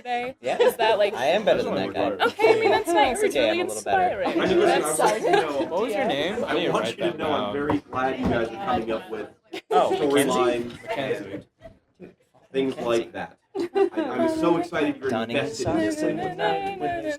yesterday? Yeah. Is that like... I am better than that guy. Okay, I mean, that's nice. Every It's day really I'm a little better. inspiring. I mean, listen, That's I want you to know. What was your name? I want you to know I'm very glad you guys are coming up with storylines and things like that. I'm so excited you're Dunning invested in this. with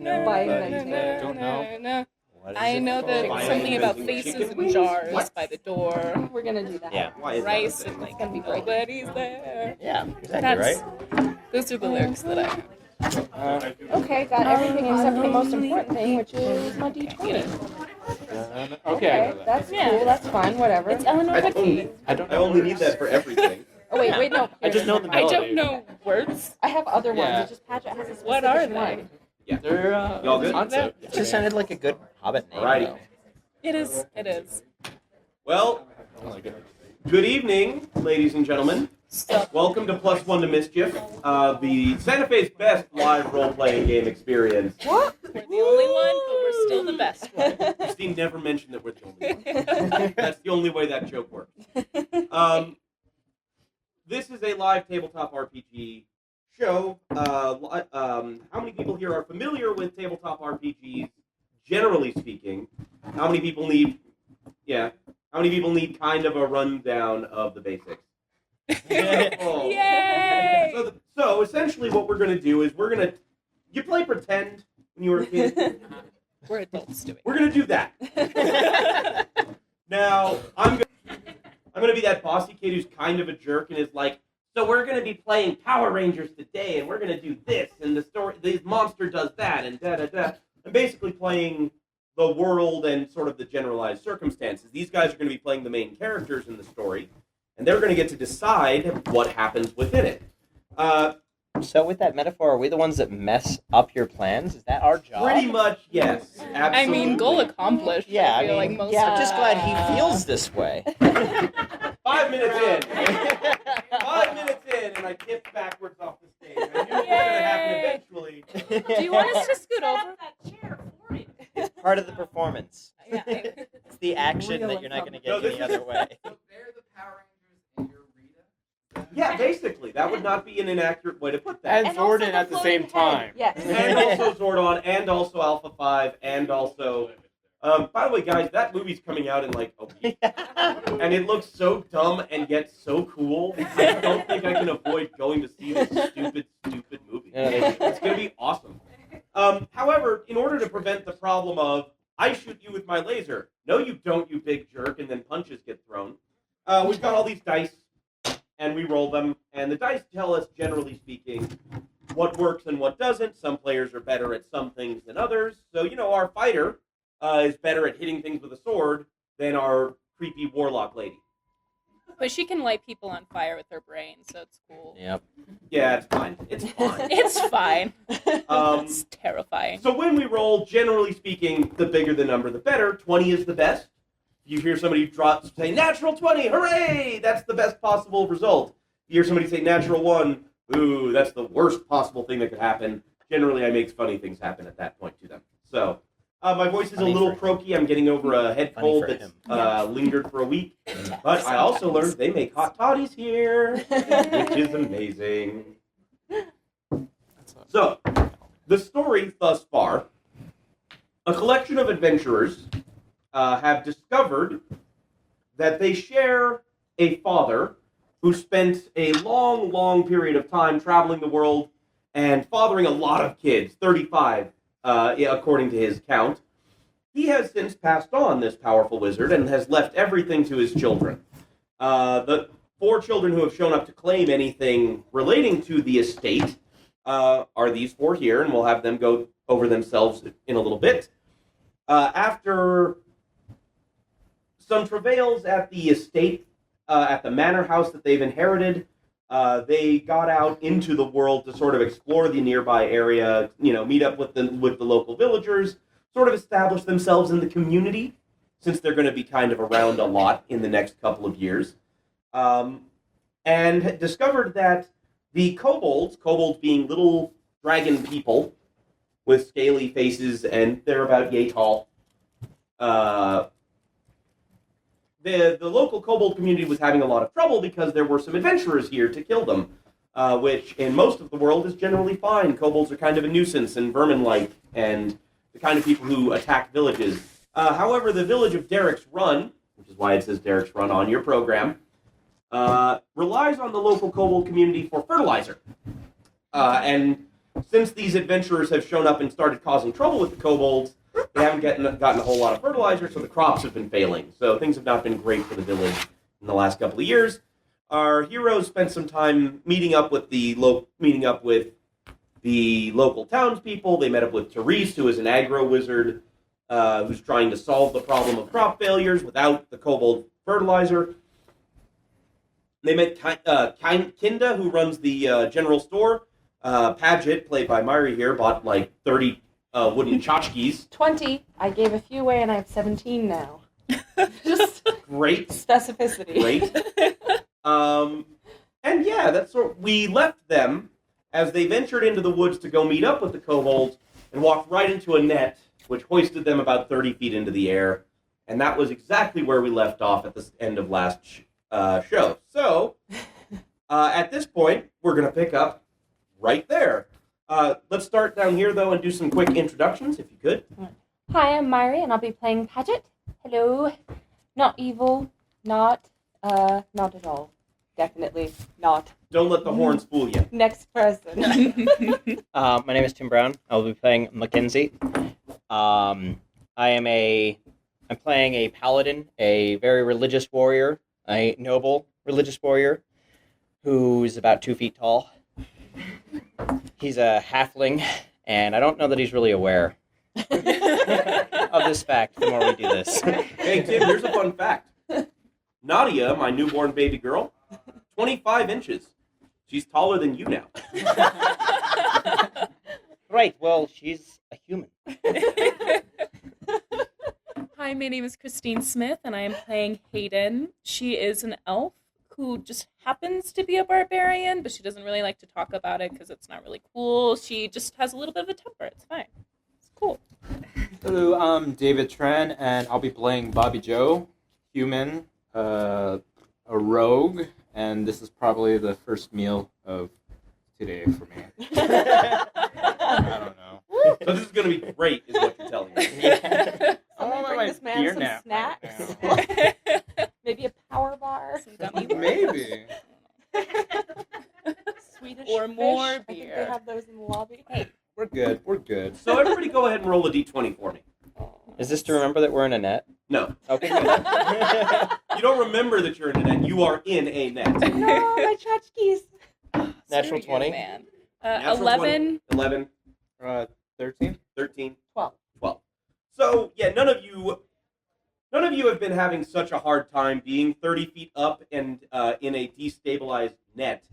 no Don't know. What is I it? know that Why something about inventing faces chicken and wings? jars What? by the door. We're gonna do that. Yeah. Why is Rice that a and thing? like gonna be great. nobody's there. Yeah, exactly, That's, right? Those are the lyrics that I have. Okay, got everything except for the most important thing, which is my D20. Okay. That's Yeah. cool. That's fun. Whatever. It's Eleanor Vicky. I don't I know. only need that for everything. Oh wait, no. I just know the I melody. don't know words. I have other ones. Yeah. It's just Patrick has a specific What are they? one. They're Y'all good? concept. It just sounded like a good Hobbit name. Alrighty. though. It is. It is. Well, I like it. good evening, ladies and gentlemen. So, Welcome to Plus One to Mischief, the Santa Fe's best live role-playing game experience. What? we're the only one, but we're still the best one. Christine never mentioned that we're the only one. That's the only way that joke works. This is a live tabletop RPG show. How many people here are familiar with tabletop RPGs, generally speaking? How many people need kind of a rundown of the basics? Oh. Yay! So essentially what we're going to do is you play pretend when you were a kid? We're adults doing We're going to do that. Now, I'm going to be that bossy kid who's kind of a jerk and is like, so we're going to be playing Power Rangers today, and we're going to do this, and this monster does that, and da-da-da. I'm basically playing the world and sort of the generalized circumstances. These guys are going to be playing the main characters in the story, and they're going to get to decide what happens within it. So with that metaphor, are we the ones that mess up your plans? Is that our job? Pretty much, yes. Absolutely. I mean, goal accomplished. Yeah, I feel I like mean, most I'm of just glad he feels this way. 5 minutes in. 5 minutes in, and I tipped backwards off the stage. I knew it was going to happen eventually. Do you want us to scoot over? It's part of the performance. Yeah. It's the action that you're not going to No, get this any is- other way. So they're the Power Rangers and you're Rita? Yeah, basically. That would not be an inaccurate way to put that. And Zordon at the same time. Yes. And also Zordon, and also Alpha 5, and also... by the way, guys, that movie's coming out in like a week. And it looks so dumb and yet so cool. I don't think I can avoid going to see this stupid movie. It's going to be awesome. However, in order to prevent the problem of, I shoot you with my laser. No, you don't, you big jerk, and then punches get thrown. We've got all these dice, and we roll them. And the dice tell us, generally speaking, what works and what doesn't. Some players are better at some things than others. So, our fighter is better at hitting things with a sword than our creepy warlock lady. But she can light people on fire with her brain, so it's cool. Yep. Yeah, it's fine. It's fine. It's fine. Um, It's terrifying. So when we roll, generally speaking, the bigger the number, the better. 20 is the best. You hear somebody say, natural 20, hooray! That's the best possible result. You hear somebody say, natural 1, ooh, that's the worst possible thing that could happen. Generally, I make funny things happen at that point to them. So, my voice is a Funny little for croaky. I'm getting over a head Funny cold for that's lingered for a week. But I also learned they make hot toddies here, which is amazing. So, the story thus far, a collection of adventurers have discovered that they share a father who spent a long, long period of time traveling the world and fathering a lot of kids, 35, according to his count. He has since passed on, this powerful wizard, and has left everything to his children. The 4 children who have shown up to claim anything relating to the estate are these 4 here, and we'll have them go over themselves in a little bit. After some travails at the estate, at the manor house that they've inherited, they got out into the world to sort of explore the nearby area, meet up with the local villagers, sort of establish themselves in the community, since they're going to be kind of around a lot in the next couple of years, and discovered that the kobolds being little dragon people with scaly faces, and they're about yay tall, the local kobold community was having a lot of trouble because there were some adventurers here to kill them. which in most of the world is generally fine. Kobolds are kind of a nuisance and vermin-like, and the kind of people who attack villages. However, the village of Derrick's Run, which is why it says Derrick's Run on your program, relies on the local kobold community for fertilizer. And since these adventurers have shown up and started causing trouble with the kobolds, they haven't gotten a whole lot of fertilizer, so the crops have been failing. So things have not been great for the village in the last couple of years. Our heroes spent some time meeting up with the local townspeople. They met up with Therese, who is an aggro wizard, who's trying to solve the problem of crop failures without the kobold fertilizer. They met Kinda, who runs the general store. Paget, played by Myri here, bought like 30 wooden tchotchkes. 20. I gave a few away and I have 17 now. Just Great. specificity. Great. And yeah, that's what we left them as they ventured into the woods to go meet up with the kobolds and walked right into a net, which hoisted them about 30 feet into the air. And that was exactly where we left off at the end of last show. So, at this point, we're going to pick up right there. Let's start down here, though, and do some quick introductions, if you could. Hi, I'm Myri and I'll be playing Paget. Hello. Not evil. Not at all. Definitely not. Don't let the horns fool you. Next person. My name is Tim Brown. I will be playing Mackenzie. I'm playing a paladin, a very religious warrior, a noble religious warrior, who's about 2 feet tall. He's a halfling, and I don't know that he's really aware of this fact the more we do this. Hey, Tim, here's a fun fact. Nadia, my newborn baby girl, 25 inches. She's taller than you now. Right, well, she's a human. Hi, my name is Christine Smith, and I am playing Hayden. She is an elf who just happens to be a barbarian, but she doesn't really like to talk about it because it's not really cool. She just has a little bit of a temper. It's fine. It's cool. Hello, I'm David Tran, and I'll be playing Bobby Joe, human, a rogue, and this is probably the first meal of today for me. I don't know. So this is going to be great, is what you're telling me. Yeah. Someone bring this man beer some nap snacks. right Maybe a power bar. Some gummy now. Maybe. Swedish Or fish. more I think beer. they have those in the lobby. Hey, we're good. We're good. So everybody go ahead and roll a d20 for me. Is this to remember that we're in a net? No. Okay, good. You don't remember that you're in a net. You are in a net. No, my tchotchkes. Natural Screw you, 20? man. Natural 11. 11, 13? 13, 12. 12. So, yeah, none of you have been having such a hard time being 30 feet up and in a destabilized net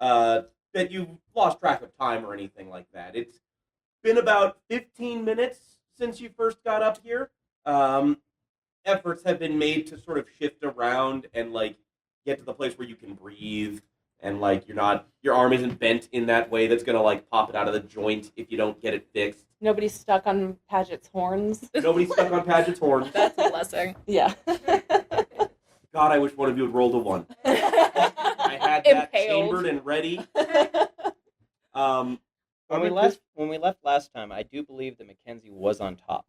that you've lost track of time or anything like that. It's been about 15 minutes since you first got up here. Efforts have been made to sort of shift around and, like, get to the place where you can breathe and, like, your arm isn't bent in that way that's going to, like, pop it out of the joint if you don't get it fixed. Nobody's stuck on Paget's horns. Nobody's stuck on Paget's horn. That's a blessing. Yeah. God, I wish one of you would roll the one. I had that Impaled. chambered and ready. When we left last time, I do believe that Mackenzie was on top.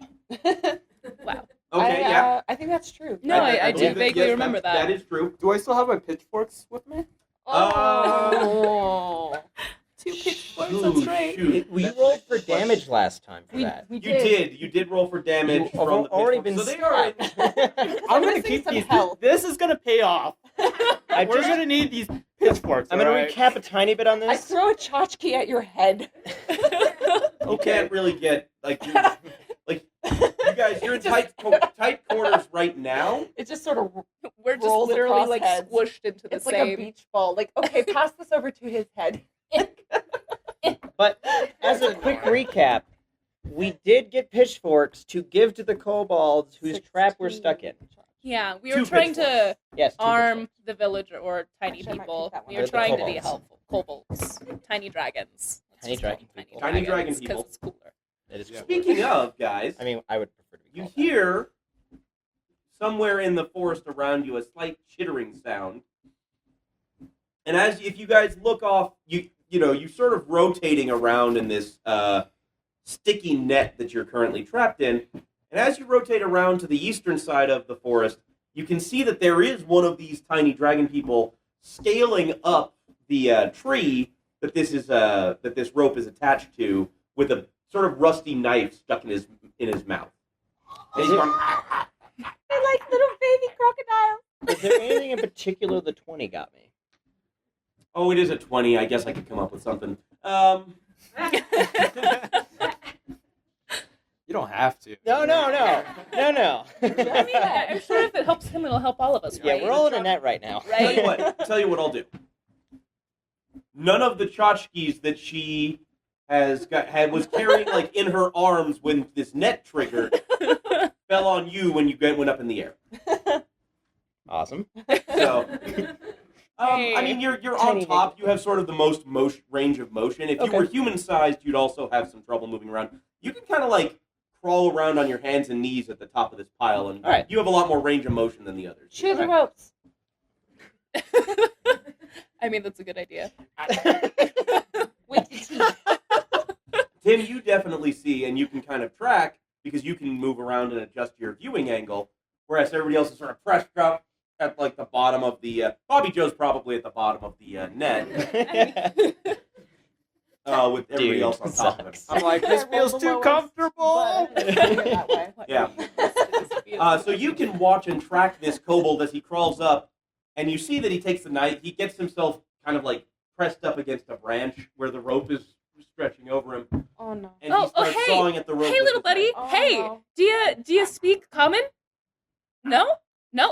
Wow. Okay, yeah. I think that's true. No, I do believe vaguely remember that. That is true. Do I still have my pitchforks with me? Oh. 2 pitchforks, Shoot, that's right. shoot. We rolled for damage last time for that. We You did roll for damage You've from the already pitchfork. been So they are in, I'm gonna missing keep some these. health. This is gonna pay off. I We're just- gonna need these pitchforks. I'm going alright? to recap a tiny bit on I this. throw a tchotchke at your head. you can't really get you guys. You're in tight quarters right now. It just sort of We're just rolls literally across like heads. squished into the it's like same. a beach ball. Like, okay, pass this over to his head. But as a quick recap, we did get pitchforks to give to the kobolds whose trap we're stuck in. Yeah, we were 2 trying to Yes, two arm the villager or tiny Actually, I might people. keep that one. We were The trying to be kobolds. helpful. Kobolds. Tiny dragons. Let's Tiny just call dragon them people. Tiny dragon 'cause people. it's cooler. It is Yeah. cool. Speaking of, guys, I mean, I would prefer to be you called that. hear somewhere in the forest around you a slight chittering sound. And if you guys look off, you sort of rotating around in this sticky net that you're currently trapped in. And as you rotate around to the eastern side of the forest, you can see that there is one of these tiny dragon people scaling up the tree that this rope is attached to, with a sort of rusty knife stuck in his mouth. And he's going, I like little baby crocodiles. Is there anything in particular the 20 got me? oh, it is a 20. I guess I could come up with something. You don't have to. No. I mean, I'm sure if it helps him, it'll help all of us, right? Yeah, we're all in a net right now. Right? Tell you what I'll do. None of the tchotchkes that she was carrying like in her arms when this net triggered fell on you when you went up in the air. Awesome. So, I mean, you're on Tiny top. You have sort of the most range of motion. If you Okay. were human-sized, you'd also have some trouble moving around. You can kind of like crawl around on your hands and knees at the top of this pile, and All right. you have a lot more range of motion than the others. Chew the ropes. I mean, that's a good idea. With the teeth. Tim, you definitely see, and you can kind of track because you can move around and adjust your viewing angle, whereas everybody else is sort of pressed up at like the bottom of the. Bobby Joe's probably at the bottom of the net, with everybody Dude, else on top of him. sucks. I'm like, this feels too comfortable. That way. Yeah. So you can watch and track this kobold as he crawls up, and you see that he takes the knife. He gets himself kind of like pressed up against a branch where the rope is stretching over him, Oh no. and he starts hey. sawing at the rope. Hey, with little his buddy. knife. Oh, Hey, no. do you speak common? No?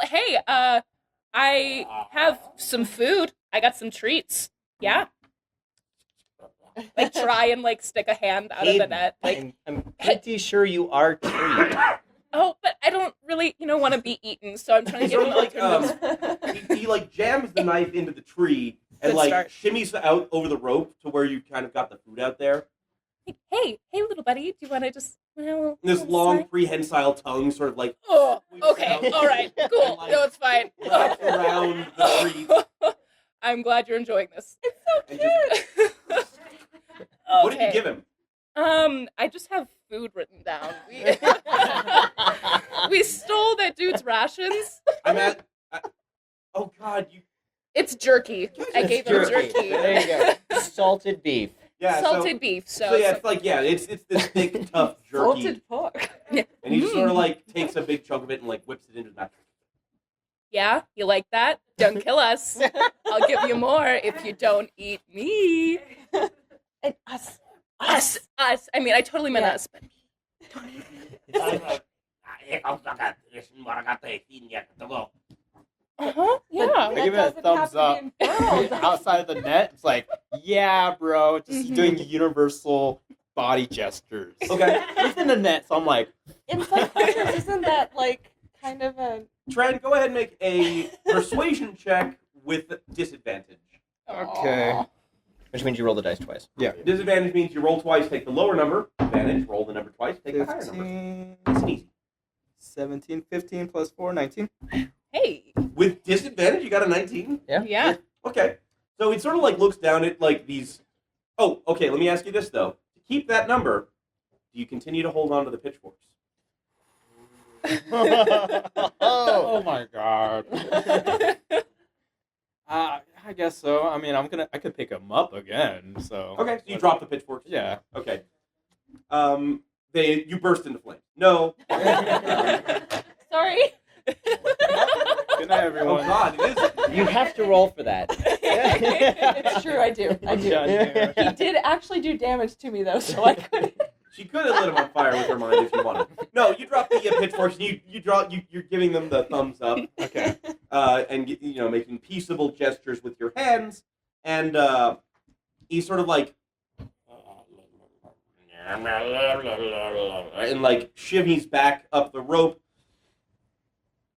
Hey, I have some food. I got some treats. Yeah. Like try and like stick a hand out of the net. Like, I'm pretty sure you are treed. oh, but I don't really, want to be eaten, so I'm trying to Sort get of an like, alternative. he like jams the knife into the tree and Good like start. shimmies out over the rope to where you kind of got the food out there. Hey, little buddy, do you want to just This long prehensile tongue sort of like Oh, okay, all right, cool. Like, No, it's fine. wraps around the tree. I'm glad you're enjoying this. And just, What did you give him? I just have food written down. We stole that dude's rations. I'm at. Oh God, you. It's jerky. I gave him jerky. There you go. Salted beef. Yeah. Salted beef. So yeah, it's this thick, tough jerky, Salted pork. and he just sort of like takes a big chunk of it and like whips it into his mouth. Yeah, you like that? Don't kill us. I'll give you more if you don't eat me. And us. Us. I mean, I totally meant Yeah. us, but yeah. I give it a doesn't thumbs have up. to be infernal. Outside of the net, it's like, yeah, bro, just Mhm. doing universal body gestures. Okay, Within the net, so I'm like, Inside Hunters, isn't that like kind of a Trent, go ahead and make a persuasion check with disadvantage. okay. Aw. Which means you roll the dice twice. Yeah. Disadvantage means you roll twice, take the lower number. Advantage, roll the number twice, take the higher number. 15, Nice and easy. 17, 15 plus 4, 19. Hey. With disadvantage, you got a 19. Yeah. Okay. So it sort of like looks down at like these. Oh, okay. Let me ask you this though. To keep that number, do you continue to hold on to the pitchforks? Oh my god. I guess so. I mean, I could pick them up again. So. Okay. So you drop the pitchforks. Yeah. Okay. You burst into flames. No. sorry. Good night, Oh everyone. God, it is. You have to roll for that. It's true, I do. I I'm do. done here. He did actually do damage to me though, so I couldn't. She could have lit him on fire with her mind if she wanted. No, you drop the pitchforks. And you're giving them the thumbs up. Okay. And making peaceable gestures with your hands, and he's sort of like, and like shimmies back up the rope.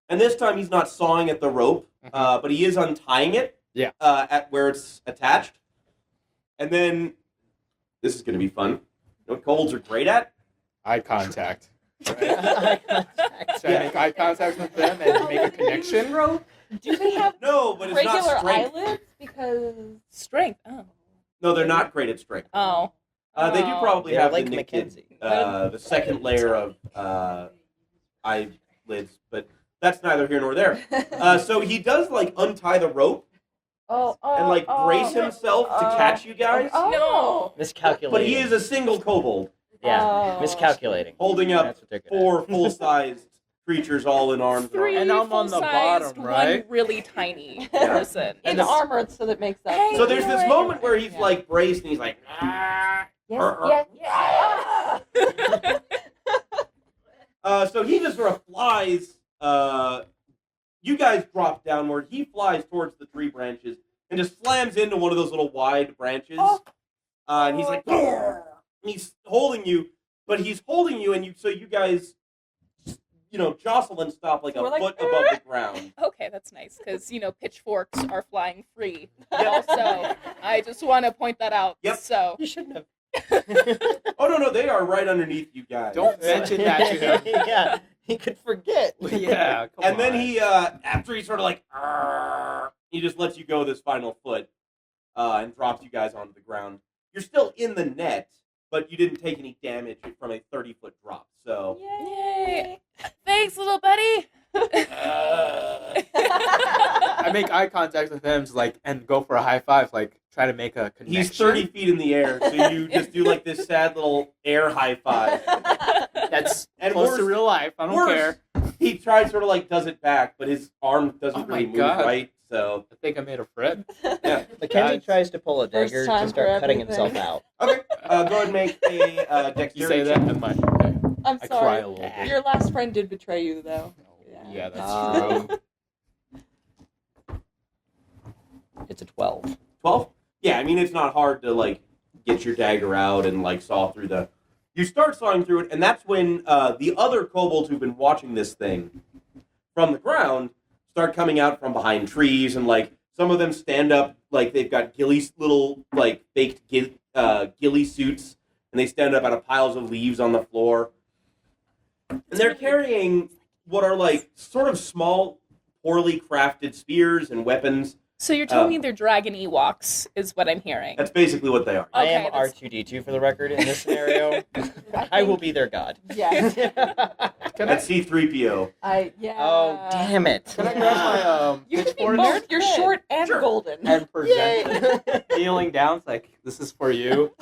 And this time he's not sawing at the rope, but he is untying it. Yeah. At where it's attached, and then this is going to be fun. You know what kobolds are great at? Eye contact. Eye contact. Should I make eye contact with them and make a connection? Do they have No, but it's not regular strength. eyelids? because Strength. Oh. No, they're not great at strength. Oh. They do probably They're have like the knit Mackenzie. the second layer of eyelids, but that's neither here nor there. So he does like untie the rope and like brace himself to catch you guys. No. Miscalculating. But he is a single kobold Yeah, Oh. miscalculating. holding up That's what they're good 4 full-sized creatures all in arms. Three And I'm on the full-sized, bottom, right? One really tiny Yeah. person. In this- armor, so that makes up. Hey, So there's this Yeah. moment where he's Yeah. like braced and he's like, "Ah." Yes, yes. So he just sort of flies. You guys drop downward. He flies towards the tree branches and just slams into one of those little wide branches. And he's like, "Grr!" And he's holding you, but he's holding you, and so you guys, jostle and stop like We're a like, foot above the ground. Okay, that's nice because pitchforks are flying free. Also, I just want to point that out. Yep. So You shouldn't have. Oh no, they are right underneath you guys. Don't mention that to him. Yeah, he could forget. Yeah, come And on. then he, after he's sort of like, he just lets you go this final foot, and drops you guys onto the ground. You're still in the net, but you didn't take any damage from a 30-foot drop. So, yay! Thanks, little buddy. I make eye contact with him, and go for a high five, try to make a connection. he's 30 feet in the air, so you just do like this sad little air high five. That's And close worse- to real life. I don't worse, care. He tries sort of like does it back, but his arm doesn't Oh my really move God. right. So, I think I made a friend. yeah. Mackenzie Guys. tries to pull a First dagger time to for start cutting everything. himself out. Okay, go ahead and make a dexterity You say that, check. and my okay. I'm I cry sorry. a little bit. Your last friend did betray you, though. Yeah, that's Um, true. It's a 12. 12? Yeah, I mean, it's not hard to, like, get your dagger out and, like, saw through the... You start sawing through it, and that's when the other kobolds who've been watching this thing from the ground start coming out from behind trees, and, like, some of them stand up, like, they've got little, like, baked ghillie suits, and they stand up out of piles of leaves on the floor. And they're carrying what are, like, sort of small, poorly crafted spears and weapons. So you're telling me they're dragon Ewoks, is what I'm hearing. That's basically what they are. I Okay, am that's- R2D2 for the record in this scenario. I will be their god. Yes. That's C-3PO. Yeah. Oh, damn it. Can I grab my You can be pitchfork both. You're short and Sure. golden. and present it, kneeling down? It's this is for you,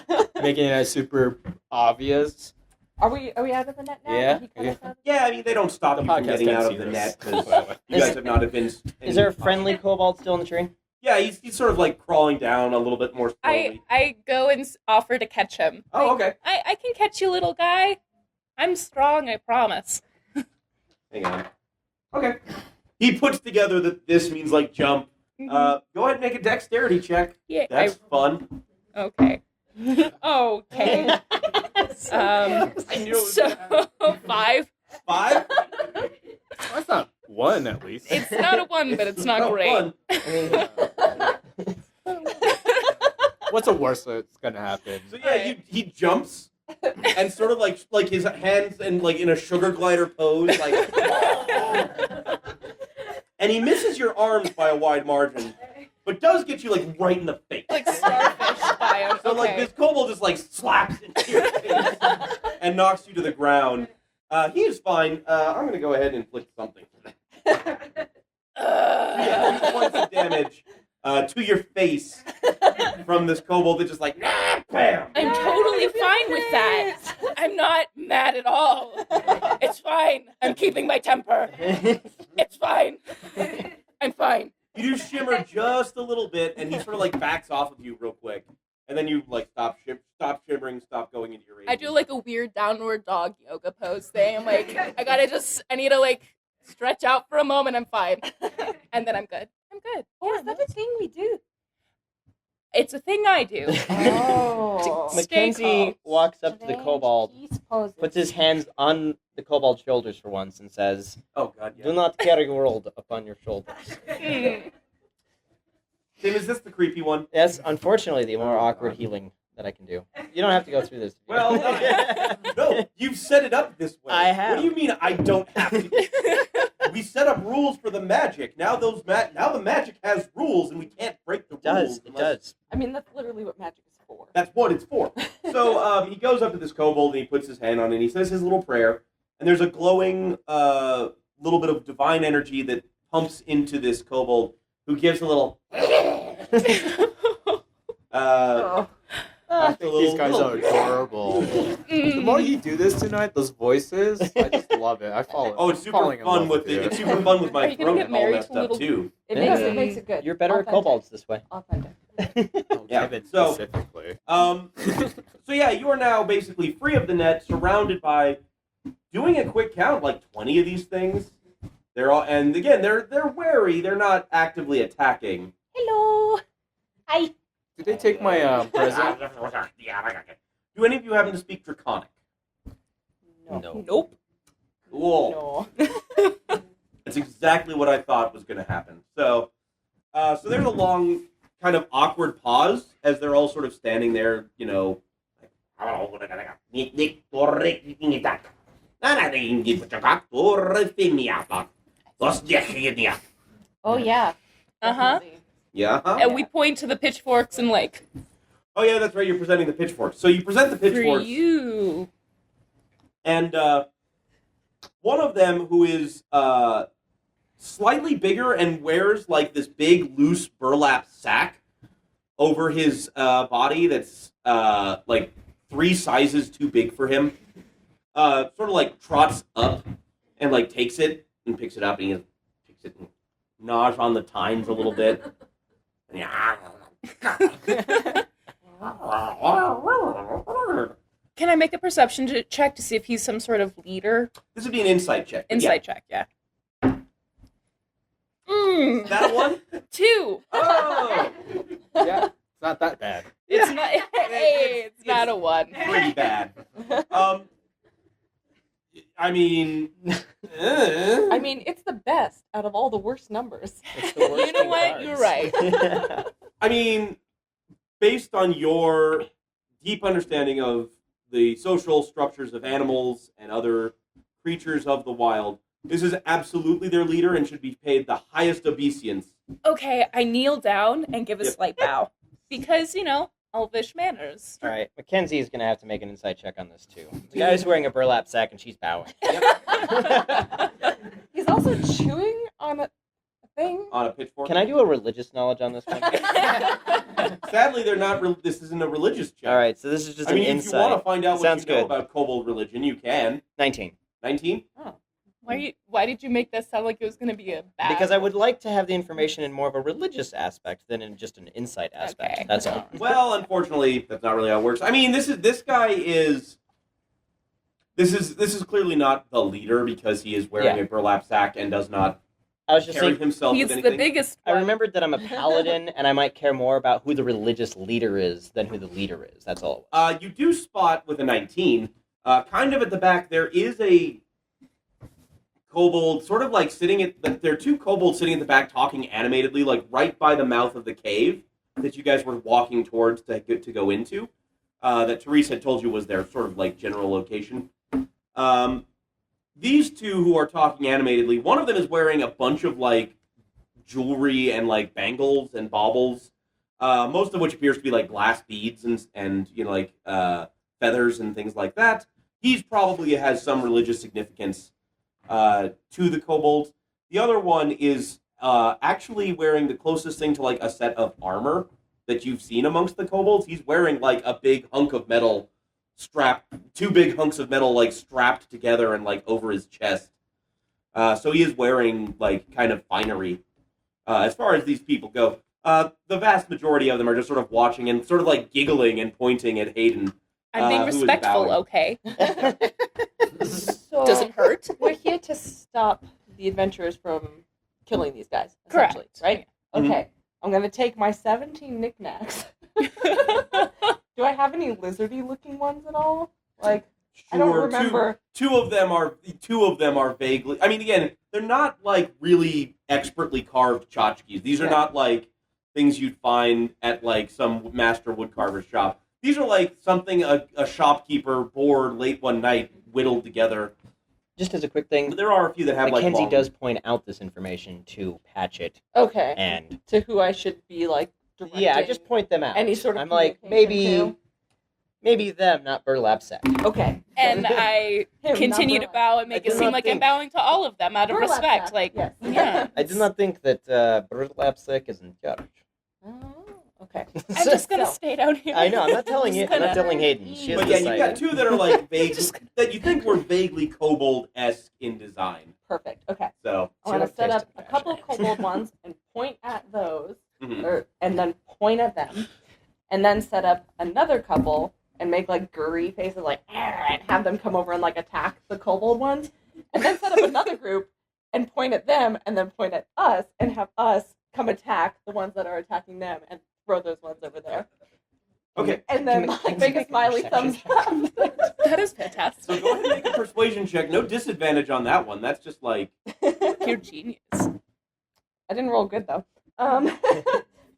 making it super obvious. Are we out of the net now? Yeah. Did he cut us out? Yeah, I mean, they don't stop The you from podcast getting can't out see of the this. net because you guys have not advanced. Is there a friendly kobold still in the tree? Yeah, he's sort of like crawling down a little bit more slowly. I go and offer to catch him. Oh, Like, okay. I can catch you, little guy. I'm strong, I promise. Hang on. Okay. He puts together that this means like jump. Go ahead and make a dexterity check. Yeah, That's fun. okay. Okay. I knew it was So 5. 5. That's not one, at least. It's not a 1, but it's not great. Fun. I mean, What's the worst that's gonna happen? So yeah, he jumps and sort of like his hands and like in a sugar glider pose, like, and he misses your arms by a wide margin, but does get you like right in the face. Like starfish by him. So like this kobold just like slaps into your face and knocks you to the ground. He is fine. I'm gonna go ahead and inflict something for that. Yeah, 2 points of damage to your face from this kobold that just like bam. I'm totally fine with that. I'm not mad at all. It's fine. I'm keeping my temper. It's fine. I'm fine. You do shimmer just a little bit, and he sort of like backs off of you real quick, and then you like stop shimmering, stop going into your rage. I do like a weird downward dog yoga pose thing. I'm like, I need to like stretch out for a moment. I'm fine. And then I'm good. I'm good. Oh, is that a thing we do? It's a thing I do. Oh. Stay Mackenzie calm. walks up to the kobold, Peace poses. puts his hands on the kobold's shoulders for once, and says, Oh god, "Do yeah. not carry the world upon your shoulders." Hmm. Tim, is this the creepy one? That's unfortunately the more awkward healing that I can do. You don't have to go through this. Well, no, you've set it up this way. I have. What do you mean I don't have to? We set up rules for the magic. Now the magic has rules, and we can't break the It does. It does. I mean, that's literally what magic is for. That's what it's for. So he goes up to this kobold and he puts his hand on it and he says his little prayer. And there's a glowing little bit of divine energy that pumps into this kobold, who gives a little. These guys are adorable. The more you do this tonight, those voices, I just love it. I follow. Oh, it's super fun with it. It's super fun with Are my you gonna throat get and all married messed to up little- too. It makes it good. You're better at Authentic. kobolds this way. Authentic. Yeah, Kevin so- specifically. So yeah, you are now basically free of the net, surrounded by doing a quick count, like 20 of these things. They're all, and again, they're wary. They're not actively attacking. Hello. Hi. Did they take my present? Do any of you happen to speak Draconic? No. Nope. Cool. No. That's exactly what I thought was going to happen. So there's a long, kind of awkward pause as they're all sort of standing there, you know. Oh yeah. Uh-huh. Definitely. Yeah. Huh? And we point to the pitchforks and like, Oh yeah, that's right. You're presenting the pitchforks. So you present the for pitchforks, you. and one of them who is slightly bigger and wears like this big loose burlap sack over his body that's like 3 sizes too big for him. Sort of like trots up and like takes it and picks it up and he picks it and gnaws on the tines a little bit. And Can I make a perception check to see if he's some sort of leader? this would be an insight check. but Insight check, yeah. Yeah. That a one? 2. Oh, Yeah, it's not that bad. It's not. Hey, it's not a 1. pretty bad. I mean, I mean, it's the best out of all the worst numbers. It's the worst You know in what? cards. You're right. I mean, based on your deep understanding of the social structures of animals and other creatures of the wild, this is absolutely their leader and should be paid the highest obeisance. Okay, I kneel down and give a Yep. slight bow. Because, elvish manners. All right, Mackenzie is going to have to make an insight check on this too. The guy's wearing a burlap sack and she's bowing. He's also chewing on a thing. On a pitchfork. Can I do a religious knowledge on this one? Sadly, they're not. This isn't a religious check. All right, so this is just I mean, an if you want to insight. find out what Sounds you know good. about kobold religion, you can. 19. 19. Why did you make that sound like it was going to be a bad? Because I would like to have the information in more of a religious aspect than in just an insight aspect. Okay. That's all. Well, unfortunately, that's not really how it works. I mean, this guy is. This is clearly not the leader because he is wearing Yeah. a burlap sack and does not I was just carry saying, himself He's with the anything. biggest I one. remembered that I'm a paladin and I might care more about who the religious leader is than who the leader is. That's all it was. You do spot with a 19, kind of at the back, there is a kobold sort of like sitting at. There are 2 kobolds sitting at the back talking animatedly, like right by the mouth of the cave that you guys were walking towards to go into. That Therese had told you was their sort of like general location. These 2 who are talking animatedly, one of them is wearing a bunch of like jewelry and like bangles and baubles, most of which appears to be like glass beads and like feathers and things like that. He's probably has some religious significance to the kobolds. The other one is actually wearing the closest thing to like a set of armor that you've seen amongst the kobolds. He's wearing like a big hunk of metal strapped, 2 big hunks of metal like strapped together and like over his chest. So he is wearing like kind of finery. As far as these people go, the vast majority of them are just sort of watching and sort of like giggling and pointing at Hayden. I'm being who is respectful, bowing. okay? So Does it hurt? we're here to stop the adventurers from killing these guys, Correct. essentially, right? Mhm. Okay. I'm gonna take my 17 knickknacks. Do I have any lizardy looking ones at all? Like, I don't Sure, remember. Two of them are vaguely. I mean, again, they're not like really expertly carved tchotchkes. These are Yeah. not like things you'd find at like some master woodcarver's shop. These are like something a shopkeeper bored late one night whittled together. Just as a quick thing, But there are a few that have Mackenzie like does point out this information to Patchett Okay. and To who I should be like Yeah, I just point them out. any sort of I'm like, communication maybe them, not burlap sack. Okay. And I Him, continue not to bow and make I it do seem not like I'm think- bowing to all of them out of Burlap respect. sack, Like, yes. yeah. I do not think that burlap sack is in charge. Oh, okay. I'm just gonna So- stay down here. I know. I'm not telling you. Just I'm not gonna- telling Hayden. She is But yeah, you've decided. got two that are like vague, that you think were vaguely kobold-esque in design. Perfect. Okay. So, I want to Zero set taste up and a couple of passion. kobold ones and point at those, mhm. and then point at them, and then set up another couple and make like gurry faces, like and have them come over and like attack the kobold ones, and then set up another group and point at them, and then point at us and have us come attack the ones that are attacking them and throw those ones over there, Okay, and then Can we- like make a smiley thumbs perception up. That is fantastic. so go ahead and make a persuasion check. No disadvantage on that one. That's just like, You're genius. I didn't roll good though.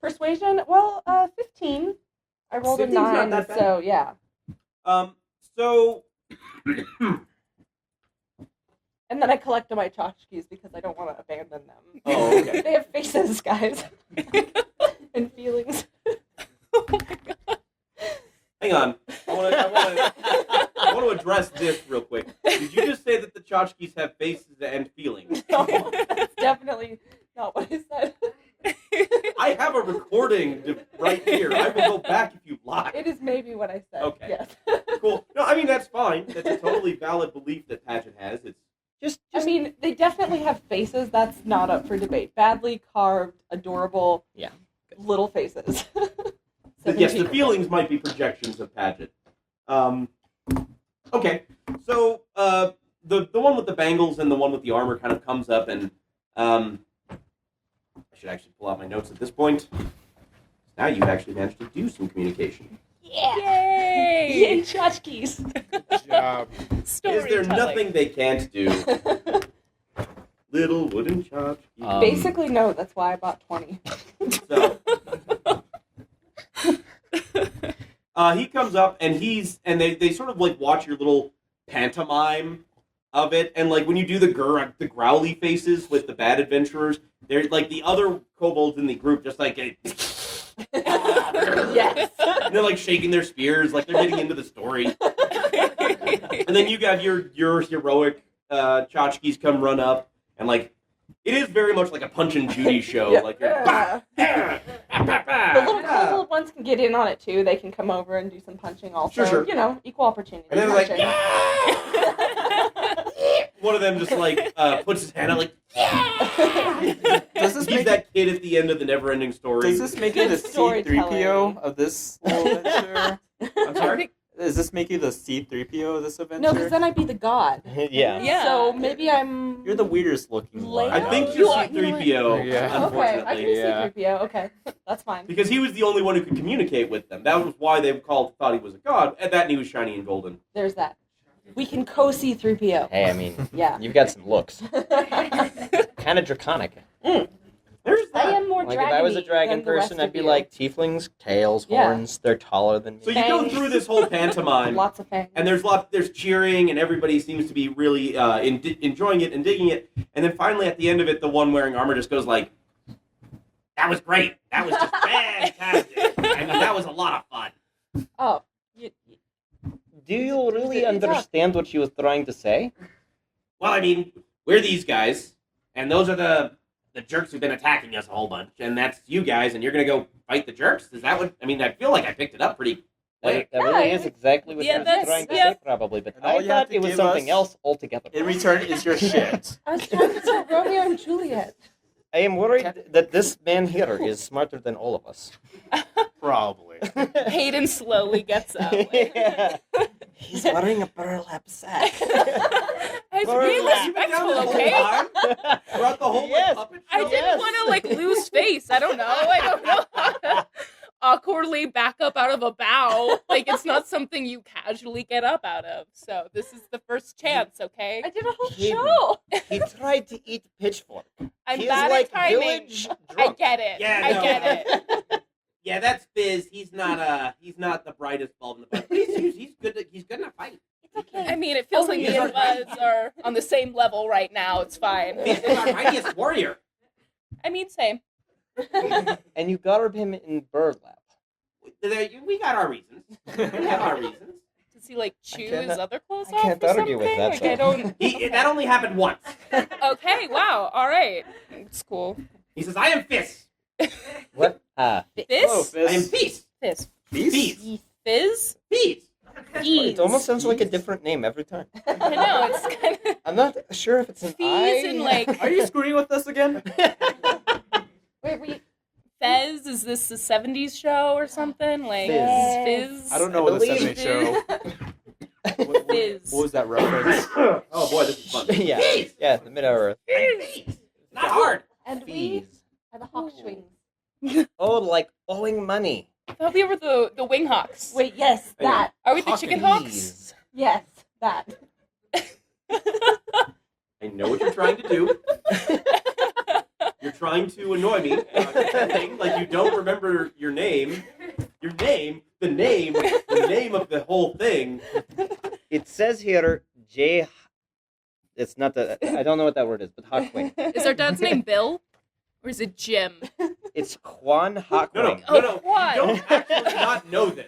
Persuasion, 15. I rolled a 15's not 9, that bad. so yeah. so, And then I collect my tchotchkes because I don't want to abandon them. oh, okay. They have faces, guys, and feelings. Oh my god. Hang on. I want to address this real quick. Did you just say that the tchotchkes have faces and feelings? No, that's definitely not what I said. I have a recording right here. I will go back if you like. It is maybe what I said. Okay. Yes. Cool. No, I mean, that's fine. That's a totally valid belief that Paget has. It's Just I mean, they definitely have faces. That's not up for debate. Badly carved, adorable, Yeah. little faces. yes, the 17%. feelings might be projections of Paget. Okay, so the one with the bangles and the one with the armor kind of comes up, and I should actually pull out my notes at this point. Now you've actually managed to do some communication. Yeah. Yay! Yay, tchotchkes. Good job. Is there nothing they can't do? Little wooden tchotchkes. Basically, no. That's why I bought 20. So he comes up and they sort of like watch your little pantomime of it, and like when you do the growly faces with the bad adventurers, they're like the other kobolds in the group just like Yes. and they're like shaking their spears like they're getting into the story. And then you got your heroic tchotchkes come run up, and like it is very much like a Punch and Judy show. Yeah. Like you're The little kobold ones can get in on it too. They can come over and do some punching also. Sure. You know, equal opportunity. and then like punching. one of them just like puts his hand out like Does this he's make that kid at the end of the never-ending story. Does this make you the Storytelling. C-3PO of this little adventure? I'm sorry. Does this make you the C-3PO of this adventure? No, because then I'd be the god. yeah. Yeah. So maybe I'm. You're the weirdest looking one. I think You you're are- C-3PO, Yeah. Okay, I unfortunately. can be Yeah. C-3PO. Okay, that's fine. Because he was the only one who could communicate with them. That was why they thought he was a god, and that and he was shiny and golden. There's that. We can co-C-3PO. Hey, I mean, Yeah. you've got some looks. Kind of draconic. There's I that. am more Like if I was a dragony dragon than the rest person, I'd of be you. like tieflings, tails, Yeah. horns. They're taller than me. So you go Fangs. through this whole pantomime, Lots of fangs. and there's cheering, and everybody seems to be really enjoying it and digging it. And then finally, at the end of it, the one wearing armor just goes like, "That was great. That was just fantastic. I mean, that was a lot of fun." Oh. Do you really It's a- understand what she was trying to say? Well, I mean, we're these guys, and those are the jerks who've been attacking us a whole bunch, and that's you guys, and you're gonna go fight the jerks? Is that what? I mean, I feel like I picked it up pretty. That Yeah, really is exactly what yeah, she was that's- trying to yeah. say, probably. But And all I you have thought to it was give something us- else altogether. In return is your shit. I was trying to tell Romeo and Juliet. I am worried that this man here is smarter than all of us. Probably. Hayden slowly gets up. Yeah. He's wearing a burlap sack. I was Or being laugh. respectful, the whole okay? time? Throughout the whole Yes. puppet I show? didn't want to like lose face. I don't know how to awkwardly back up out of a bow. Like it's not something you casually get up out of. So this is the first chance, okay? I did a whole Hayden. show. He tried to eat pitchfork. I'm He is bad like at timing. village I drunk. get it. Yeah, I no. get it. Yeah, that's Fizz. He's not the brightest bulb in the bunch. But he's good. He's good in a fight. It's okay. I mean, it feels like he's me and our- Buzz are on the same level right now. It's fine. Fizz is our mightiest warrior. I mean, same. and you garb him in burlap. We got our reasons. We have our reasons. Does he like chew can't- his other clothes I off can't or argue something? with that, Like, I sir. don't. That only happened once. Okay, wow, all right, it's cool. He says, "I am Fizz. What? Hello, Fizz, I am Fizz. Fizz. fizz, Fizz. fizz, Fizz." It almost sounds like a different name every time. I know it's kind of I'm not sure if it's an Fees I. and like Are you screwing with us again? Wait, Fez. Is this a '70s show or something? Like Fizz. Fizz. I don't know I what the believe 70s show. Fizz. What was that reference? Oh boy, this is fun. yeah, yeah, the mid-hour. Fizz. Not hard. and we Fees. are the hawk swings. Oh, like owing money. I thought we were the Wing Hawks. Wait, yes, that. Are we the Chicken Hawks? Fees. Yes, that. I know what you're trying to do. You're trying to annoy me, pretending like you don't remember your name. Your name, the name of the whole thing. It says here, J. It's not the. I don't know what that word is, but Hawkwing. Is our dad's name Bill, or is it Jim? It's Quan Hawkwing. Oh, what? You don't actually not know this.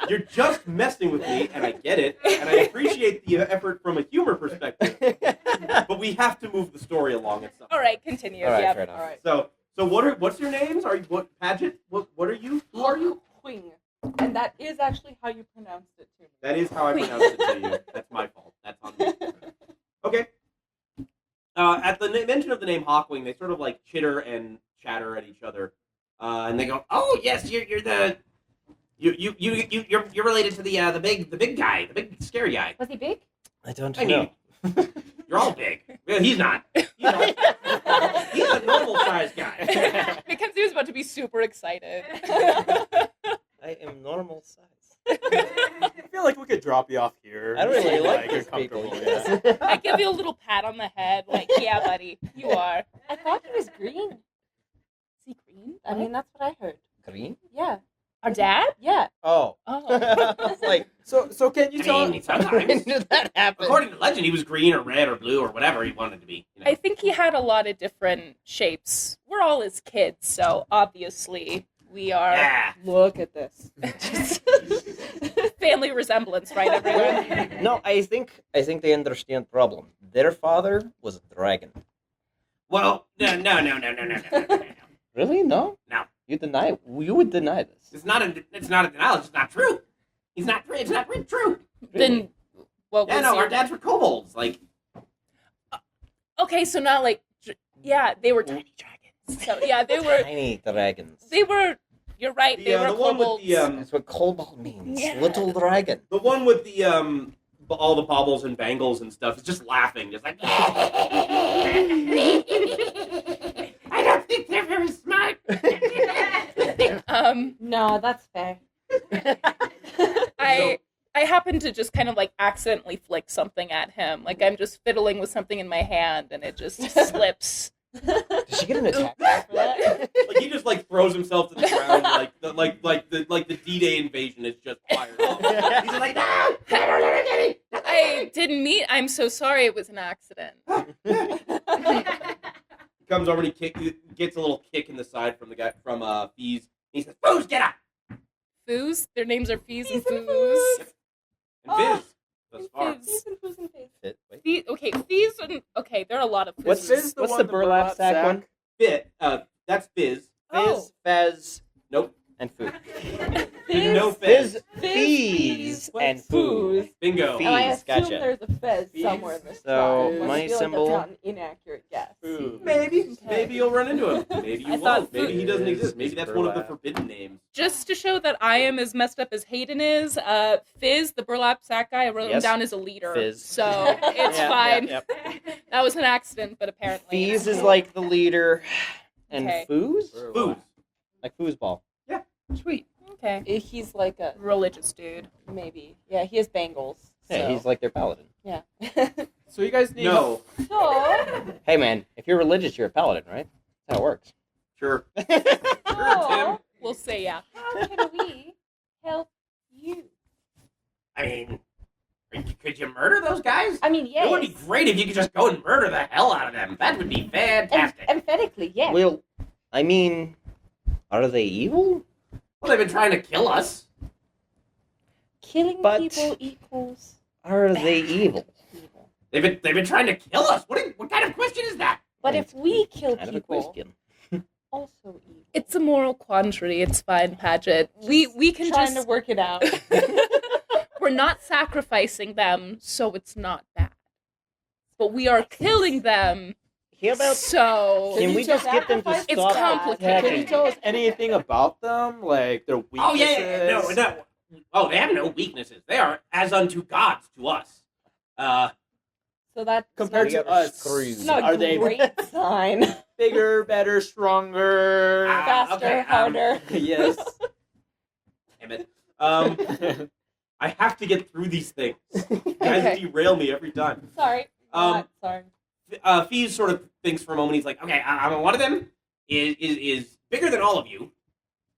You're just messing with me, and I get it, and I appreciate the effort from a humor perspective. But we have to move the story along at some point. All right, continue. All right, yeah. fair enough. All right. So what's your names? Are you what Paget? What are you? Who are you? Hawkwing. And that is actually how you pronounced it to me. That is how I pronounced it to you. That's my fault. That's on me. Okay. At the mention of the name Hawkwing, they sort of like chitter and chatter at each other, and they go, "Oh yes, you're related to the big guy, the big scary guy. Was he big? I don't I know. mean, you're all big. Well, he's not. He's a normal sized guy. Because he was about to be super excited. I am normal size. I feel like we could drop you off here. I don't really So, like you're these people. comfortable, yeah. I give you a little pat on the head, like, yeah, buddy, you are. I thought he was green. Is he green? I mean, that's what I heard. Green? Yeah. Our dad? Yeah. Oh. Oh. I was like, So can you tell? mean, when sometimes, did that happen? according to legend, he was green or red or blue or whatever he wanted to be. You know? I think he had a lot of different shapes. We're all his kids, so obviously we are Yeah. Look at this. family resemblance, right, everyone? No, I think they understand problem. Their father was a dragon. Well, no. Really? No? No. You deny? You would deny this. It's not a denial. It's just not true. He's not. It's not true. Then what was Yeah, no, your... our dads were kobolds. Like, Okay, so not like... Yeah, they were tiny dragons. So, yeah, they were... Tiny dragons. You're right, they were the one with kobolds. the That's what kobold means. Yeah. Little dragon. the one with the all the baubles and bangles and stuff is just laughing, just like. I don't think they're very smart. No, that's fair. I happen to just kind of like accidentally flick something at him. Like I'm just fiddling with something in my hand and it just slips. Did she get an attack for that? Like he just like throws himself to the ground, like the D-Day invasion is just fired off. He's just like, no, I didn't mean. I'm so sorry. It was an accident. He comes over and he gets a little kick in the side from the guy from Fees. He says, "Foos, get up!" Foos. Their names are Fees and Fees and Foos. And Fizz, thus far. Fizz. Fit, wait. Fees. Okay, Fees and okay. There are a lot of Foos. What's Fizz what's one, the the burlap sack one? Fit. That's Fizz. Oh. Fizz, Fez, Nope. and food. There's no Fizz, Fizz. fees, and food. Bingo. Fees. And I assume Gotcha. there's a fez Fees. somewhere in this So, tribe, but my I feel symbol- like that's not an inaccurate guess. Food. Maybe you'll run into him. Maybe you I thought won't. Maybe he doesn't exist. Maybe Fizz that's one of the burlap. forbidden names. Just to show that I am as messed up as Hayden is, Fizz, the burlap sack guy, I wrote him Yes. down as a leader. Fizz. So it's Yeah, fine. yeah, That was an accident, but apparently. Fees is like the leader, and Okay. foos Foos. like foosball. Yeah. Sweet. Okay. He's like a Religious dude. maybe. Yeah, he has bangles. Yeah, so. he's like their paladin. Yeah. So you guys need No. So, Hey man, if you're religious, you're a paladin, right? That's how it works. Sure. so We'll say yeah. how can we help you? I mean, could you murder those guys? I mean, yes. It would be great if you could just go and murder the hell out of them. That would be fantastic. Emphatically, yes. Well, I mean, are they evil? Well, they've been trying to kill us. Killing But- people equals Are they evil? evil. They've been trying to kill us. What kind of question is that? But if we kill Kind of a people, question. also evil. It's a moral quandary. It's fine, Paget. We can trying just to work it out. we're not sacrificing them, so it's not bad. But we are killing them. How about So can we just get them to It's stop complicated. Can you attacking? tell us anything about them? Like their weaknesses? Oh yeah, no. Oh, they have no weaknesses. They are as unto gods to us. So that's Compared We to are us, screwed. not are a they great sign. bigger, better, stronger? Faster, okay, harder. Yes. Damn it. I have to get through these things. You guys Okay. derail me every time. Sorry. Sorry. Fees sort of thinks for a moment. He's like, okay, one of them is bigger than all of you,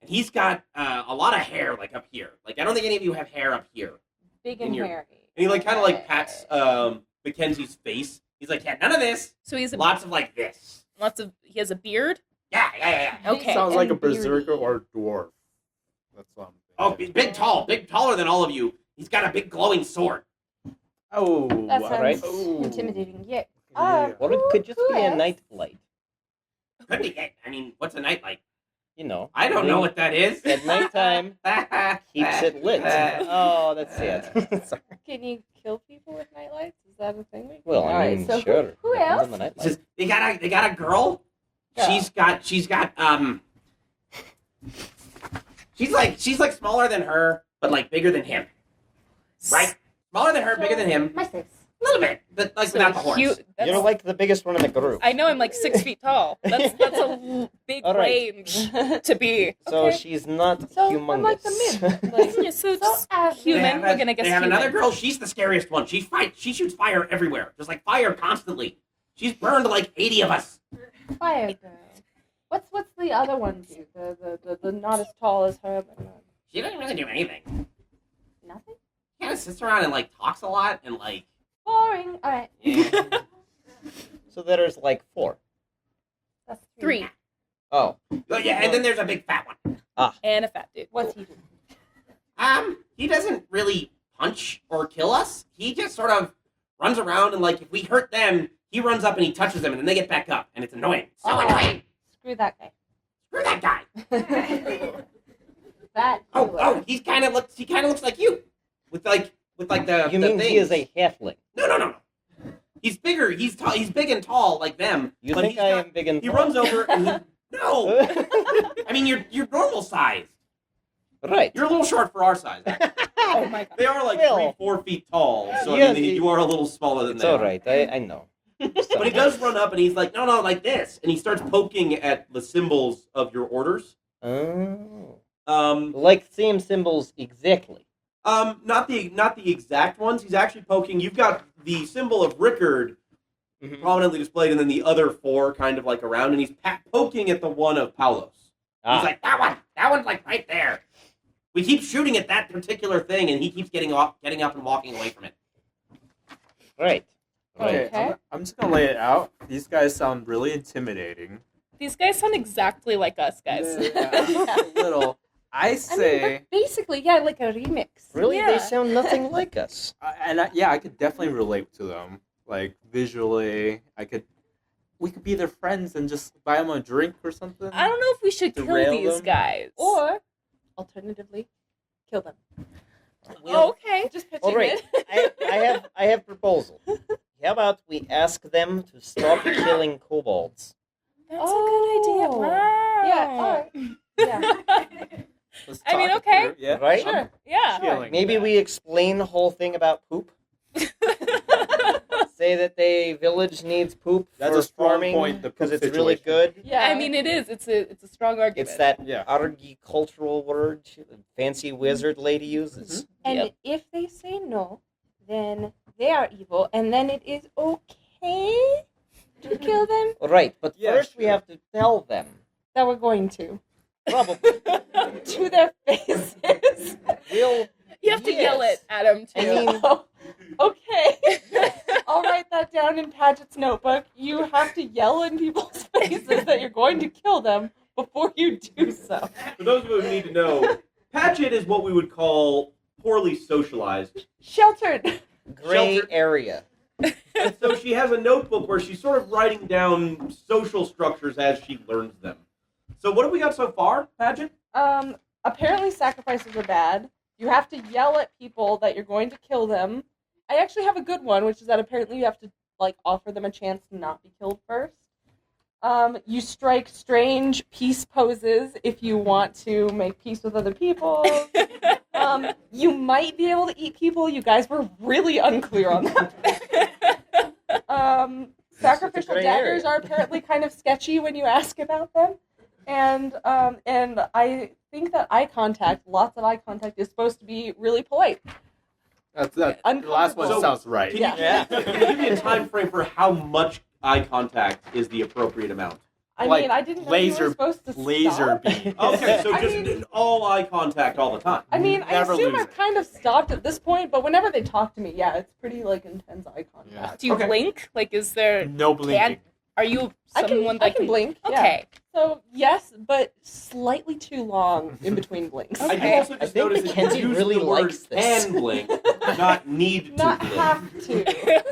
and he's got a lot of hair like up here. Like I don't think any of you have hair up here. Big In and your- hairy. And he like kind of like pats Mackenzie's face. He's like, yeah, none of this. so he's a Lots of like this. he has a beard. Yeah. Okay. Sounds like a And beardy. berserker or a dwarf. That's what I'm Oh, thinking. big taller than all of you. He's got a big glowing sword. Oh, That sounds right. intimidating. Yeah. Yeah. Or it could just who be a else? night light. Could be. I mean, what's a night like? You know. I don't know what that is. At nighttime keeps it lit. Oh, that's sad. Sorry. Can you kill people with nightlights? Is that a thing? Well, All I right, mean, so sure. Who Depends else? on the night It says, light. they got a girl. Girl. She's got she's like smaller than her, but like bigger than him. Right? Smaller than her, bigger than him. My face. A little bit, but like So without the horns. You're like the biggest one in the group. I know I'm like 6 feet tall. That's a big All right. range to be. So Okay. she's not So humongous. I'm like the mid. Like, Yeah, so it's so average. human. We're gonna guess They have human. another girl. She's the scariest one. She shoots fire everywhere, just like fire constantly. She's burned like 80 of us. Fire girl. What's the other one do? The not as tall as her, but not She doesn't really do anything. nothing. She kind of sits around and like talks a lot and like. Boring. All right. Yeah. So there's like 4. That's 3 Oh. Oh yeah, and then there's a big fat one. and a fat dude. What's he do? He doesn't really punch or kill us. He just sort of runs around and like if we hurt them, he runs up and he touches them and then they get back up and it's annoying. So Oh. annoying. Screw that guy. Screw that guy. That. Oh, he kind of looks like you, with like the. You the mean he things. is a halfling? No. He's bigger. He's tall. He's big and tall like them. You but think he's I got- am big and He tall? runs over and he, no. I mean, you're normal size. Right. You're a little short for our size. Oh my god. They are like Well, 3-4 feet tall. So yeah, I mean, you are a little smaller than It's they all are. right. I know. But he does run up and he's like, no, like this, and he starts poking at the symbols of your orders. Oh. Um, Like same symbols exactly. not the exact ones. He's actually poking. You've got the symbol of Rickard Mhm. prominently displayed, and then the other 4 kind of like around, and he's poking at the one of Paulos. He's like, that one's like right there. We keep shooting at that particular thing, and he keeps getting up and walking away from it. Right. Okay, Okay. I'm just gonna lay it out. These guys sound really intimidating. These guys sound exactly like us, guys. Yeah, a little. I I mean, say, they're basically, yeah, like a remix. Really, Yeah. they sound nothing like us. yeah, I could definitely relate to them. Like visually, we could be their friends and just buy them a drink or something. I don't know if we should kill Derail these them? guys. Or, alternatively, kill them. Oh, okay. Just pitching All right. it. I have proposal. How about we ask them to stop killing kobolds? That's a good idea. Oh. Wow. Yeah, all right. Yeah. Let's I mean, talk it okay. through. Yeah, Right? Sure. Yeah. Feeling Maybe that. we explain the whole thing about poop. Say that the village needs poop That's for a strong farming point, the because poop it's really situation. good. Yeah. I mean, it is. It's a strong argument. It's that Yeah. agricultural word the fancy wizard lady uses. And Yep. if they say no, then they are evil, and then it is okay to kill them. Right, but Yeah, first we sure. have to tell them. That we're going to. Probably. To their faces. We'll. you have to yell it Yes. at them too. I mean, Oh, okay. I'll write that down in Paget's notebook. You have to yell in people's faces that you're going to kill them, before you do so. For those of you who need to know, Patchett is what we would call poorly socialized. Sheltered. Gray Shelter. area. And so she has a notebook where she's sort of writing down social structures as she learns them. So what have we got so far, Patchett? Apparently sacrifices are bad. You have to yell at people that you're going to kill them. I actually have a good one, which is that apparently you have to offer them a chance to not be killed first. You strike strange peace poses if you want to make peace with other people. You might be able to eat people. You guys were really unclear on that. Sacrificial gray daggers area. are apparently kind of sketchy when you ask about them. And I think that lots of eye contact, is supposed to be really polite. That the last one So, sounds right. Can Yeah. you give me a time frame for how much eye contact is the appropriate amount? I Like mean, I didn't know you were supposed to Laser stop. beam. Okay, so I just mean- all eye contact all the time. I mean, I Never assume lose I've it. kind of stopped at this point, but whenever they talk to me, yeah, it's pretty intense eye contact. Do you Okay. blink? Like, is there? No blinking. Are you I someone can that can blink. Yeah. Okay. So yes, but slightly too long in between blinks. I do Okay. also I just think notice that Mackenzie you use really the word likes this. can blink, not need to Not blink. have to.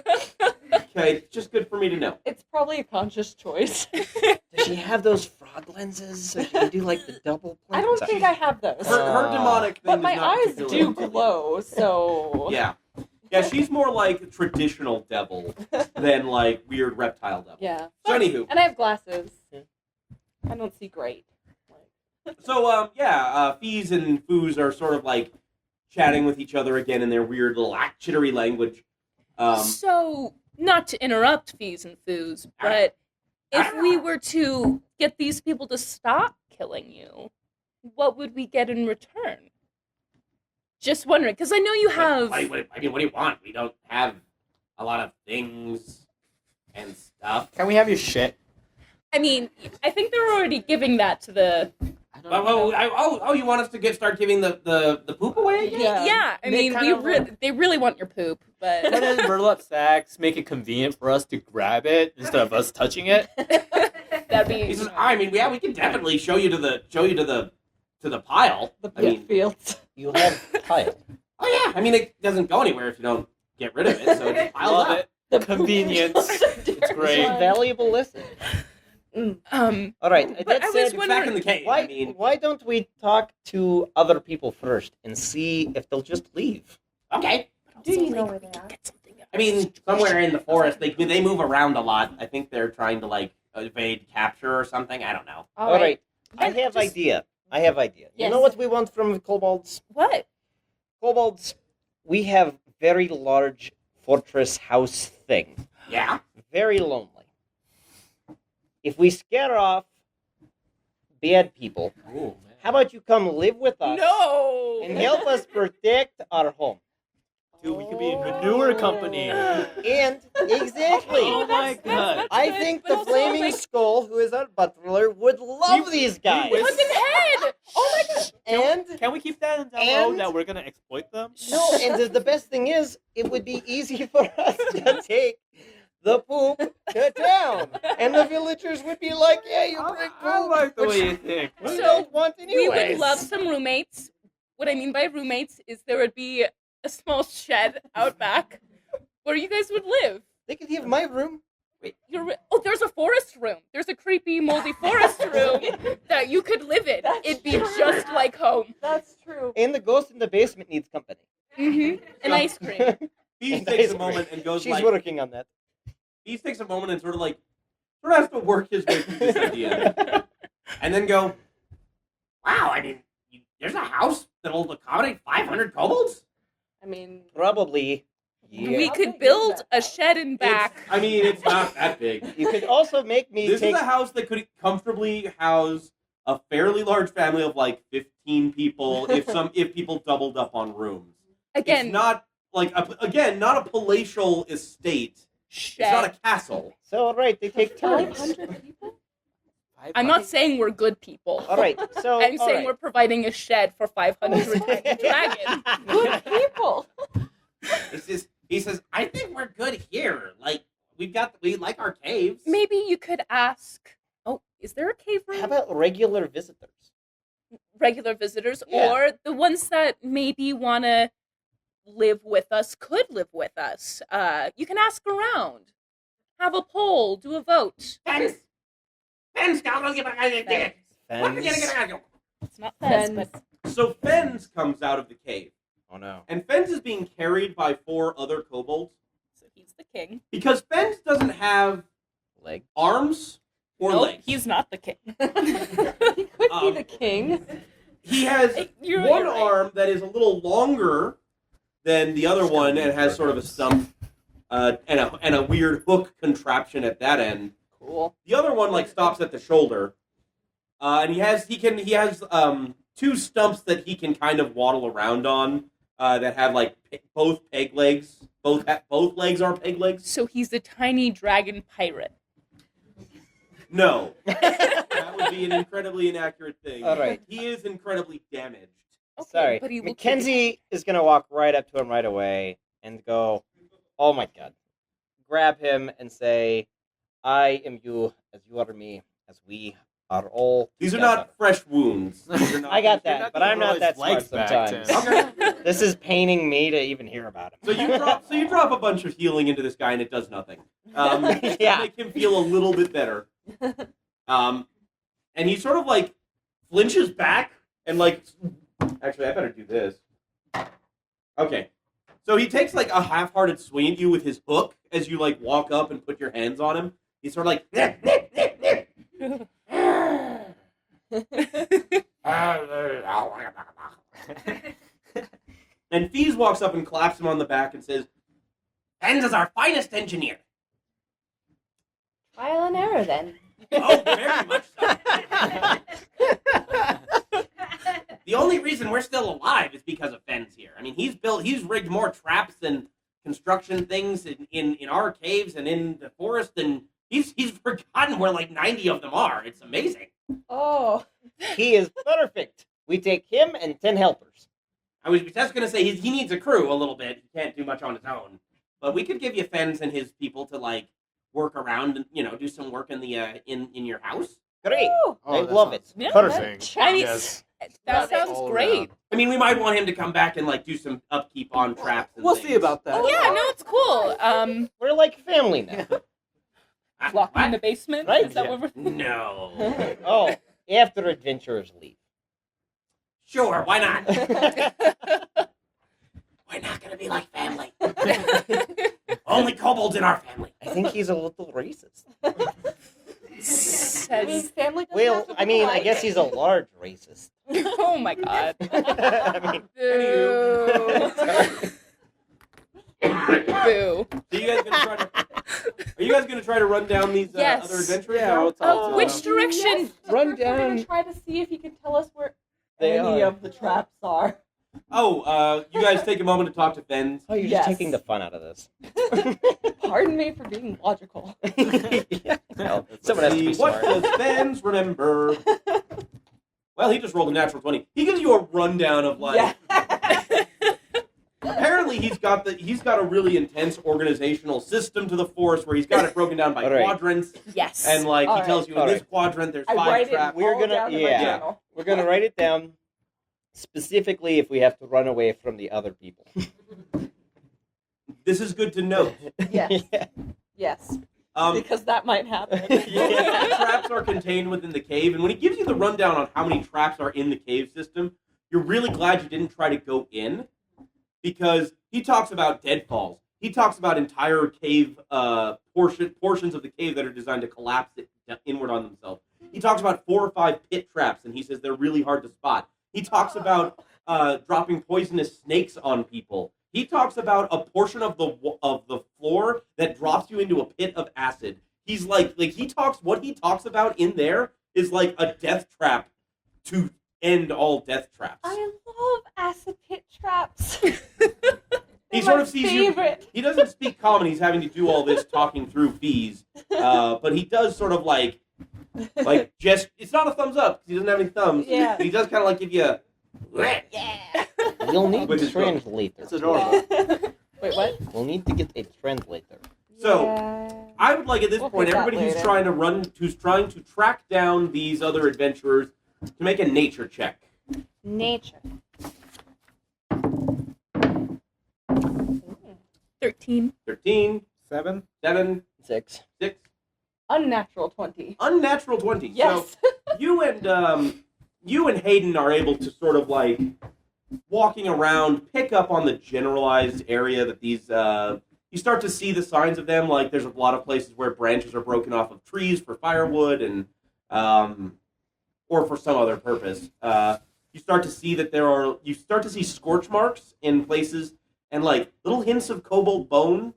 Okay, it's just good for me to know. It's probably a conscious choice. Does she have those frog lenses so she can do like the double I blink? don't think I have those. Her demonic thing But is my not eyes particularly- do glow, so Yeah. Yeah, she's more like traditional devil than like weird reptile devil. yeah. So anywho, And I have glasses. Yeah. I don't see great. Fees and Foos are sort of like chatting with each other again in their weird little chittery language. So, not to interrupt Fees and Foos, but if we were to get these people to stop killing you, what would we get in return? Just wondering, because I know you have. What do you want? We don't have a lot of things and stuff. Can we have your shit? I mean, I think they're already giving that to the. You want us to start giving the poop away? Yeah, I They mean, kind of they really want your poop, Put but it in burlap sacks, make it convenient for us to grab it instead of us touching it. that'd He be. says, I mean, yeah, we can definitely show you to the pile. The I mean, fields. You have tile. oh yeah, I mean, it doesn't go anywhere if you don't get rid of it, so it just piles Love up. it. The convenience. It's great. It's a valuable lesson. All right. But That I was said, It's back in the cave. why I mean, why don't we talk to other people first and see if they'll just leave? okay. Do you know where they are? Get something else. I mean, somewhere in the forest, they move around a lot. I think they're trying to like evade capture or something. I don't know. All right. I Then have just- idea. I have idea. You Yes. know what we want from the kobolds? What? Kobolds, we have very large fortress house thing. Yeah. Very lonely. If we scare off bad people, Ooh, how about you come live with us No. and help us protect our home? Dude, we could be a manure company. And exactly. Oh my god. I think the Flaming Skull, who is our butler, would love these guys. we- What's in head? Oh my god. And Can we keep that in down low And- that we're gonna exploit them? no, and the best thing is, it would be easy for us to take the poop to town, and the villagers would be like, "Yeah, you bring poop." I like the which way you think. we So, don't want We anyways. would love some roommates. What I mean by roommates is there would be a small shed out back where you guys would live. They could have my room. There's a forest room. There's a creepy, moldy forest room that you could live in. That's It'd be true. just like home. That's true. And the ghost in the basement needs company. And ice cream. He And takes ice a moment cream. and goes She's like, working on that. he takes a moment and sort of has to work his way through this idea, and then go, wow, I mean, there's a house that'll accommodate 500 kobolds. I mean, Probably. Yeah. We How could big build is that a house? shed in back. It's not that big. You could also make me This take. is a house that could comfortably house a fairly large family of like 15 people if people doubled up on rooms. Again, It's not like not a palatial estate. It's not a shed. castle. So, all right, they take turns. 500 people? I'm not saying we're good people. All right, so I'm all saying right. we're providing a shed for 500 tiny dragons. Good people. He says, I think we're good here. Like we like our caves. Maybe you could ask. Oh, Is there a cave room? How about regular visitors? Regular visitors, Yeah. or the ones that maybe want to live with us could live with us. You can ask around, have a poll, do a vote. Fence! Fens. It's not Fens, Fens. but So Fens comes out of the cave. Oh no. And Fens is being carried by 4 other kobolds. so he's the king. Because Fens doesn't have Leg. arms or Nope, legs. he's not the king. He could be the king. He has You're one right. arm that is a little longer than the other one and has sort of a stump and a weird hook contraption at that end. Cool. The other one like stops at the shoulder, and he has 2 stumps that he can kind of waddle around on that have like both peg legs. Both legs are peg legs. So he's a tiny dragon pirate. No, that would be an incredibly inaccurate thing. All right. He is incredibly damaged. Okay, Sorry. but he will Mackenzie is going to walk right up to him right away and go, "Oh my god." Grab him and say, "I am you as you are me, as we are all These are together." not fresh wounds. These are not I got You're that, not but gonna I'm roll not his that smart legs back, sometimes. Tim. Okay. This is paining me to even hear about him. So you drop a bunch of healing into this guy and it does nothing. Yeah. Make him feel a little bit better. And he sort of like flinches back and like, actually I better do this. Okay. So he takes like a half-hearted swing at you with his hook as you like walk up and put your hands on him. He's sort of like, and Fees walks up and claps him on the back and says, "Fens is our finest engineer." Trial and error then. Oh, very much so. The only reason we're still alive is because of Fens here. I mean, he's rigged more traps and construction things in our caves and in the forest, and he's forgotten where like 90 of them are. It's amazing. Oh. He is perfect. We take him and 10 helpers. I was just going to say he needs a crew a little bit. He can't do much on his own. But we could give you Fens and his people to like work around and do some work in the in your house. Great. Ooh. I that love it. sounds Yeah. Perfect. I mean, Yes. that That's sounds all great. I mean, we might want him to come back and like do some upkeep on traps. And We'll things. see about that. Oh yeah, no, it's cool. We're like family now. Lock him in the basement. Right? Is that Yeah. what we're? No. Oh, after adventurers leave. Sure, why not? We're not gonna be like family. Only kobolds in our family. I think he's a little racist. I mean, Says, family doesn't Well, have to I mean, I like guess it. he's a large racist. oh my god. I mean, Boo. Boo. So you guys gonna try to? Are you guys gonna try to run down these Yes. other adventurers? Yeah, now? we'll talk to Which them. direction? Yes, Run we're gonna down. try to see if he can tell us where They any are. of the traps are. Oh, you guys take a moment to talk to Fens. Oh, you're Yes. just taking the fun out of this. Pardon me for being logical. Yeah, well, someone has to be See, what smart. does Fens remember? Well, he just rolled a natural 20. He gives you a rundown of like. Yeah. Apparently, he's got a really intense organizational system to the force where he's got it broken down by All right. quadrants, Yes. and like All he right. tells you All in this right. quadrant there's I 5 write traps. it all We're gonna- down in yeah. my journal. We're going to write it down specifically if we have to run away from the other people. This is good to note. Yes. Yeah. Yes. Um, Because that might happen. most traps are contained within the cave, and when he gives you the rundown on how many traps are in the cave system, you're really glad you didn't try to go in, because he talks about deadfalls. He talks about entire cave portions of the cave that are designed to collapse it inward on themselves. He talks about 4 or 5 pit traps, and he says they're really hard to spot. He talks about dropping poisonous snakes on people. He talks about a portion of the floor that drops you into a pit of acid. He's like what he talks about in there is like a death trap to end all death traps. I love acid pit traps. He They're sort my of sees favorite. you. He doesn't speak common. He's having to do all this talking through Fees, but he does sort of like just. It's not a thumbs up because he doesn't have any thumbs. Yeah. But he does kind of like give you a. Yeah. We'll need With a his book. translator. It's adorable. Wait, what? We'll need to get a translator. So, Yeah. I would like at this We'll point hit that everybody who's later. trying to track down these other adventurers to make a nature check. Nature. 13. 13, 7. 7, 6. 6, Unnatural 20. unnatural 20. Yes. So you and Hayden are able to sort of like walking around, pick up on the generalized area that these you start to see the signs of them. Like there's a lot of places where branches are broken off of trees for firewood and or for some other purpose. You start to see that you start to see scorch marks in places and like little hints of kobold bone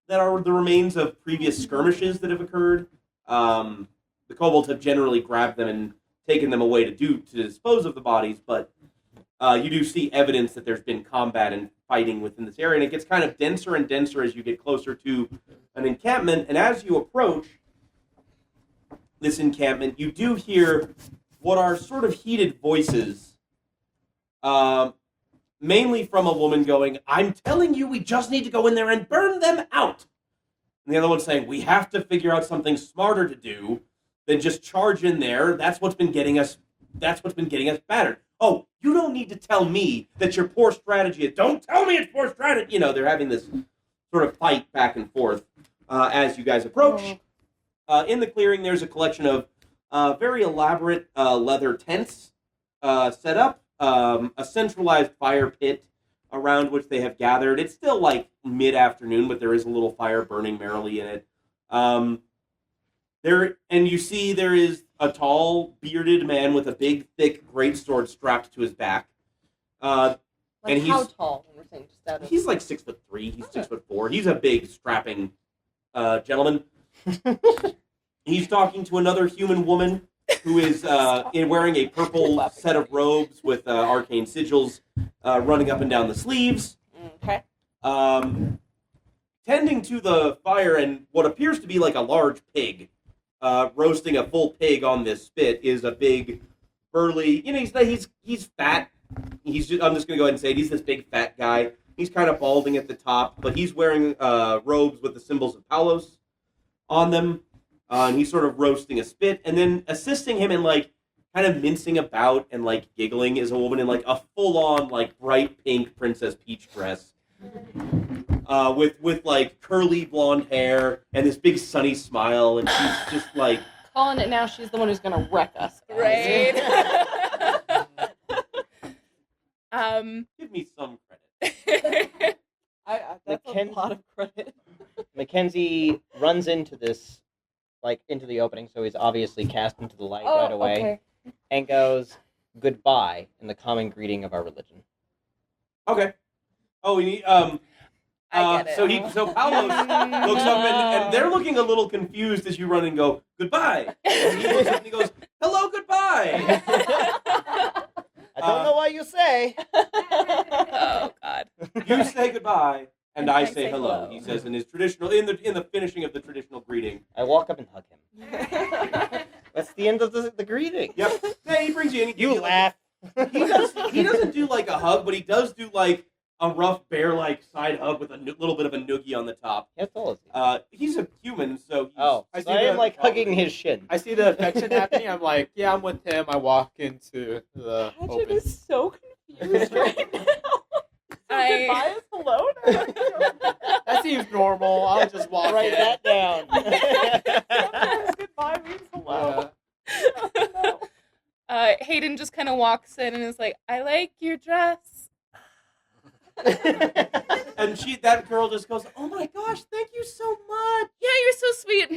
that are the remains of previous skirmishes that have occurred. The kobolds have generally grabbed them and taken them away to dispose of the bodies, but you do see evidence that there's been combat and fighting within this area, and it gets kind of denser and denser as you get closer to an encampment. And as you approach this encampment, you do hear what are sort of heated voices, mainly from a woman going, "I'm telling you, we just need to go in there and burn them out." And the other one saying, "We have to figure out something smarter to do than just charge in there. That's what's been getting us battered. Oh, you don't need to tell me that your poor strategy is. Don't tell me it's poor strategy." You know, they're having this sort of fight back and forth as you guys approach. In the clearing, there's a collection of very elaborate leather tents set up, a centralized fire pit around which they have gathered. It's still like mid-afternoon, but there is a little fire burning merrily in it. And you see there is a tall, bearded man with a big, thick greatsword strapped to his back. Like and how tall? When we're saying just out of... He's like 6'3". He's 6'4". He's a big, strapping gentleman. He's talking to another human woman who is wearing a purple set of robes with arcane sigils running up and down the sleeves. Okay. Tending to the fire and what appears to be like a large pig. Roasting a full pig on this spit is a big, burly. You know, he's fat. I'm just gonna go ahead and say it. He's this big fat guy. He's kind of balding at the top, but he's wearing robes with the symbols of Palos on them. And he's sort of roasting a spit, and then assisting him in like kind of mincing about and like giggling is a woman in like a full-on like bright pink Princess Peach dress. With like curly blonde hair and this big sunny smile, and she's just like Calling it now, she's the one who's gonna wreck us. Guys. Right. give me some credit. That's a lot of credit. Mackenzie runs into the opening, so he's obviously cast into the light right away, Okay. and goes, "Goodbye," in the common greeting of our religion. Okay. Oh, I get it. So Palos looks up and they're looking a little confused as you run and go, "Goodbye." And he looks up and he goes, "Hello, goodbye." I don't know why you say. Oh God. You say goodbye, and I I say say hello. hello. He says in his traditional, in the finishing of the traditional greeting. I walk up and hug him. That's the end of the greeting. Yep. Yeah, he brings you in. He gives You you laugh. He doesn't do like a hug, but he does do like a rough bear-like side hug with a little bit of a noogie on the top. How tall is he? He's a human, so he's, Oh, I so see I am the- like hugging his shin. I see the affection happening. I'm like, yeah, I'm with him. I walk into the Patrick open. is so confused right now. Goodbye is hello. That seems normal. I'll just walk Write in. that down. Sometimes goodbye means hello. Hayden just kind of walks in and is like, "I like your dress." and that girl just goes, "Oh my gosh, thank you so much. Yeah, you're so sweet.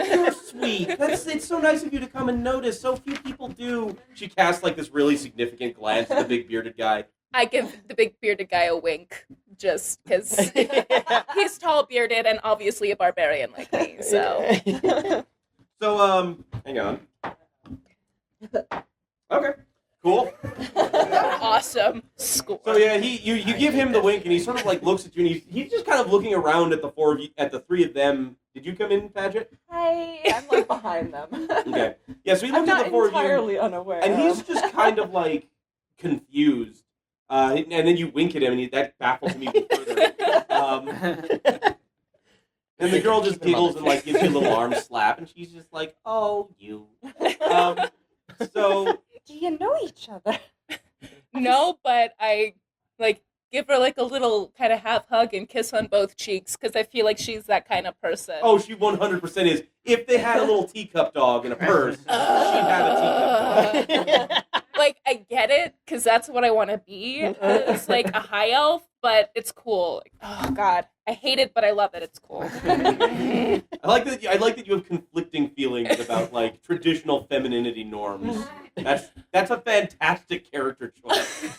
You're sweet. It's so nice of you to come and notice. So few people do." She casts like this really significant glance at the big bearded guy. I give the big bearded guy a wink, just because he's tall, bearded, and obviously a barbarian like me. So So hang on. Okay, cool. awesome score. So yeah, you give him the wink, and he sort of like looks at you, and he's just kind of looking around at the three of them. Did you come in, Paget? Hi, I'm like behind them. Okay. Yeah, so he I'm looks at not the four of you, entirely unaware. and he's just kind of like confused. And then you wink at him, and that baffles him even further. And the girl just Keep him on giggles the and like gives you a little arm slap, and she's just like, "Oh, you." So Do you know each other? No, but I like give her like a little kind of half hug and kiss on both cheeks because I feel like she's that kind of person. oh, she 100% is. If they had a little teacup dog in a purse, she'd have a teacup dog. Like I get it because that's what I want to be. It's like a high elf, but it's cool. Like, oh God, I hate it, but I love it. It's cool. I like that. I like that you have conflicting feelings about like traditional femininity norms. That's a fantastic character choice.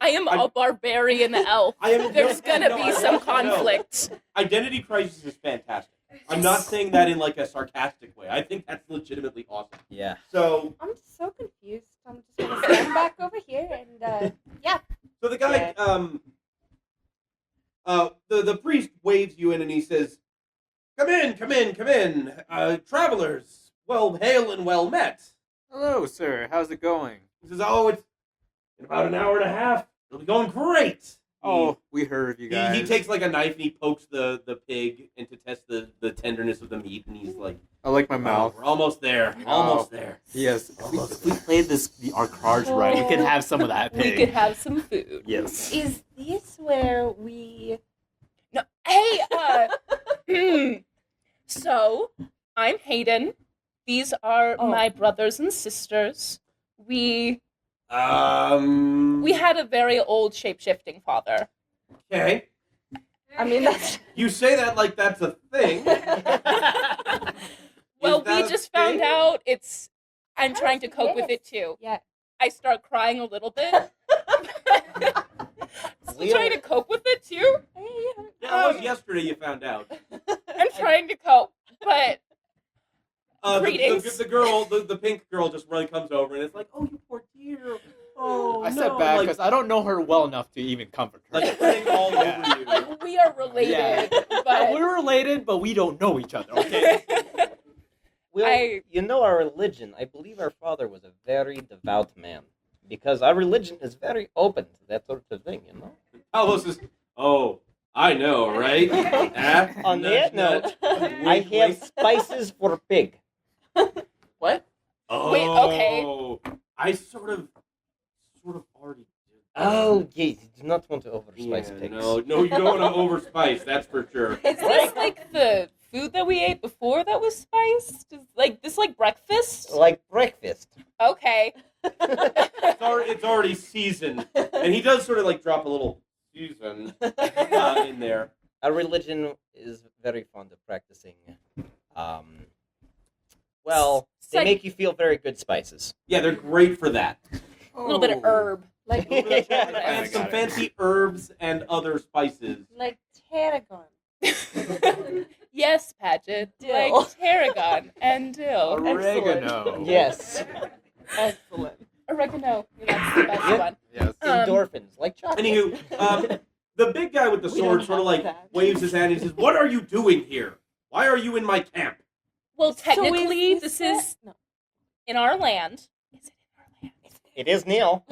I am a barbarian elf. There's gonna be some conflict. Identity crisis is fantastic. I'm not saying that in like a sarcastic way. I think that's legitimately awesome. Yeah. So I'm so confused. I'm just gonna stand back over here and yeah. So the guy, the priest waves you in and he says, "Come in, come in, come in, travelers. Well, hail and well met." Hello, sir. How's it going? He says, "Oh, it's in about an hour and a half. It'll be going great." Oh, we heard of you guys. He takes like a knife and he pokes the pig and to test the tenderness of the meat, and he's like, I like my "Oh, mouth. we're almost there, almost there." Yes. If we played our cards right, we could have some of that We pig. could have some food. Yes. Is this where we? No, hey, so I'm Hayden. These are my brothers and sisters. We had a very old shape-shifting father. Okay. I mean, that's You say that like that's a thing. Well, Is that we a just found thing? out I'm trying to cope with it too. yeah. I start crying a little bit. Still Leo- trying to cope with it too. Yeah, it was yesterday you found out. I'm trying to cope, but The Greetings. girl, the pink girl, just really comes over and it's like, "Oh, you poor dear. Oh, I no." step back like, because I don't know her well enough to even comfort her. like sitting all Yeah. over you. like we are related. Yeah. But We're related, but we don't know each other, okay? Well, you know our religion. I believe our father was a very devout man. Because our religion is very open to that sort of thing, you know? Helpless is, "Oh, I know, right?" On that note, I Wink, have wink. spices for pig. what? Oh, Wait, okay. I sort of already did. Oh, yes, you do not want to overspice Yeah, pigs. no, you don't want to overspice. That's for sure. Is this like the food that we ate before that was spiced? Is like this like breakfast? Like breakfast. Okay. It's already seasoned, and he does sort of like drop a little season in there. Our religion is very fond of practicing, well, they Psych- make you feel very good spices. Yeah, they're great for that. A little bit of herb. like And some got it. fancy herbs and other spices. like tarragon. Yes, Paget. Dill. Like tarragon and dill. Oregano. Yes. Excellent. Oregano. That's the best Yeah. one. Yes. Endorphins, like chocolate. Anywho, the big guy with the We sword don't sort of have like that. waves his hand and says, "What are you doing here? Why are you in my camp?" Well, So technically, is this where- is no. in our land. Is it in our land? It is Neil.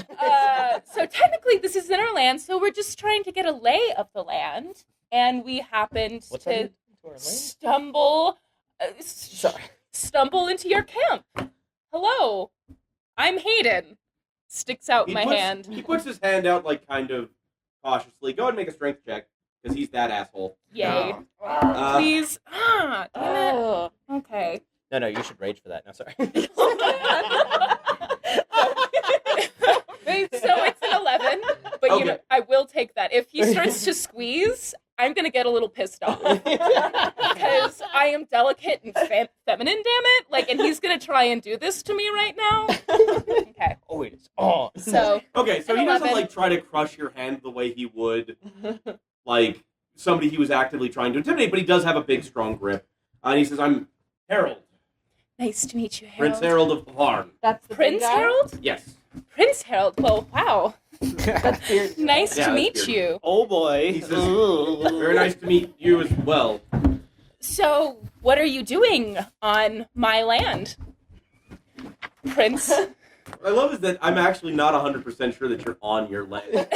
So technically, this is in our land. So we're just trying to get a lay of the land, and we happened What's that to mean to our land? stumble, Sorry. stumble into your camp. Hello, I'm Hayden. Sticks out my hand. He puts his hand out like kind of cautiously. Go ahead and make a strength check because he's that asshole. Yay! Uh, Please. Damn it. Oh. Okay. No, you should rage for that. No, sorry. So it's an 11, but you Okay. know I will take that. If he starts to squeeze, I'm gonna get a little pissed off because I am delicate and feminine. Damn it! Like, and he's gonna try and do this to me right now. Okay, Oh, it is on. so Okay, so An he doesn't 11. like try to crush your hand the way he would like somebody he was actively trying to intimidate, but he does have a big, strong grip. And he says, "I'm Harold, nice to meet you, Harold. Prince Harold of Varn." That's the big Prince guy? Harold? Yes. Prince Harold. Well, wow. That's weird. Nice Yeah, to that's meet weird. you. Oh, boy. He says, "Very nice to meet you as well." So, what are you doing on my land, Prince? What I love is that I'm actually not 100% sure that you're on your land.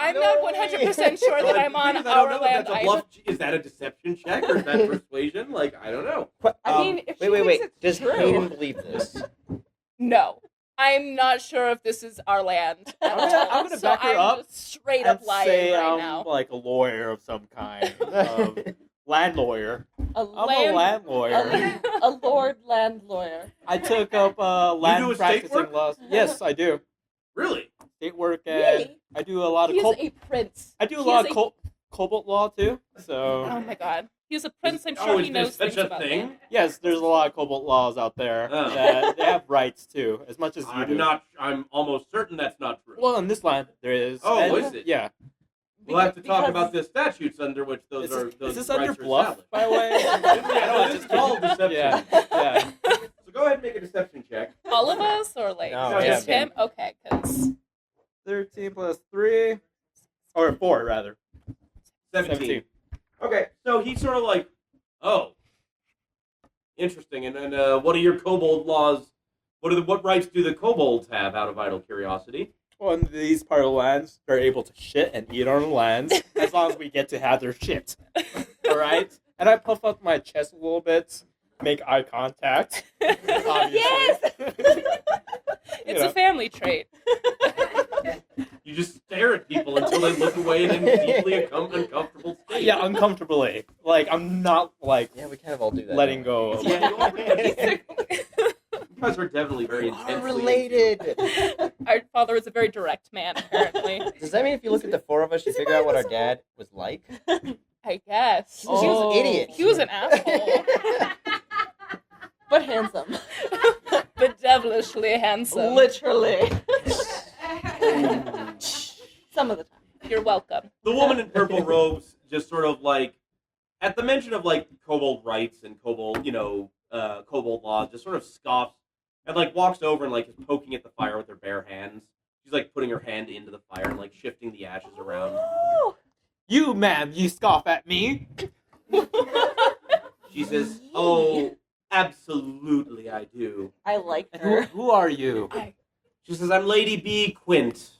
I'm No not way. 100% sure that I'm on I don't know our if land that's a either. bluff. Is that a deception check or is that persuasion? Like, I don't know. I mean, if she Wait. thinks it's Does true. Hayden believe this? No. I'm not sure if this is our land. At I'm all. gonna So back her I'm up just straight up and lying say right I'm now. like a lawyer of some kind. Land lawyer. A I'm a land lawyer. a lord land lawyer. I took up land do estate practicing work? laws. Yes, I do. Really? State work and Really? I do a lot of He is a prince. I do a He lot is of Kobold law too. So Oh my god. He's a prince. I'm sure Oh, he is there knows such things a about thing? land. yes, there's a lot of Kobold laws out there Oh. that they have rights too, as much as you do. I'm almost certain that's not true. Well, in this land there is. Oh, and- is it? Yeah. We'll have to talk Because- about the statutes under which those Is those this rights under are bluff, established. by the way? Yeah, this is all deception. Yeah. Yeah. So go ahead and make a deception check. All of us, or like No, just yeah. him? Okay, because 13 plus 3, or 4 rather. 17. Okay, so he's sort of like, oh, interesting. And what are your kobold laws? What rights do the kobolds have? Out of idle curiosity. Well, in these part of the lands, they're able to shit and eat on the lands as long as we get to have their shit. Alright? And I puff up my chest a little bit, make eye contact. Obviously. Yes! You It's know. a family trait. You just stare at people until they look away in a deeply uncomfortable state. Yeah, uncomfortably. Like, I'm not, like, Yeah, we kind of all do that. letting go of Yeah, you all pretty much- Yeah. you guys are definitely very We are intensely related. Our father was a very direct man, apparently. Does that mean if you look at the four of us, you figure out what our dad was like? I guess. He was an idiot. He was an asshole. But handsome. But devilishly handsome. Literally. Some of the time. You're welcome. The woman in purple robes just sort of like, at the mention of like kobold rights and kobold, kobold laws, just sort of scoffs and like walks over and like is poking at the fire with her bare hands. She's like putting her hand into the fire and like shifting the ashes around. You, ma'am, you scoff at me. She says, "Oh, absolutely, I do." I like And her. who are you? She says, "I'm Lady B. Quint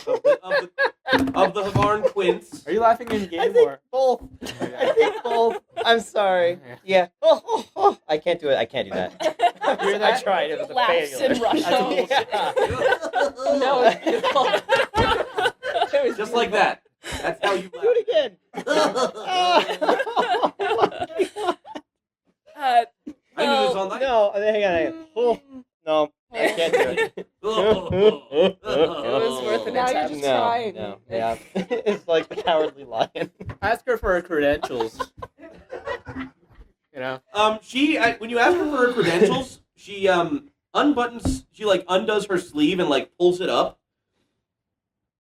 of the Havarn Quints." Are you laughing in I game think or? both. I think both. I'm sorry. Yeah. I can't do it. I can't do that. Hear I that? tried. It was a Laughs failure. in Russian. Yeah. No, it's beautiful. It was Just like that. That's how you laugh. Do it again. Uh, I knew this all night. No, hang on. Oh, no, I can't do it. It was worth an Now you're attempt. just No, trying. no, yeah. It's like the Cowardly Lion. Ask her for her credentials. You know? When you ask her for her credentials, she undoes her sleeve and like pulls it up,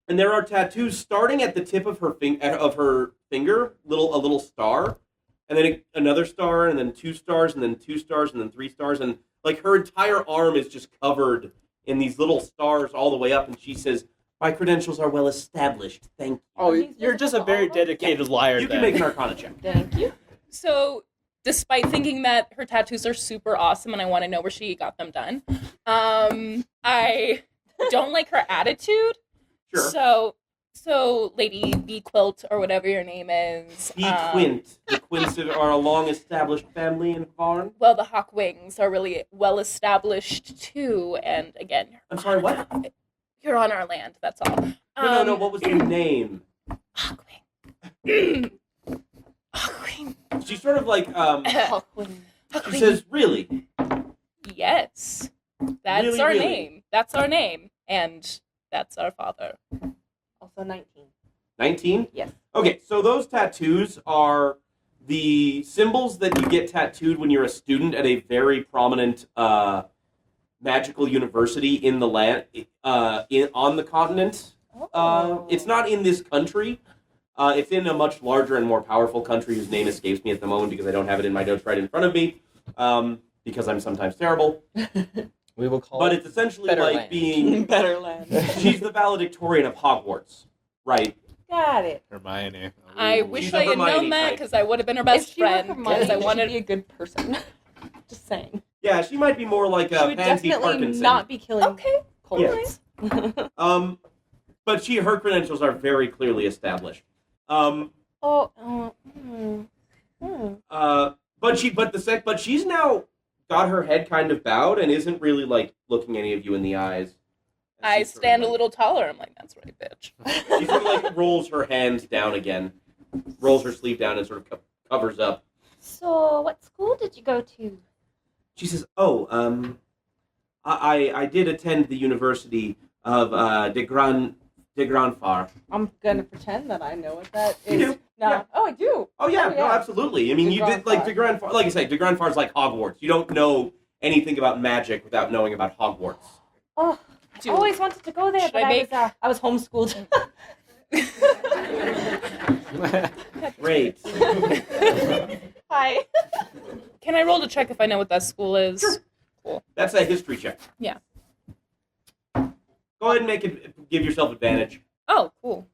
and there are tattoos starting at the tip of her finger, a little star, and then another star, and then 2 stars, and then 2 stars, and then 3 stars, and like her entire arm is just covered in these little stars all the way up, and she says, "My credentials are well established. Thank you." Oh, He's you're just a visible very all over? dedicated liar. You can then. make an Arcana check. Thank you. So, despite thinking that her tattoos are super awesome and I want to know where she got them done, I don't like her attitude. Sure. So Lady B Quilt or whatever your name is. B. Quint. The Quints are a long-established family in Havarn. Well, the Hawk Wings are really well established too, and again, I'm sorry, what? you're on our land. That's all. No. What was the name? Hawk Wing. Hawk Wing. She's sort of like, Hawk she Wing. says, "Really?" Yes, that's Really, our really? name. That's our name, and that's our father. Also 19. 19? Yes. Okay, so those tattoos are the symbols that you get tattooed when you're a student at a very prominent magical university in the land, on the continent. It's not in this country. It's in a much larger and more powerful country whose name escapes me at the moment because I don't have it in my notes right in front of me, because I'm sometimes terrible. We will call But it. it's essentially Better like land. being... Better land. She's the valedictorian of Hogwarts, right? Got it. Hermione. I Ooh. wish She's a I had Hermione known that type. because I would have been her If best she were friend. Hermione, Because I she'd wanted. be a good person. Just saying. Yeah, she might be more like She a would Pansy definitely Parkinson. not be killing Okay. kobolds. But but her credentials are very clearly established. But she's now got her head kind of bowed and isn't really like looking any of you in the eyes. I stand a little taller. I'm like, that's right, bitch. She sort of like rolls her hands down again, rolls her sleeve down, and sort of covers up. So, what school did you go to? She says, I did attend the University of de Grand Far. I'm gonna pretend that I know what that You is. do? No. Yeah. Oh, I do. Oh yeah, Oh, no, yeah. absolutely. I mean, De you Grand did like Far. de Grand Far. Like I say, de Grand Far is like Hogwarts. You don't know anything about magic without knowing about Hogwarts. Oh, I always wanted to go there, Should but I I was homeschooled. Great. Hi. Can I roll to check if I know what that school is? Sure. That's a history check. Yeah. Go ahead and give yourself advantage. Oh, cool.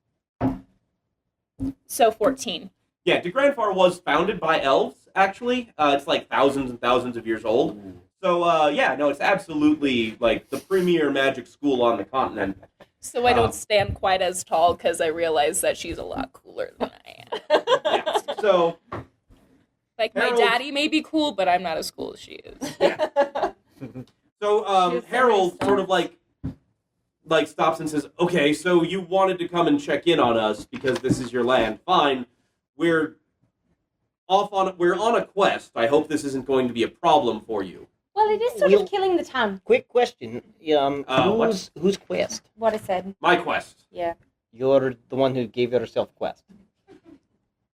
So 14. Yeah, de Grand Far was founded by elves, actually. It's like thousands and thousands of years old. So, it's absolutely like the premier magic school on the continent. So I don't stand quite as tall because I realize that she's a lot cooler than I am. Yeah. So, Like, my Harold- daddy may be cool, but I'm not as cool as she is. yeah. So, She's Harold so sort of like stops and says, "Okay, so you wanted to come and check in on us because this is your land. Fine. We're on a quest. I hope this isn't going to be a problem for you." Well, it is sort We'll- of killing the town. Quick question. What? Whose quest? What I said. My quest. Yeah. You're the one who gave yourself quest.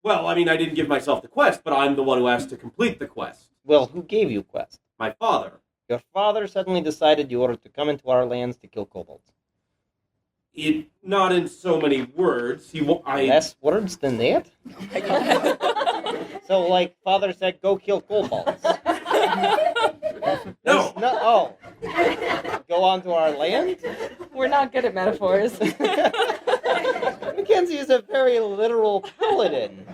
Well, I mean, I didn't give myself the quest, but I'm the one who has to complete the quest. Well, who gave you quest? My father. Your father suddenly decided you were to come into our lands to kill kobolds. Not in so many words. Less words than that? So, like, father said, go kill kobolds. No. Oh. Go on to our land? We're not good at metaphors. Mackenzie is a very literal paladin.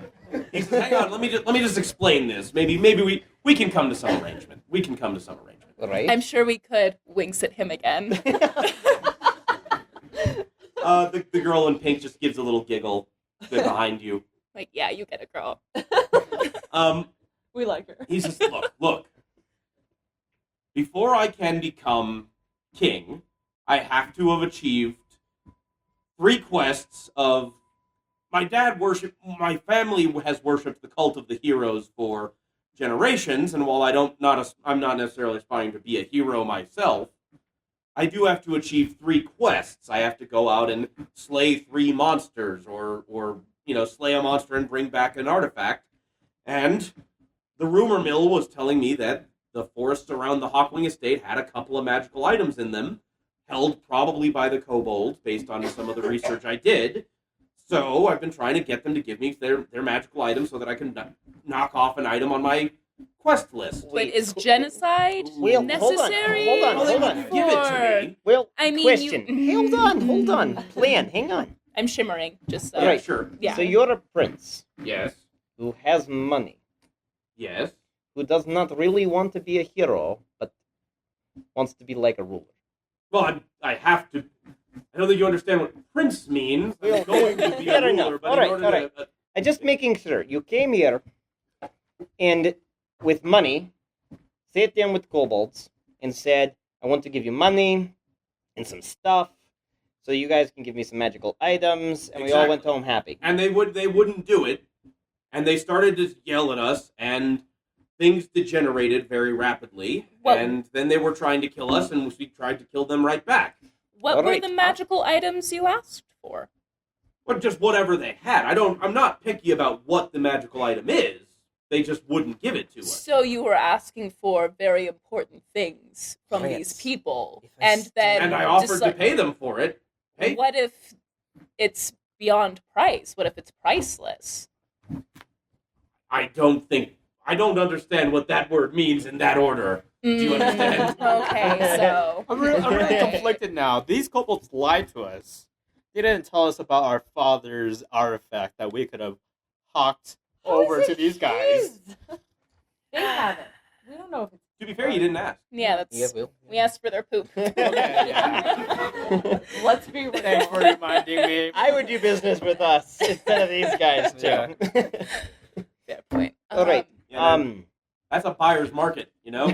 He says, "Hang on, let me just explain this. Maybe we can come to some arrangement. We can come to some arrangement." Right? I'm sure we could. Winks at him again. The girl in pink just gives a little giggle behind you. Like, yeah, you get it, girl. We like her. He says, "Look. Before I can become king, I have to have achieved 3 quests of my family has worshipped the cult of the heroes for generations, and while I'm not necessarily aspiring to be a hero myself, I do have to achieve 3 quests. I have to go out and slay 3 monsters, or slay a monster and bring back an artifact. And the rumor mill was telling me that the forests around the Hawkwing estate had a couple of magical items in them, held probably by the kobolds, based on some of the research I did. So I've been trying to get them to give me their magical items so that I can knock off an item on my quest list. But is genocide Well, necessary? hold on. Well, they wouldn't give it to me. Well, I mean, question. you- Hold on. Plan, hang on. I'm shimmering, just so. Yeah, Right. sure. Yeah. So you're a prince Yes. who has money, Yes. who does not really want to be a hero, but wants to be like a ruler. Well, I have to. I don't think you understand what prince means. I'm Well, going to be a fair ruler, enough. but All in right, order all right. to. I'm just making sure. You came here, and with money, sat down with kobolds and said, I want to give you money and some stuff so you guys can give me some magical items, and we all went Exactly. home happy. And they wouldn't do it, and they started to yell at us, and things degenerated very rapidly. Well- and then they were trying to kill us, and we tried to kill them right back. What All were right. the magical items you asked for? But just whatever they had. I'm not picky about what the magical item is. They just wouldn't give it to us. So you were asking for very important things from Yes. these people, If I and then And I offered just to like- pay them for it. Hey, What if it's beyond price? What if it's priceless? I don't understand what that word means in that order. Do you understand? Okay, so I'm really conflicted now. These kobolds lied to us. They didn't tell us about our father's artifact that we could have hawked over to these guys. They have it. We don't know if it's To be fair, you didn't ask. Yeah, that's. Yeah, Will. We asked for their poop. Let's be real. Thanks for reminding me. I would do business with us instead of these guys too. Yeah. Fair point. All right. Yeah, that's a buyer's market, you know?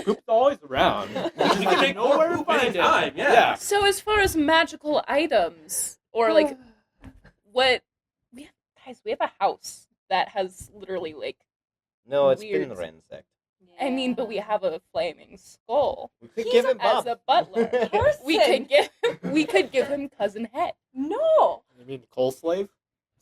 Poop's always around. You can make Nowhere more to poop find it. anytime, yeah. Yeah. So as far as magical items, or like, what we have a house that has literally like. No, it's Weird. been ransacked. I mean, but we have a flaming skull. We could He's give him As Bob. a butler. We could give him cousin Head. No, You mean Coal Slave?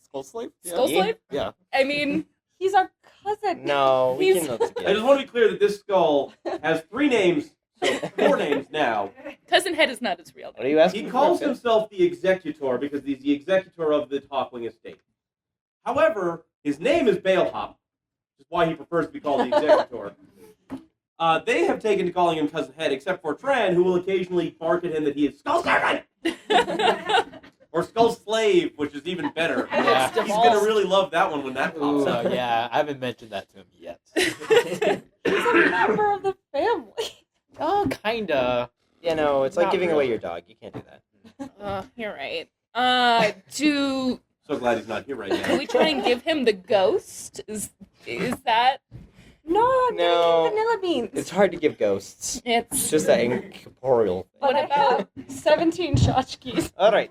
Skull Slave? Skull Yeah. Slave? Yeah. I mean, he's our cousin. No, we He's- can not I together. just want to be clear that this skull has 3 names, so 4 names now. cousin Head is not his real What are name. you asking He for? calls Phil? himself the executor because he's the executor of the Talkling estate. However, his name is Balehop, which is why he prefers to be called the executor. They have taken to calling him Cousin Head, except for Tran, who will occasionally bark at him that he is Skull Servant! Or Skull Slave, which is even better. Yeah. He's going to really love that one when that pops Ooh, up. yeah, I haven't mentioned that to him yet. He's a member of the family. Oh, kinda. You know, it's like Not giving really. away your dog. You can't do that. You're right. Do So glad he's not here right can now. we try and give him the ghost? Is that No, I'm No. gonna give vanilla beans. It's hard to give ghosts. it's It's just that incorporeal thing. But What I about- have 17 tchotchkes All right.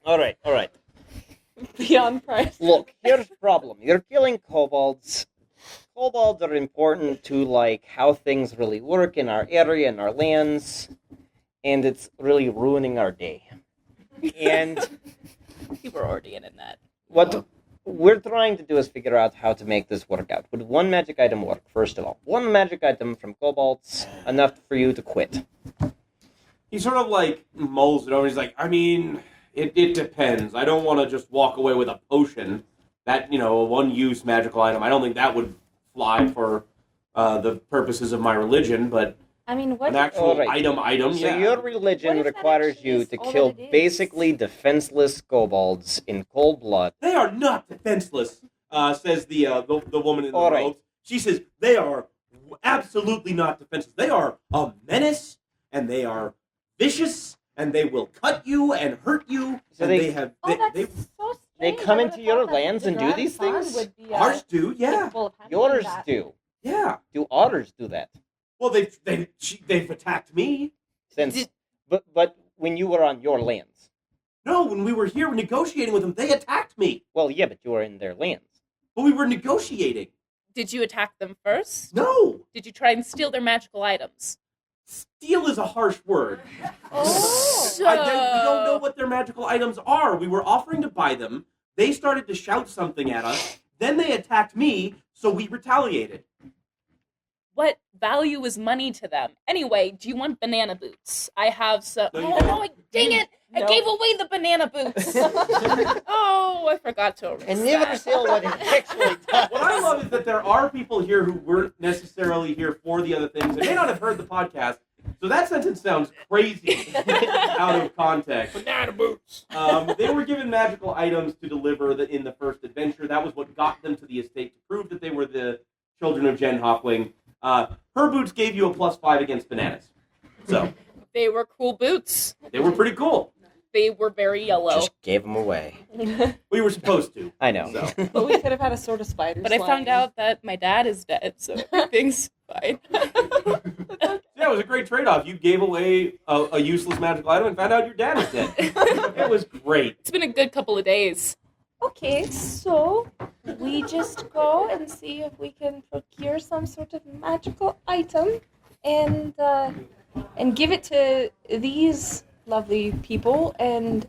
All right. beyond price. Look, here's the problem. You're killing kobolds. Kobolds are important to like how things really work in our area and our lands, and it's really ruining our day. And you were already in that. what we're trying to do is figure out how to make this work out. Would one magic item work, first of all? One magic item from kobolds, enough for you to quit. He sort of like mulls it over. He's like, I mean, it depends. I don't want to just walk away with a potion. That, you know, a one-use magical item. I don't think that would fly for the purposes of my religion, but I mean, what? an actual Alright. item, So yeah. your religion What if that requires actually you is to all kill that it is? basically defenseless kobolds in cold blood. They are not defenseless, says the woman in the All right. robes. She says they are absolutely not defenseless. They are a menace, and they are vicious, and they will cut you and hurt you. So and they- they have Oh, that's they so strange. they come I into would've your thought that lands the and do these grandson things? would be, ours do, yeah, capable of handling Yours that. do. yeah. Do otters do that? Well, they've attacked me. Since, Did- but when you were on your lands. No, when we were here negotiating with them, they attacked me. Well, yeah, but you were in their lands. But we were negotiating. Did you attack them first? No, Did you try and steal their magical items? steal is a harsh word. Oh. So We don't know what their magical items are. We were offering to buy them. They started to shout something at us. Then they attacked me, so we retaliated. what value is money to them? Anyway, do you want banana boots? I have some. No, you Oh don't. no! Dang it! I No. gave away the banana boots. Oh, I forgot to erase And never that. sell what it actually does. What I love is that there are people here who weren't necessarily here for the other things. They may not have heard the podcast, so that sentence sounds crazy out of context. Banana boots. They were given magical items to deliver in the first adventure. That was what got them to the estate to prove that they were the children of Jen Hawkling. Her boots gave you a +5 against bananas. So, They were cool boots. they were pretty cool. They were very yellow. Just gave them away. We were supposed to. I know. So. But we could have had a sort of spider. But I found out that my dad is dead, so everything's fine. Yeah, it was a great trade-off. You gave away a useless magical item and found out your dad is dead. It was great. It's been a good couple of days. Okay, so we just go and see if we can procure some sort of magical item and give it to these lovely people and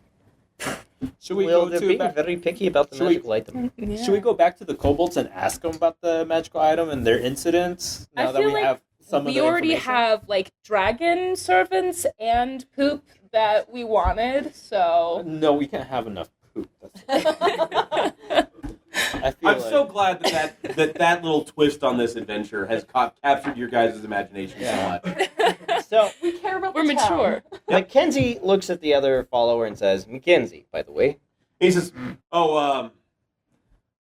Should we Well, go they're to being back, very picky about the Should we- magical item. Should we go back to the kobolds and ask them about the magical item and their incidents? I Now that feel we like have some of We the already information? have like dragon servants and poop that we wanted, so No, we can't have enough poop. That's I feel I'm like, so glad that little twist on this adventure has captured your guys' imagination Yeah. so much. So, we care about we're the town. mature. Mackenzie looks at the other follower and says, Mackenzie, by the way. He says, "Oh,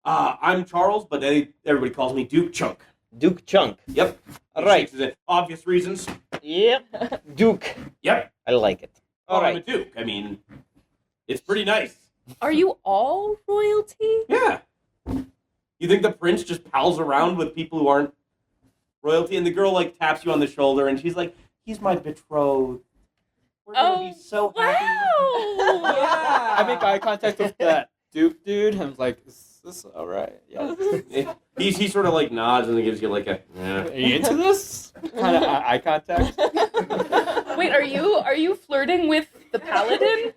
I'm Charles, but everybody calls me Duke Chunk. Duke Chunk. Yep. All He right. shakes his head. Obvious reasons. Yep. Duke. Yep. I like it. All Well, I'm a right. Duke. I mean, it's pretty nice. Are you all royalty? Yeah. You think the prince just pals around with people who aren't royalty? And the girl, like, taps you on the shoulder, and she's like, he's my betrothed. We're gonna be so happy. Wow! Yeah. I make eye contact with that Duke dude. I'm like, is this all right? Yeah. He sort of, like, nods and gives you, like, a... Are you into this? Kind of eye contact. Wait, are you flirting with the paladin?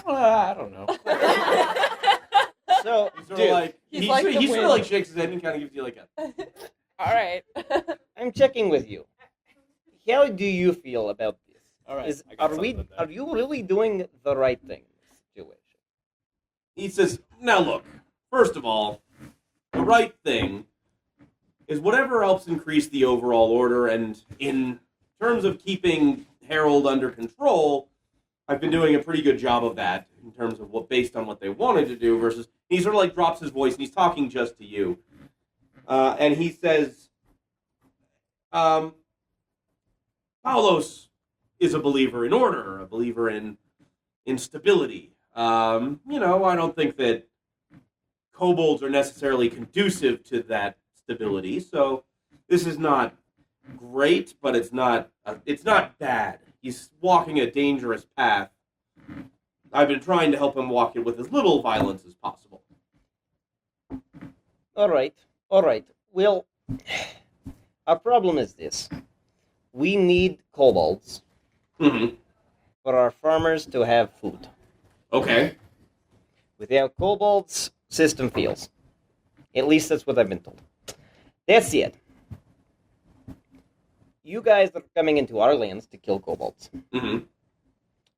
I don't know. So, He's sort of dude, like... He's He like sort the of, wind. like, shakes his head and kind of gives you, like, a... All right. I'm checking with you. How do you feel about this? All right. I got something there. Are you really doing the right thing in this situation? He says, now look, first of all, the right thing is whatever helps increase the overall order, and in terms of keeping Harold under control, I've been doing a pretty good job of that in terms of based on what they wanted to do versus, he sort of like drops his voice and he's talking just to you. And he says, Paulos is a believer in order, a believer in stability. I don't think that kobolds are necessarily conducive to that stability. So this is not great, but it's not bad. He's walking a dangerous path. I've been trying to help him walk it with as little violence as possible. All right. Well, our problem is this. We need kobolds Mm-hmm. for our farmers to have food. Okay. Without kobolds, system fails. At least that's what I've been told. That's it. You guys are coming into our lands to kill kobolds. Mm-hmm.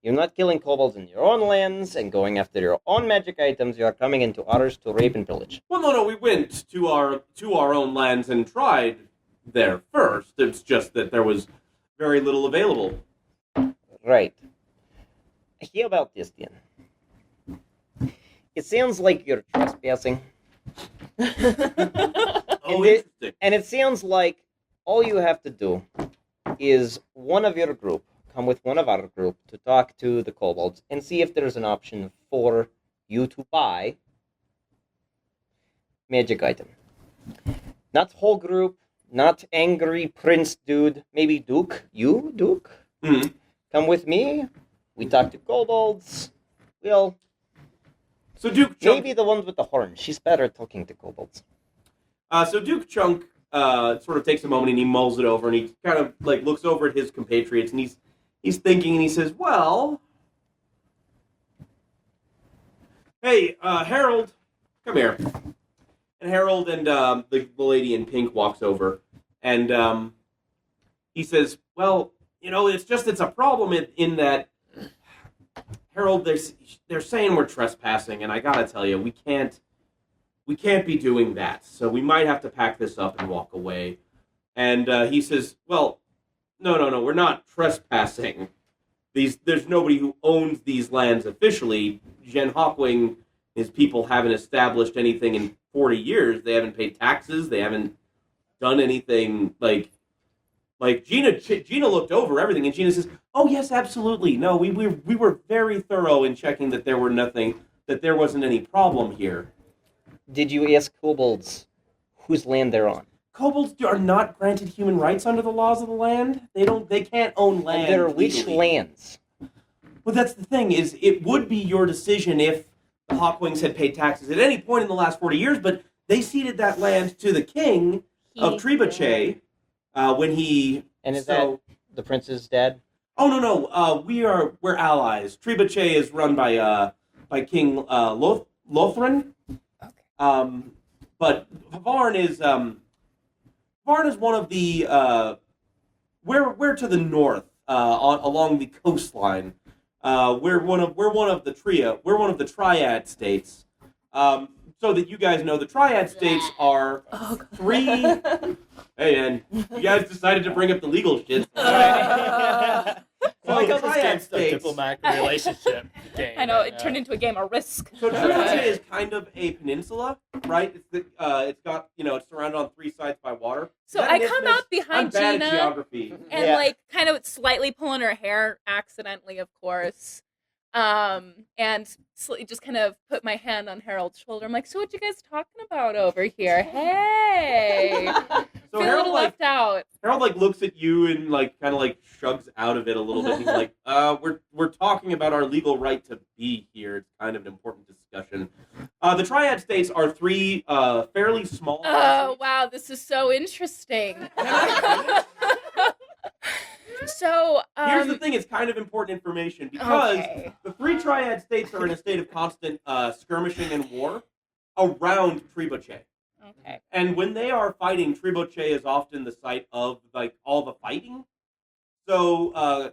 You're not killing kobolds in your own lands and going after your own magic items. You are coming into ours to rape and pillage. Well, no, we went to our own lands and tried there first. It's just that there was very little available. Right. How about this, then? It sounds like you're trespassing. Oh, And interesting. And it sounds like all you have to do is one of your group come with one of our group to talk to the kobolds and see if there's an option for you to buy magic item. Not whole group, not angry prince dude, maybe Duke. You, Duke? Mhm. Come with me. We talk to kobolds. Well, So Duke Chunk, maybe the ones with the horn. She's better at talking to kobolds. so Duke Chunk sort of takes a moment and he mulls it over and he kind of like looks over at his compatriots and he's thinking and he says, "Well, hey, Harold, come here." And Harold and the lady in pink walks over and he says, "Well, it's a problem in that Harold, they're saying we're trespassing, and I gotta tell you, we can't be doing that. So we might have to pack this up and walk away." And he says, "Well, no, we're not trespassing. There's nobody who owns these lands officially. Jen Hawkwing, his people haven't established anything in 40 years. They haven't paid taxes. They haven't done anything like Gina looked over everything, and Gina says, "Oh yes, absolutely. No, we were very thorough in checking that there wasn't any problem here. Did you ask kobolds whose land they're on? Kobolds are not granted human rights under the laws of the land. They can't own land. And they're which legally. lands? Well, that's the thing, is it would be your decision if the Hawkwings had paid taxes at any point in the last 40 years, but they ceded that land to the king of Trebuchet when he... And is that the prince's dad? Oh, no. We're allies. Trebuchet is run by King Lothran. Okay. But Varn is one of the... we're to the north, along the coastline. We're one of the trio. We're one of the triad states. so that you guys know, the Triad States are three. Hey, and you guys decided to bring up the legal shit. I like the how this Triad game's a States. diplomatic relationship game. I know, it turned into a game of Risk. So Triad is kind of a peninsula, right? It's got, it's surrounded on three sides by water. So I come up I'm behind bad at Gina geography. and Yeah. like kind of slightly pulling her hair accidentally, of course. And just kind of put my hand on Harold's shoulder. I'm like, so what you guys talking about over here? Hey. So Feel a little left out. Harold looks at you and kind of shrugs out of it a little bit. He's like, we're talking about our legal right to be here. It's kind of an important discussion. The Triad States are three fairly small. Oh, wow, this is so interesting. So, Here's the thing, it's kind of important information because okay. the three Triad States are in a state of constant skirmishing and war around Triboche. Okay. And when they are fighting, Triboche is often the site of all the fighting. So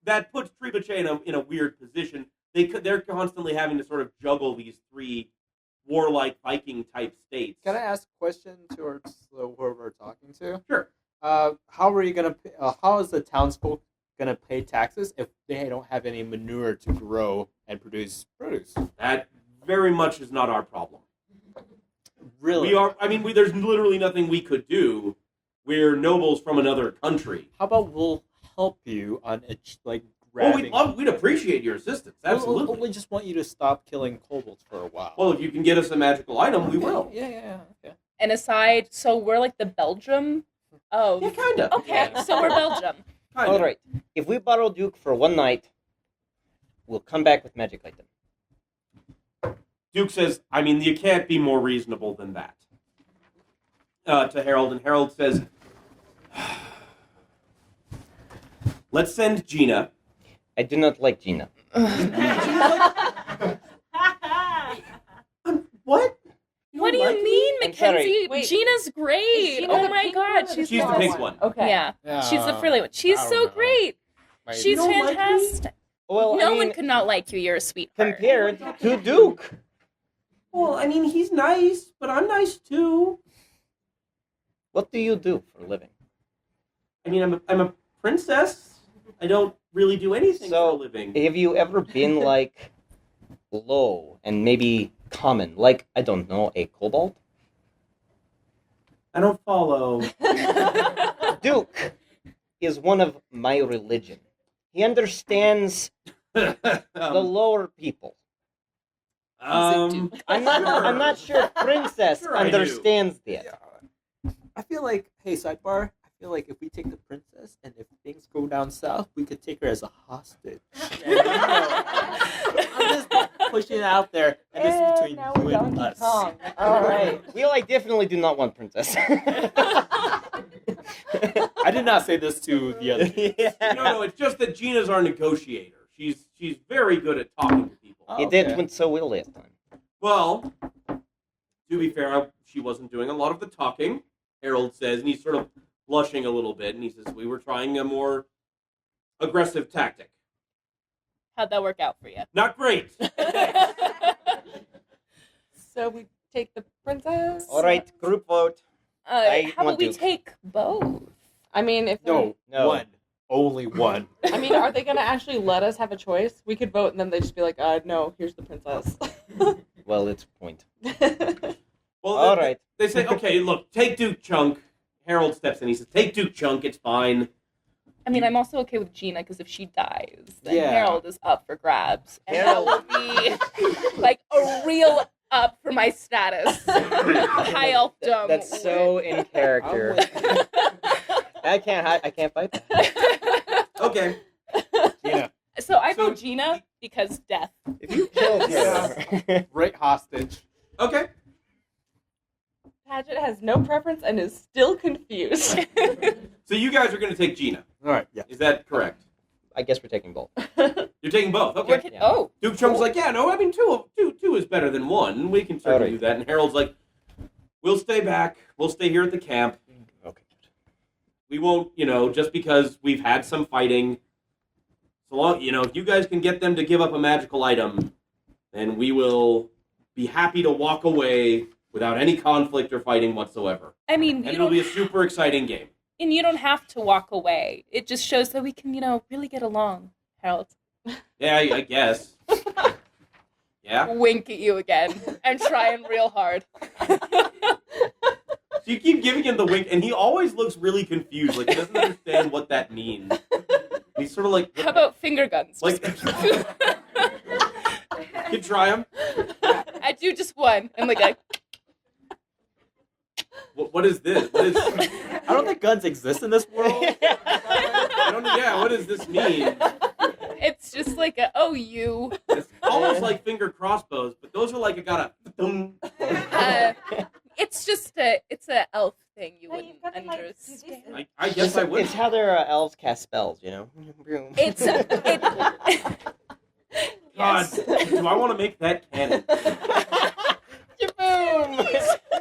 that puts Triboche in a weird position. They're constantly having to sort of juggle these three warlike Viking type states. Can I ask a question towards whoever we're talking to? Sure. How are you gonna? How is the townsfolk gonna pay taxes if they don't have any manure to grow and produce produce? That very much is not our problem. Really? There's literally nothing we could do. We're nobles from another country. How about we'll help you on grabbing? We'd appreciate your assistance. Absolutely. We just want you to stop killing kobolds for a while. Well, if you can get us a magical item, we will. Yeah. Okay. And aside, so we're like the Belgium of... Yeah, kind of. Okay, so we're Belgium. Kind All of. right. If we borrow Duke for one night, we'll come back with magic item. Duke says, you can't be more reasonable than that. To Harold, and Harold says, let's send Gina. I do not like Gina. What? What do you mean, I'm sorry. Mackenzie? Wait, Gina's great. is Gina Oh the my pink god, one or she's She's the small pink one. Okay. Yeah, she's the frilly one. She's I don't so know. great. Maybe. She's don't like me? fantastic. Well, No one could not like you. You're a sweetheart. compared to Duke. Well, he's nice, but I'm nice too. What do you do for a living? I'm a princess. I don't really do anything for a living. Have you ever been low and maybe common, I don't know, a kobold? I don't follow. Duke is one of my religion. He understands the lower people. Um, I'm not sure Princess Sure I do. understands that. I feel like, hey, sidebar. I feel like if we take the princess and if things go down south, we could take her as a hostage. And, I'm just pushing it out there, and this is between now you we're and Donkey us. Kong. All right. Well, I definitely do not want Princess. I did not say this to the other. no, it's just that Gina's our negotiator. She's very good at talking to people. Oh, It did okay. went so well last time. Well, to be fair, she wasn't doing a lot of the talking, Harold says, and he's sort of blushing a little bit, and he says, we were trying a more aggressive tactic. How'd that work out for you? Not great. So we take the princess. All right, group vote. I How want about we Duke. take both? I mean, if No, No. one. Only one. I mean, are they gonna actually let us have a choice? We could vote, and then they just be like, no, here's the princess. Well, it's a point. Well, All right. They say, okay, look, take Duke Chunk. Harold steps in. He says, take Duke Chunk. It's fine. I mean, I'm also okay with Gina because if she dies, then Yeah. Harold is up for grabs, and that will be like a real up for my status. High elfdom. That's so in character. I can't fight that. Okay. Gina, So I So- vote Gina because death. If you kill her, right hostage. Okay. Paget has no preference and is still confused. So you guys are going to take Gina. All right. Yeah. Is that correct? I guess we're taking both. You're taking both. Okay. Yeah. Oh, Duke Chunk's like, yeah, no, I mean, two is better than one. We can certainly Alright. do that. And Harold's like, we'll stay back. We'll stay here at the camp. Okay. We won't, just because we've had some fighting. So long, if you guys can get them to give up a magical item, then we will be happy to walk away without any conflict or fighting whatsoever. I mean, And it'll be a super exciting game. and you don't have to walk away. It just shows that we can, really get along, Harold. Yeah, I guess. Yeah? Wink at you again. I'm trying real hard. So you keep giving him the wink, and he always looks really confused. Like, he doesn't understand what that means. He's sort of like... How about finger guns? Like... You try him? I do just one. I'm like, What is this? What is... I don't think guns exist in this world. I don't know, yeah, what does this mean? it's just like you. It's almost like finger crossbows, but those are like, I got a... It's just it's a elf thing you No, wouldn't you've gotta, like, do this. understand. I guess I would. It's how their elves cast spells, you know? It's God, do I want to make that canon? Boom!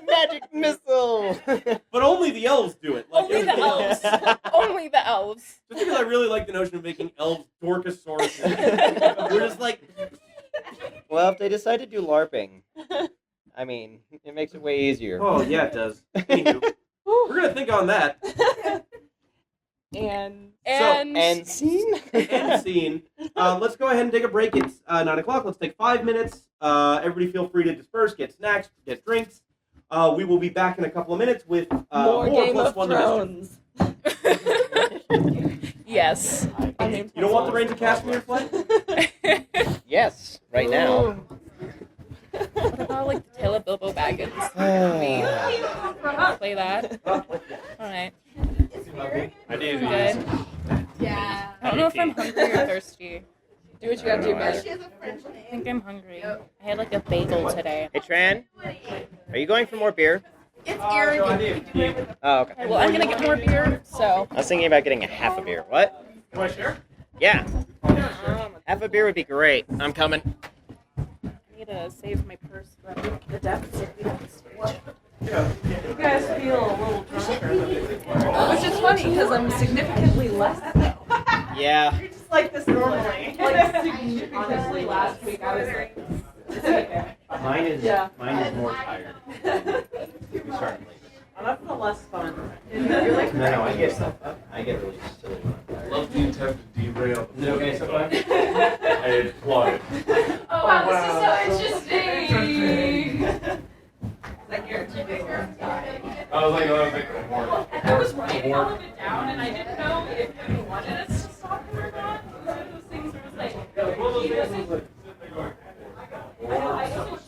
Magic missile! But only the elves do it. Like, only the everything elves. else- Only the elves. Just because I really like the notion of making elves Dorkosaurus. We're just like, Well, if they decide to do LARPing, I mean, it makes it way easier. oh yeah, it does. Anywho, we're gonna think on that. And And scene? End scene. Let's go ahead and take a break. It's 9 o'clock. Let's take 5 minutes. Everybody feel free to disperse, get snacks, get drinks. We will be back in a couple of minutes with more Game plus of one to Mischief. Thrones. Yes. You don't want the Reigns of Castamere play? Yes, right now. What about like the Tale of Bilbo Baggins? Play that. All right. I did. Good. Yeah. I don't know if I'm hungry or thirsty. Do what you gotta do, man. She has a French I name. think I'm hungry. I had like a bagel today. Hey, Tran, are you going for more beer? It's arrogant. Oh, okay. Okay, well, I'm gonna get more beer, so. I was thinking about getting a half a beer. What? You want to share? Yeah. Half a beer would be great. I'm coming. I need to save my purse for the deficit. You guys feel a little drunker. Which is funny because I'm significantly less. Yeah. You're just like this normally. Like significantly last week I was like. Mine is Yeah. more tired. We started late. That's the less fun. No, I get really silly. Love the attempt to derail. Is it okay so far? I applaud it. Oh wow, this is so interesting. Like you're too big. I was like, more. I was writing all of it down, and I didn't know if you wanted us to stop him or not. It was one of those things where it was like, he doesn't. I don't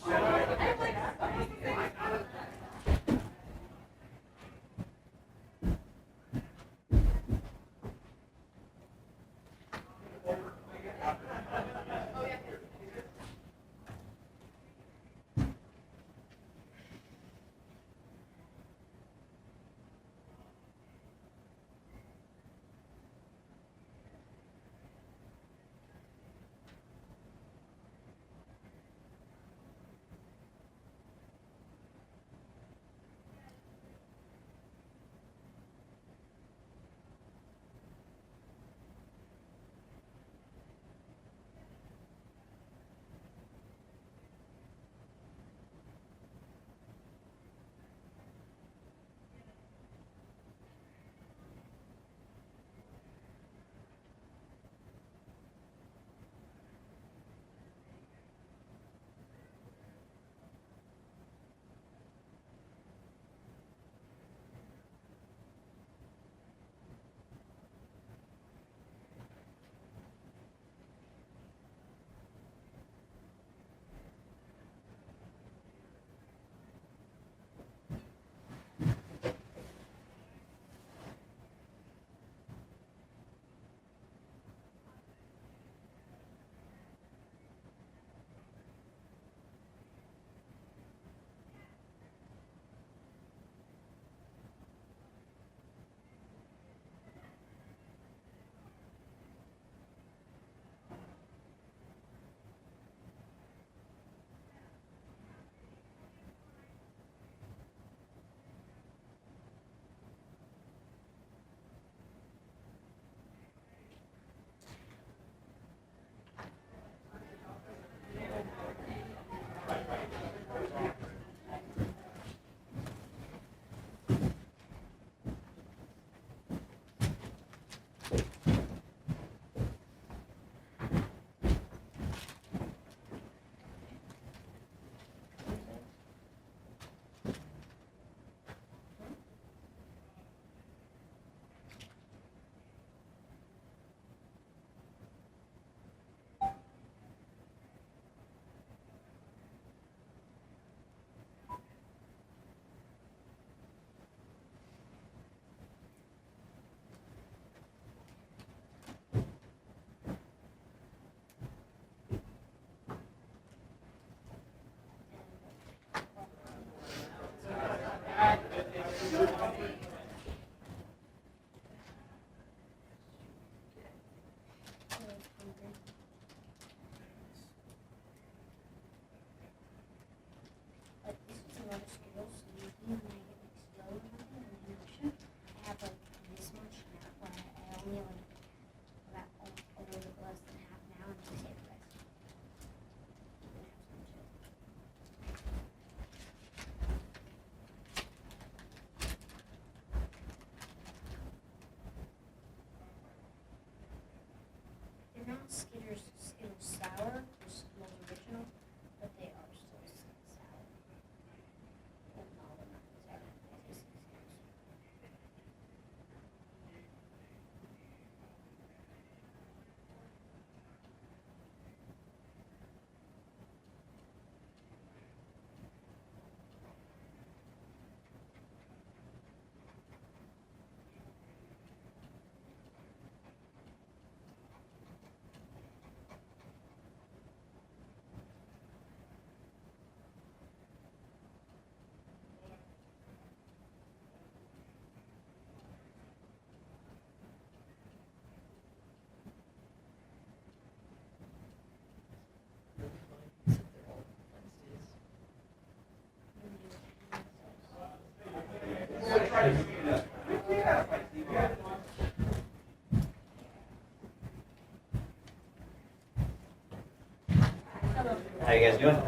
you guys doing?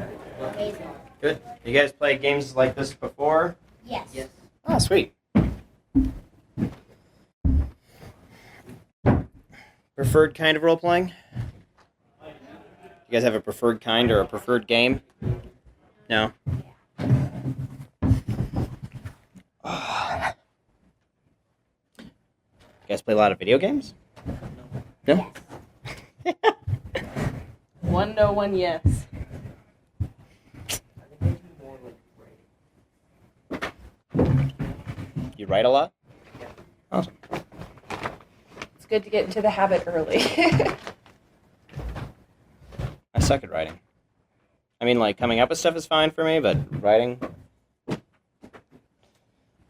Amazing. Good. You guys played games like this before? Yes. Oh, sweet. Preferred kind of role playing? You guys have a preferred kind or a preferred game? No. You guys play a lot of video games? No? One no, one yes. You write a lot? Awesome. It's good to get into the habit early. I suck at writing. I mean, like, coming up with stuff is fine for me, but writing?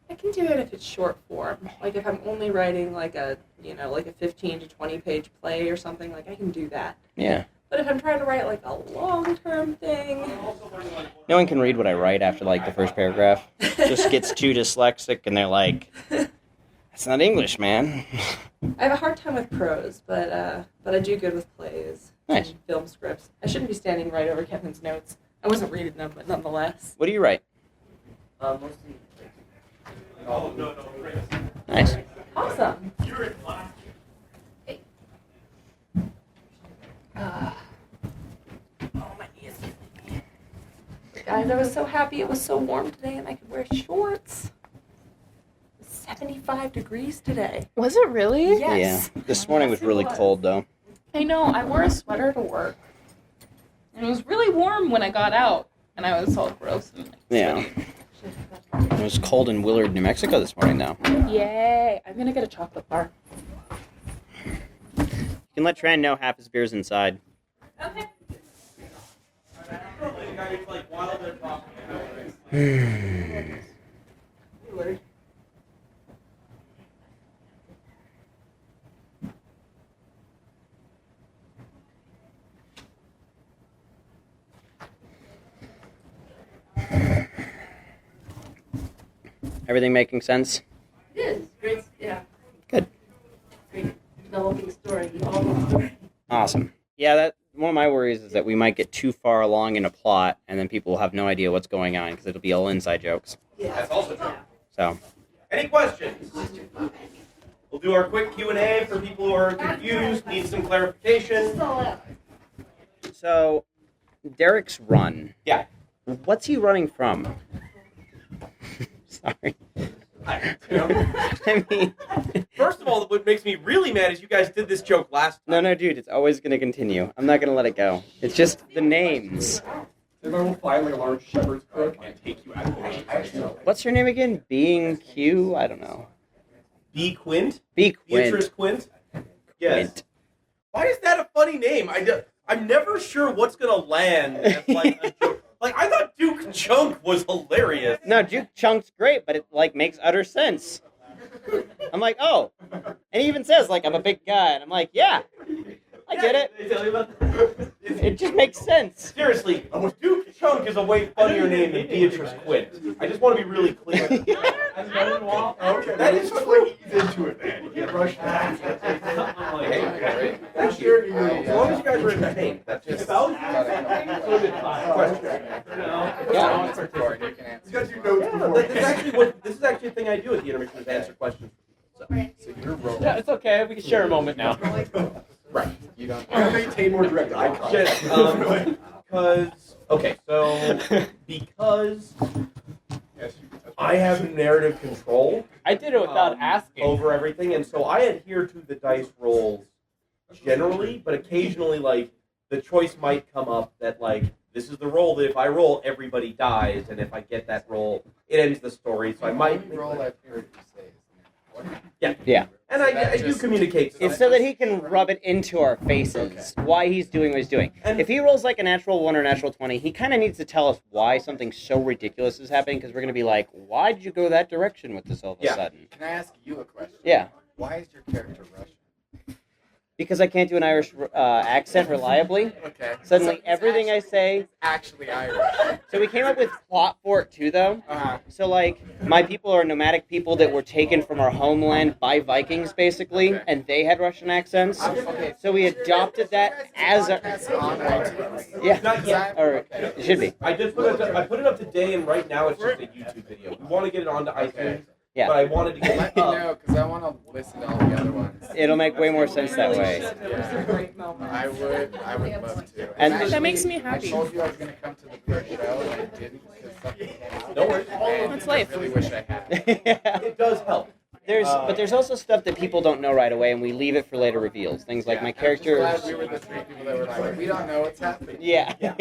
I can do it if it's short form. Like if I'm only writing like a 15 to 20 page play or something, like I can do that. Yeah. But if I'm trying to write like a long-term thing, No one can read what I write after, like, the first paragraph. Just gets too dyslexic, and they're like, that's not English, man. I have a hard time with prose, but I do good with plays. Nice. And film scripts. I shouldn't be standing right over Kevin's notes. I wasn't reading them, but nonetheless. What do you write? Mostly. Nice. Awesome. Oh, my knees. Guys, I was so happy it was so warm today and I could wear shorts. It was 75 degrees today. Was it really? Yes. Yeah. This morning was Yes, it really was. cold, though. I know. I wore a sweater to work. And it was really warm when I got out. And I was all gross and Yeah. It was cold in Willard, New Mexico this morning, though. Yay. I'm going to get a chocolate bar. You can let Tran know half his beer's inside. Okay. Everything making sense? It is. Great. Yeah. Good. Great developing story. Evolving story. Awesome. Yeah, one of my worries is that we might get too far along in a plot, and then people will have no idea what's going on, because it'll be all inside jokes. Yeah. That's also true. So, Any questions? We'll do our quick Q&A for people who are confused, need some clarification. so Derrick's run. Yeah. What's he running from? Sorry. I mean, First of all, what makes me really mad is you guys did this joke last time. no, dude, it's always going to continue. I'm not going to let it go. It's just the names. Everyone will find like a large shepherd's crook and take you out of the way. What's her name again? Being Q? I don't know. B. Quint? B. Beatrice Quint. Quint? Yes. Quint. Why is that a funny name? I'm never sure what's going to land as like a joke. Like, I thought Duke Chunk was hilarious. No, Duke Chunk's great, but it, like, makes utter sense. I'm like, oh. And he even says, like, I'm a big guy. And I'm like, yeah, I get it. Did they tell you about that? It just makes sense. Seriously, Duke Chunk is a way funnier name than Beatrice Quint. I just want to be really clear. Okay, That is like ease into it, man. You can't rush that. Thank you. As long as you guys are entertained, that's just question. Yeah. He's got your notes before. This is actually a thing I do at the intermission is answer questions. So. So you're rolling. Yeah, it's okay. We can share a moment now. Right. You don't maintain more direct eye contact. Because I have narrative control I did it without asking. over everything, and so I adhere to the dice rolls generally, but occasionally, like, the choice might come up that, like, this is the roll that if I roll, everybody dies, and if I get that roll, it ends the story, so I might... roll that period you say. Yeah. And I do communicate. It's so that he can rub it into our faces why he's doing what he's doing. And- If he rolls like a natural 1 or natural 20, he kind of needs to tell us why something so ridiculous is happening, because we're going to be like, why did you go that direction with this all of a Yeah. sudden? Can I ask you a question? Yeah. Why is your character Russian? because I can't do an Irish accent reliably, Okay. suddenly So everything it's I say. actually Irish. So we came up with plot for it too, though. Uh-huh. So like, my people are nomadic people that were taken from our homeland by Vikings, basically, Okay. and they had Russian accents. Okay. So we adopted that as a Podcast on iTunes. yeah, Not yet. or it should be. I just put it up today, and right now it's just a YouTube video. We want to get it onto iTunes, Yeah. but I wanted to get Let it me up. know, because I want to listen to all the other ones. It'll make way more sense that way. Yeah. I would love to. And- Actually, That makes me happy. I told you I was going to come to the first show, and I didn't because something came up. Don't worry. And That's life. I really wish I had. It does help. But there's also stuff that people don't know right away, and we leave it for later reveals. Things like Yeah, my I'm just character. glad we were the three people that were like, we don't know what's happening. Yeah. And,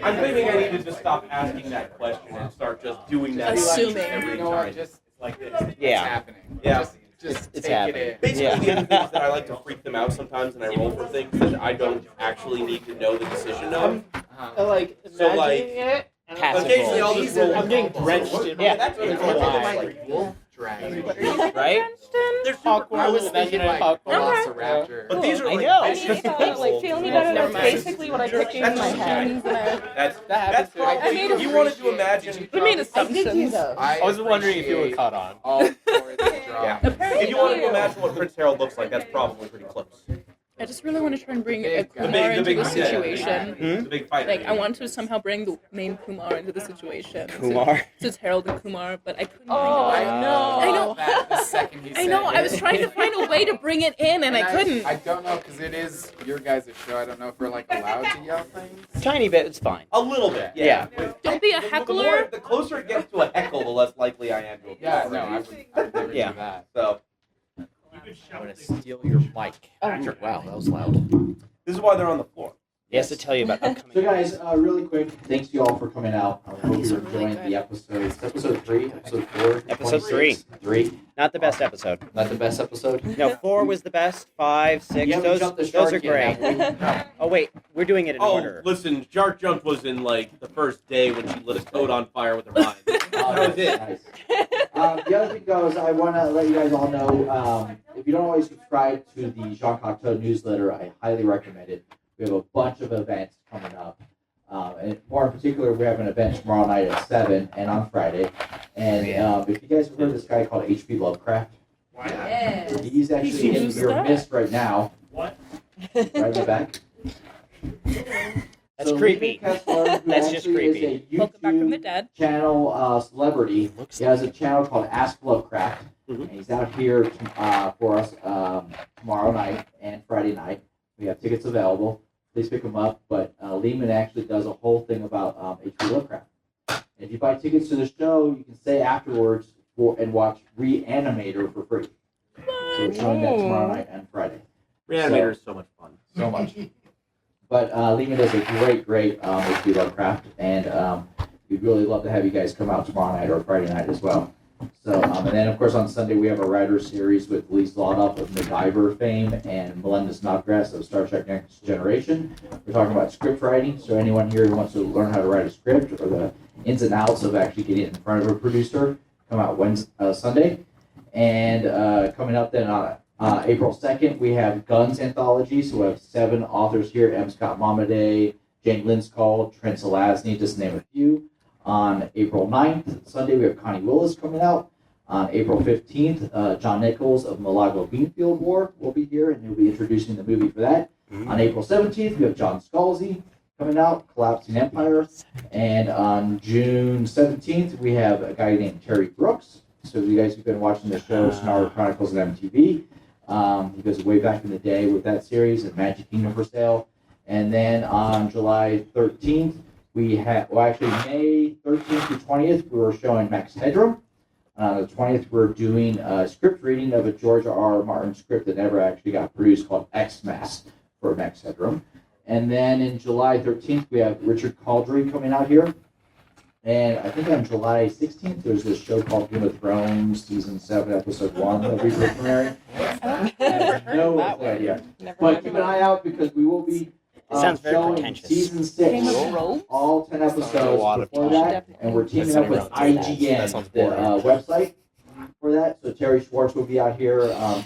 I'm thinking I needed to stop asking that question and start just doing that Assuming. every you know what? time. Just Like this. it's Yeah. happening. Yeah. Just It's take happening. it in. Basically, Yeah. the other thing is that I like to freak them out sometimes, and I roll for things that I don't actually need to know the decision of. Uh-huh. Like So, imagining like, it. And passive Occasionally, roll. I'll just roll. I'm getting drenched in Yeah. That's what it's Like, like. like wolf dragon. Right? They're super Awkward. I was cool. thinking Imaginary like popcorn. velociraptor. But these are I like know. I mean, if like feel any better, Never that's mind. basically what I pictured in my head. That's happens too. probably you wanted to imagine. We made assumptions. I was wondering if you were caught on. All for the draw. Yeah. Apparently If you wanted to not. imagine what Prince Harold looks like, that's probably pretty close. I just really want to try and bring The a big- Kumar the into big- the yeah. situation. The big fight. Like, I want to somehow bring the name Kumar into the situation. Kumar. So it's Harold and Kumar, but I couldn't Oh, bring it in. no. I know. That the second he I said know. I it. was trying to find a way to bring it in, and I couldn't. I don't know because it is your guys' show. I don't know if we're like allowed to yell things. Tiny bit, it's fine. A little bit. Yeah. Don't be a heckler. The closer it gets to a heckle, the less likely I am to. Yeah, no, I would never Yeah. do that. So I'm gonna steal your mic. Wow, that was loud. this is why they're on the floor. He has to tell you about upcoming. So guys, really quick, thanks to you all for coming out. I hope you're enjoying the episodes. Episode 3, episode 4, Episode 26, 3. Not the best episode. Not the best episode. No, 4 was the best. 5, 6. You haven't Those jumped the those shark are yet, great. have we? Oh wait, we're doing it in Oh, order. listen, Shark Jump was in like the first day when she lit a toad on fire with her mind. Oh, That was it. nice. The other thing goes, I want to let you guys all know, if you don't always subscribe to the Jean Cocteau newsletter, I highly recommend it. We have a bunch of events coming up. And more in particular, we have an event tomorrow night at 7 and on Friday. And if you guys have heard of this guy called H.P. Lovecraft, Yes. he's actually in Who's your that? midst right now. What? Right in the back. That's So creepy. Nathan Kessler, who That's just actually creepy. is a Welcome back from the YouTube dead. channel celebrity. He has a channel called Ask Lovecraft. Mhm. And he's out here for us tomorrow night and Friday night. We have tickets available. Please pick them up. But Lehman actually does a whole thing about H.P. Lovecraft. And if you buy tickets to the show, you can stay afterwards and watch Reanimator for free. So we're showing that tomorrow night and Friday. Reanimator is so much fun. So much. But Lehman does a great H.P. Lovecraft, and we'd really love to have you guys come out tomorrow night or Friday night as well. So, and then of course on Sunday we have a writer series with Lee Slaughter of MacGyver fame and Melinda Snodgrass of Star Trek Next Generation. We're talking about script writing, so anyone here who wants to learn how to write a script or the ins and outs of actually getting it in front of a producer, come out Sunday. And coming up then on April 2nd, we have Guns Anthology. So we have 7 authors here: M. Scott Momaday, Jane Linskall, Trent Selazny, just to name a few. On April 9th, Sunday, we have Connie Willis coming out. On April 15th, John Nichols of Malago Beanfield War will be here, and he'll be introducing the movie for that. On April 17th, we have John Scalzi coming out, Collapsing Empire. And on June 17th, we have a guy named Terry Brooks. So you guys have been watching the show Sonara Chronicles on MTV. He goes way back in the day with that series and Magic Kingdom for sale. And then on July 13th, we have, May 13th to 20th, we were showing Max Headroom. On the 20th, we're doing a script reading of a George R. Martin script that never actually got produced called Xmas for Max Headroom. And then in July 13th, we have Richard Caldry coming out here. And I think on July 16th, there's this show called Game of Thrones, Season 7, Episode 1, that we were premiering. I have no idea. But keep an eye out because we will be It sounds very showing pretentious. Season 6, Game of Thrones? all 10 Sounds a lot episodes of before that. And we're teaming up with That IGN, sounds the boring. website for that. So Terry Schwartz will be out here.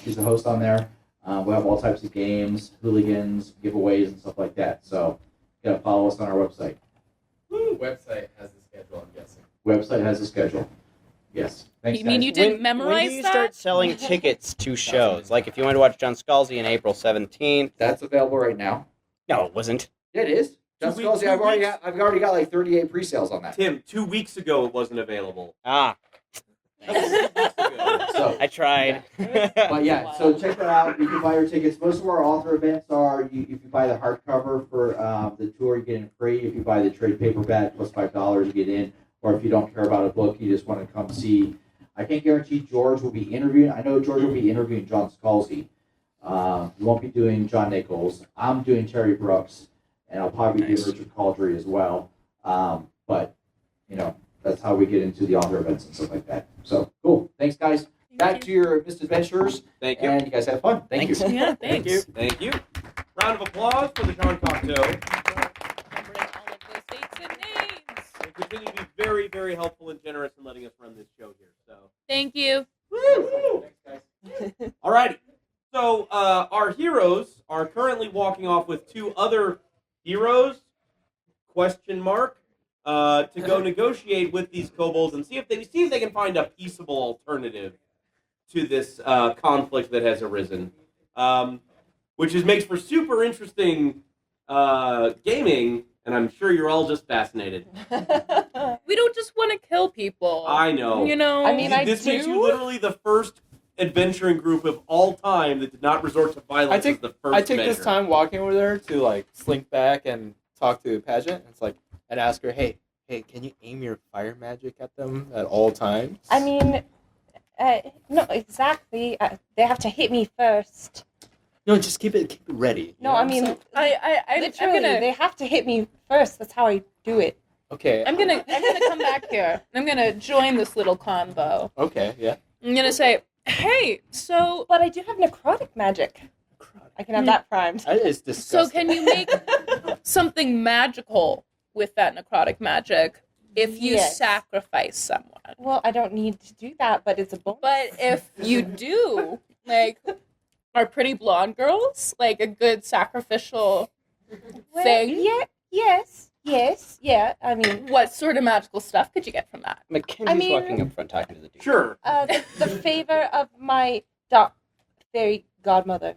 She's the host on there. We have all types of games, hooligans, giveaways, and stuff like that. So you gotta follow us on our website. Website has the schedule, I'm guessing. Website has a schedule. Yes. Thanks, You mean guys. you didn't When memorize do you that? start selling tickets to shows? Like if you wanted to watch John Scalzi on April 17th. That's available right now. No, it wasn't. Yeah, it is. John 2 weeks- Scalzi, I've already got like 38 pre-sales on that. Tim, 2 weeks ago it wasn't available. Ah, So, I tried. but yeah, so check that out. You can buy your tickets. Most of our author events are if you buy the hardcover for the tour, you get in free. If you buy the trade paperback plus $5, you get in. Or if you don't care about a book, you just want to come see. I can't guarantee George will be interviewing. I know George will be interviewing John Scalzi. We won't be doing John Nichols. I'm doing Terry Brooks, and I'll probably Nice. do Richard Caldry as well. But you know, that's how we get into the author events and stuff like that. So cool. Thanks, guys. Back to your misadventures, Thank you. and you guys have fun. Thank you. Yeah, Thank thanks. you. Thank you. Round of applause for the John Cocktail. Remembering all of those dates and names. They continue to be very, very helpful and generous in letting us run this show here. So, Thank you. all righty. So our heroes are currently walking off with 2 other heroes? Question mark. To go negotiate with these kobolds and see if they can find a peaceable alternative to this conflict that has arisen, which makes for super interesting gaming. And I'm sure you're all just fascinated. We don't just want to kill people. I know. You know. I mean, this makes you do. literally the first adventuring group of all time that did not resort to violence as the first I take measure. this time walking over there to like slink back and talk to Pageant. It's like and ask her, hey, can you aim your fire magic at them at all times? I mean, no, exactly. They have to hit me first. No, just keep it ready. you No, know I what I'm mean, saying? I'm literally, gonna. they have to hit me first. That's how I do it. Okay. I'm gonna come back here. I'm gonna join this little convo. Okay, yeah. I'm gonna say, hey, so But I do have necrotic magic. I can have that primed. That is disgusting. so can you make something magical with that necrotic magic if you Yes. sacrifice someone? Well, I don't need to do that, but it's a bonus. But if you do, like, are pretty blonde girls like a good sacrificial Well, thing? Yeah. I mean, What sort of magical stuff could you get from that? Mackenzie's I mean- walking up front talking to the dude. Sure. the favor of my dark fairy godmother.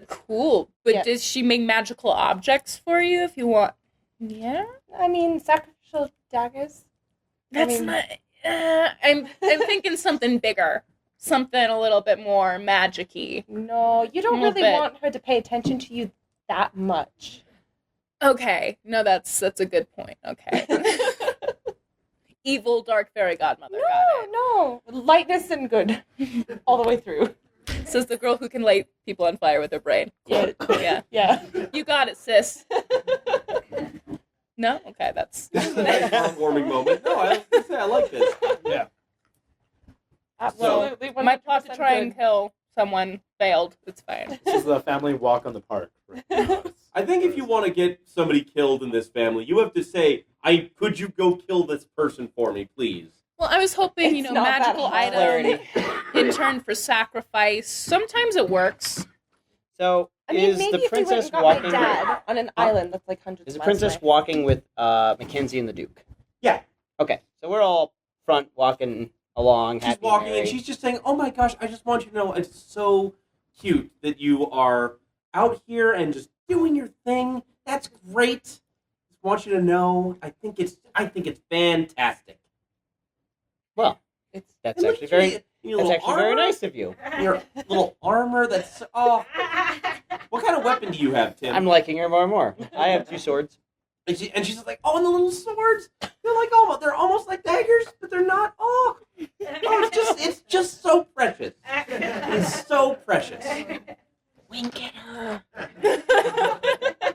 Cool. But Yeah. does she make magical objects for you if you want? Yeah. I mean, sacrificial daggers. That's mean- not. I'm thinking something bigger, something a little bit more magic-y. No, you don't A little really bit. want her to pay attention to you that much. Okay, no, that's a good point. Okay. Evil dark fairy godmother. Got No, lightness and good, all the way through. it. Says the girl who can light people on fire with her brain. Yeah, Yeah, yeah. you got it, sis. No, okay, that's. This is a nice heartwarming moment. No, I was gonna say I like this. Yeah. Absolutely. My plot to 100% try and good. kill someone failed. It's fine. This is the family walk on the park. I think if you want to get somebody killed in this family, you have to say, could you go kill this person for me, please? Well, I was hoping, It's not that magical hard. item in turn for sacrifice. Sometimes it works. So I mean, is maybe the if we went princess and got walking? my dad on an island that's like hundreds Is of the miles princess away. walking with Mackenzie and the Duke? Yeah. Okay, so we're all front walking along. She's happy, walking and married. she's just saying, "Oh my gosh, I just want you to know it's so cute that you are out here and just doing your thing. That's great. Just want you to know, I think it's fantastic." Well, It's that's And look actually at very. you, your That's little actually very armor, nice of you. Your little armor. That's What kind of weapon do you have, Tim? I'm liking her more and more. I have 2 swords. And she's just like, "Oh, and the little swords. They're like they're almost like daggers, but they're not. Oh, it's just so precious. It's so precious." wink at her.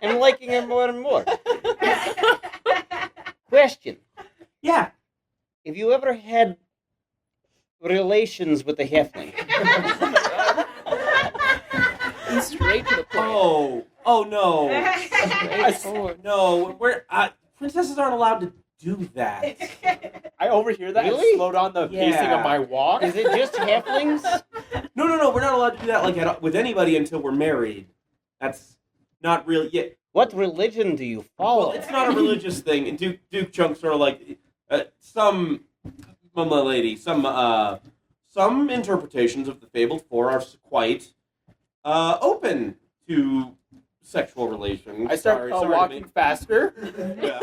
I'm liking her more and more. Question: Yeah. Have you ever had relations with a halfling? Straight to the point. Oh no. Straightforward. No, princesses aren't allowed to do that. I overhear that Really? and slow down the pacing Yeah. of my walk. Is it just halflings? No. We're not allowed to do that like with anybody until we're married. That's not really. Yeah. What religion do you follow? Well, it's not a religious thing. And Duke Chunk's sort of like some interpretations of the Fabled Four are quite open to sexual relations. I start walking faster Yeah.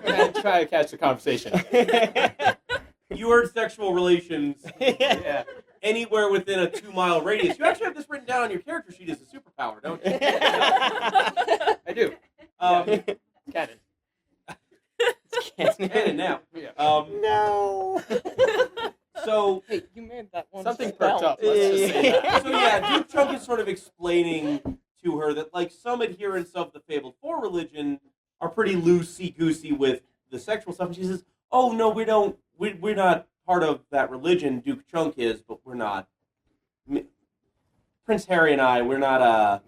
and try to catch the conversation. You heard sexual relations Yeah. anywhere within a 2-mile radius. You actually have this written down on your character sheet as a superpower, don't you? I do. Canon. It's canon now. Yeah. No. So Hey, you made that one. Something spell. perked up. Let's just say that. So yeah, Duke Chunk is sort of explaining to her that like some adherents of the Fabled Four religion are pretty loosey-goosey with the sexual stuff. And she says, "Oh no, we're not part of that religion. Duke Chunk is, but we're not. Prince Harry and I, we're not.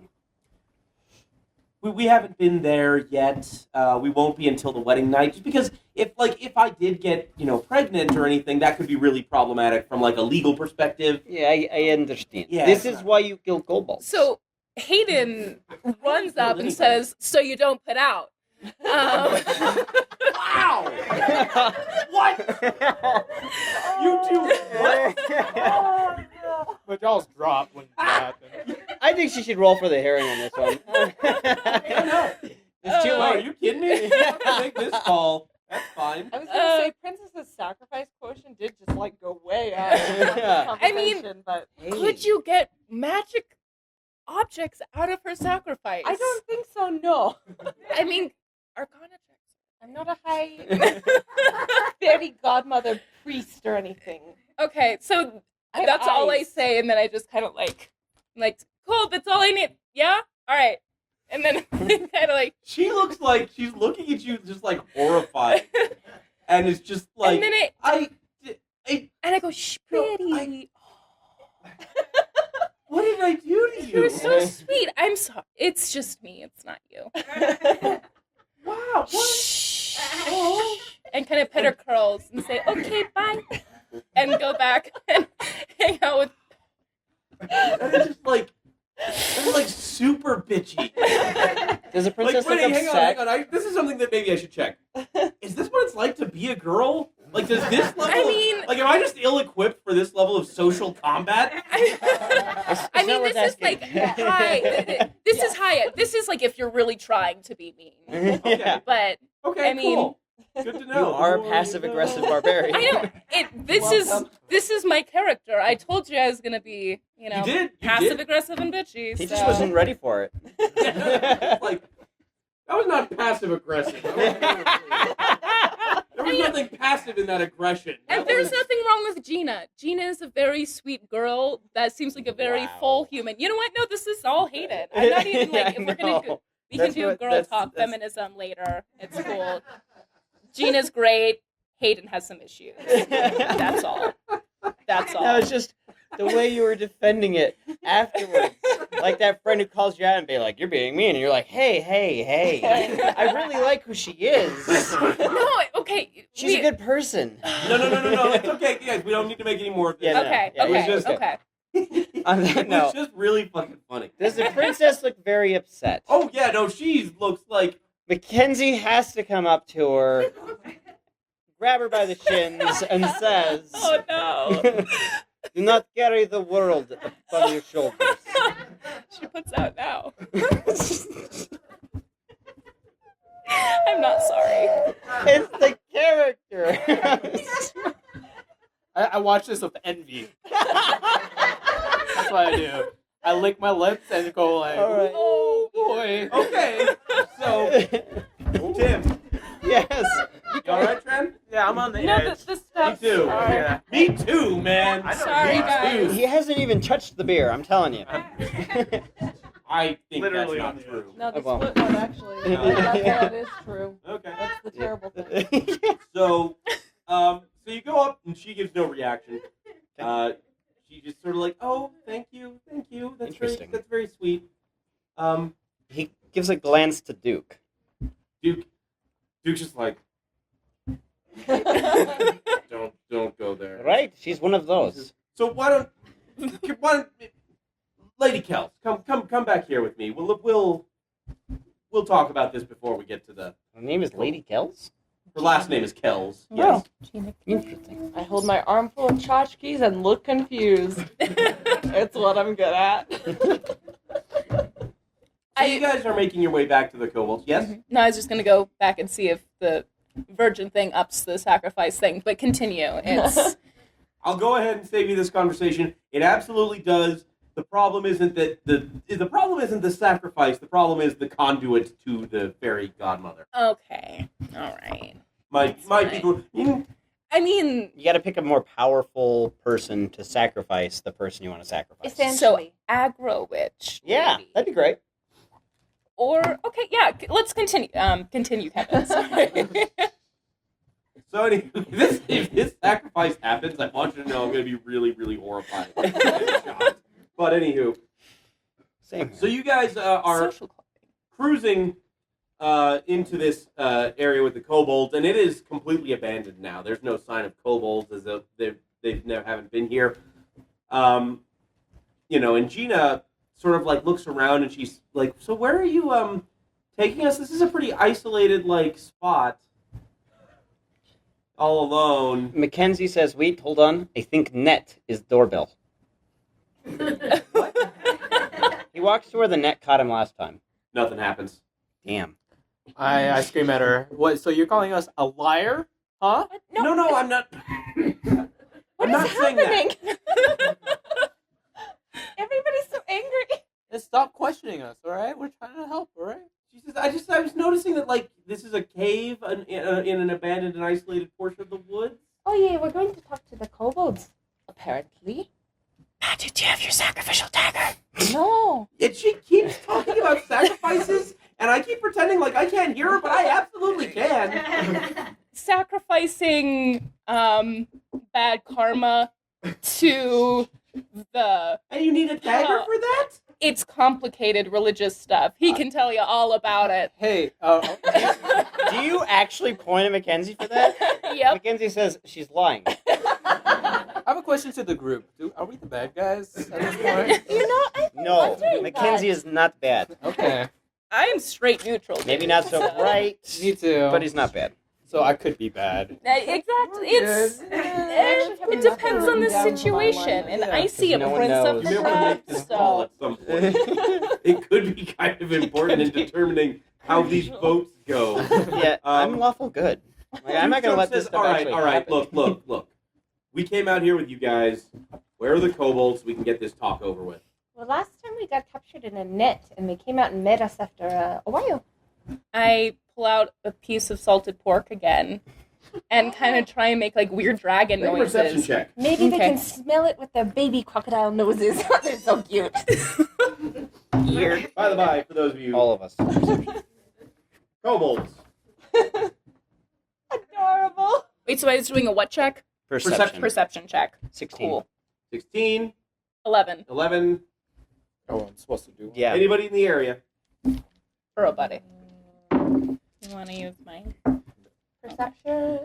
We haven't been there yet. We won't be until the wedding night. Just because if I did get pregnant or anything, that could be really problematic from like a legal perspective. Yeah, I understand. Yeah. This is why you kill Kobold. So Hayden runs up and says, "So you don't put out." Wow! What? You two? What? My jaws drop when that happened. I think she should roll for the hearing on this one. It's too Are late. you kidding me? I can make this call. That's fine. I was gonna say Princess's sacrifice quotient did just like go way up. Yeah. I mean, but Could you get magic objects out of her sacrifice? I don't think so. No, I mean, Arcana checks. I'm not a high fairy godmother priest or anything. Okay, so I have that's all I eyes. say, and then I just kind of like, cool, that's all I need. Yeah? All right. And then kind of like, She looks like she's looking at you just like horrified, and it's just like and then I I go, shh, pretty. what did I do to you? You're so sweet. I'm sorry. It's just me. It's not you. Wow. What? Shh. And kind of pet her curls and say, okay, bye. And go back and hang out with. That is just like that's like super bitchy. Does the princess Like, look wait, upset? hang on. This is something that maybe I should check. Is this what it's like to be a girl? Like, does this level? I mean, like, am I just ill-equipped for this level of social combat? I mean, this is like high. This is high. This is like if you're really trying to be mean. Yeah. But Okay, I mean- cool. Good to You know. are a passive-aggressive barbarian. I know this is my character. I told you I was gonna be, You did. passive aggressive and bitchy. He so. just wasn't ready for it. Like, that was not passive-aggressive. There was nothing passive in that aggression. And That there's was- nothing wrong with Gina. Gina is a very sweet girl that seems like a very Wow. full human. You know what? No, this is all hated. I'm not even like, if we're gonna do, we That's can do what- girl that's- talk that's- feminism later. It's cool. Gina's great. Hayden has some issues. That's all. That's all. No, it's just the way you were defending it afterwards. Like that friend who calls you out and be like, "You're being mean," and you're like, "Hey, hey, hey! I really like who she is. No, okay. She's a good person." No. It's okay, guys. We don't need to make any more of this. Yeah, no. Okay, Yeah, it was okay, just- okay. On that It was note, just really fucking funny. does the princess look very upset? Oh yeah, no, she looks like Mackenzie has to come up to her, grab her by the shins, and says, Oh no. "Do not carry the world upon your shoulders." She puts out now. I'm not sorry. It's the character. I watch this with envy. That's what I do. I lick my lips and go like, All right. oh boy. okay. So Tim, Yes. you all right, Trent? Yeah, I'm on the You know edge. the stuff. Me too. Yeah. Me too, man. Sorry, Me guys. too. He hasn't even touched the beer, I'm telling you. I think Literally that's on not the true. No, the Well. split one actually. No. That is true. Okay. That's the terrible thing. So, so you go up and she gives no reaction. She just sort of like, oh, thank you. Interesting. That's very sweet. He gives a glance to Duke. Duke's just like, don't go there. Right? She's one of those. So why don't Lady Kells, come back here with me. We'll talk about this before we get to the. Her name is Lady Kells? Her last name is Kells. Wow. Yes. Interesting. I hold my arm full of tchotchkes and look confused. It's what I'm good at. So you guys are making your way back to the kobolds, yes? No, I was just gonna go back and see if the virgin thing ups the sacrifice thing, but continue. It's I'll go ahead and save you this conversation. It absolutely does. The problem isn't the sacrifice. The problem is the conduit to the fairy godmother. okay. All right. My fine. people. I mean, You got to pick a more powerful person to sacrifice the person you want to sacrifice. Essentially. so aggro witch. Yeah, lady. that'd be great. Or okay, yeah. Let's continue. Continue, Kevin. Sorry. So anyway, if this sacrifice happens, I want you to know I'm going to be really, really horrified. But anywho, Same. so you guys are Social clubbing. cruising into this area with the kobolds, and it is completely abandoned now. There's no sign of kobolds as though haven't been here. And Gina sort of like looks around and she's like, "So where are you taking us? This is a pretty isolated like spot, all alone." Mackenzie says, wait, hold on. I think net is doorbell. He walks to where the net caught him last time. Nothing happens. Damn. I scream at her. What? So you're calling us a liar? Huh? No, I'm not. What I'm not is saying that. happening? Everybody's so angry. Just stop questioning us, all right? We're trying to help, all right? She says, I was noticing that like this is a cave in an abandoned and isolated portion of the woods. Oh yeah, we're going to talk to the kobolds. Apparently. Did you have your sacrificial dagger? No. And she keeps talking about sacrifices, and I keep pretending like I can't hear her, but I absolutely can. Sacrificing bad karma to the And you need a dagger for that? it's complicated religious stuff. He can tell you all about it. Hey, Do you actually point at Mackenzie for that? Yep. Mackenzie says she's lying. I have a question to the group. Are we the bad guys at this point? I'm No, wondering Mackenzie is not bad. Okay. I am straight neutral. Maybe not so bright, Me too. but he's not bad. So I could be bad. Exactly. It depends on the situation, and I see a No one prince of knows. the We'll have to crowd, make this call so at some point. It could be kind of important in determining how these votes go. Yeah, I'm lawful good. Like, I'm not gonna let this stuff actually All right. happen. Look. We came out here with you guys. Where are the kobolds? We can get this talk over with. Well, last time we got captured in a net, and they came out and met us after a while. I pull out a piece of salted pork again, and kind of try and make like weird dragon Make a perception noises. check. Maybe they Okay. can smell it with their baby crocodile noses. They're so cute. Weird. By the by, for those of you, All of us. kobolds. Adorable. Wait, so I was doing a what check? Perception. Perception check. 16. Cool. 16, 11 11. Oh, I'm supposed to do one. Yeah. Anybody in the area? for a buddy. You want to use mine? Perception.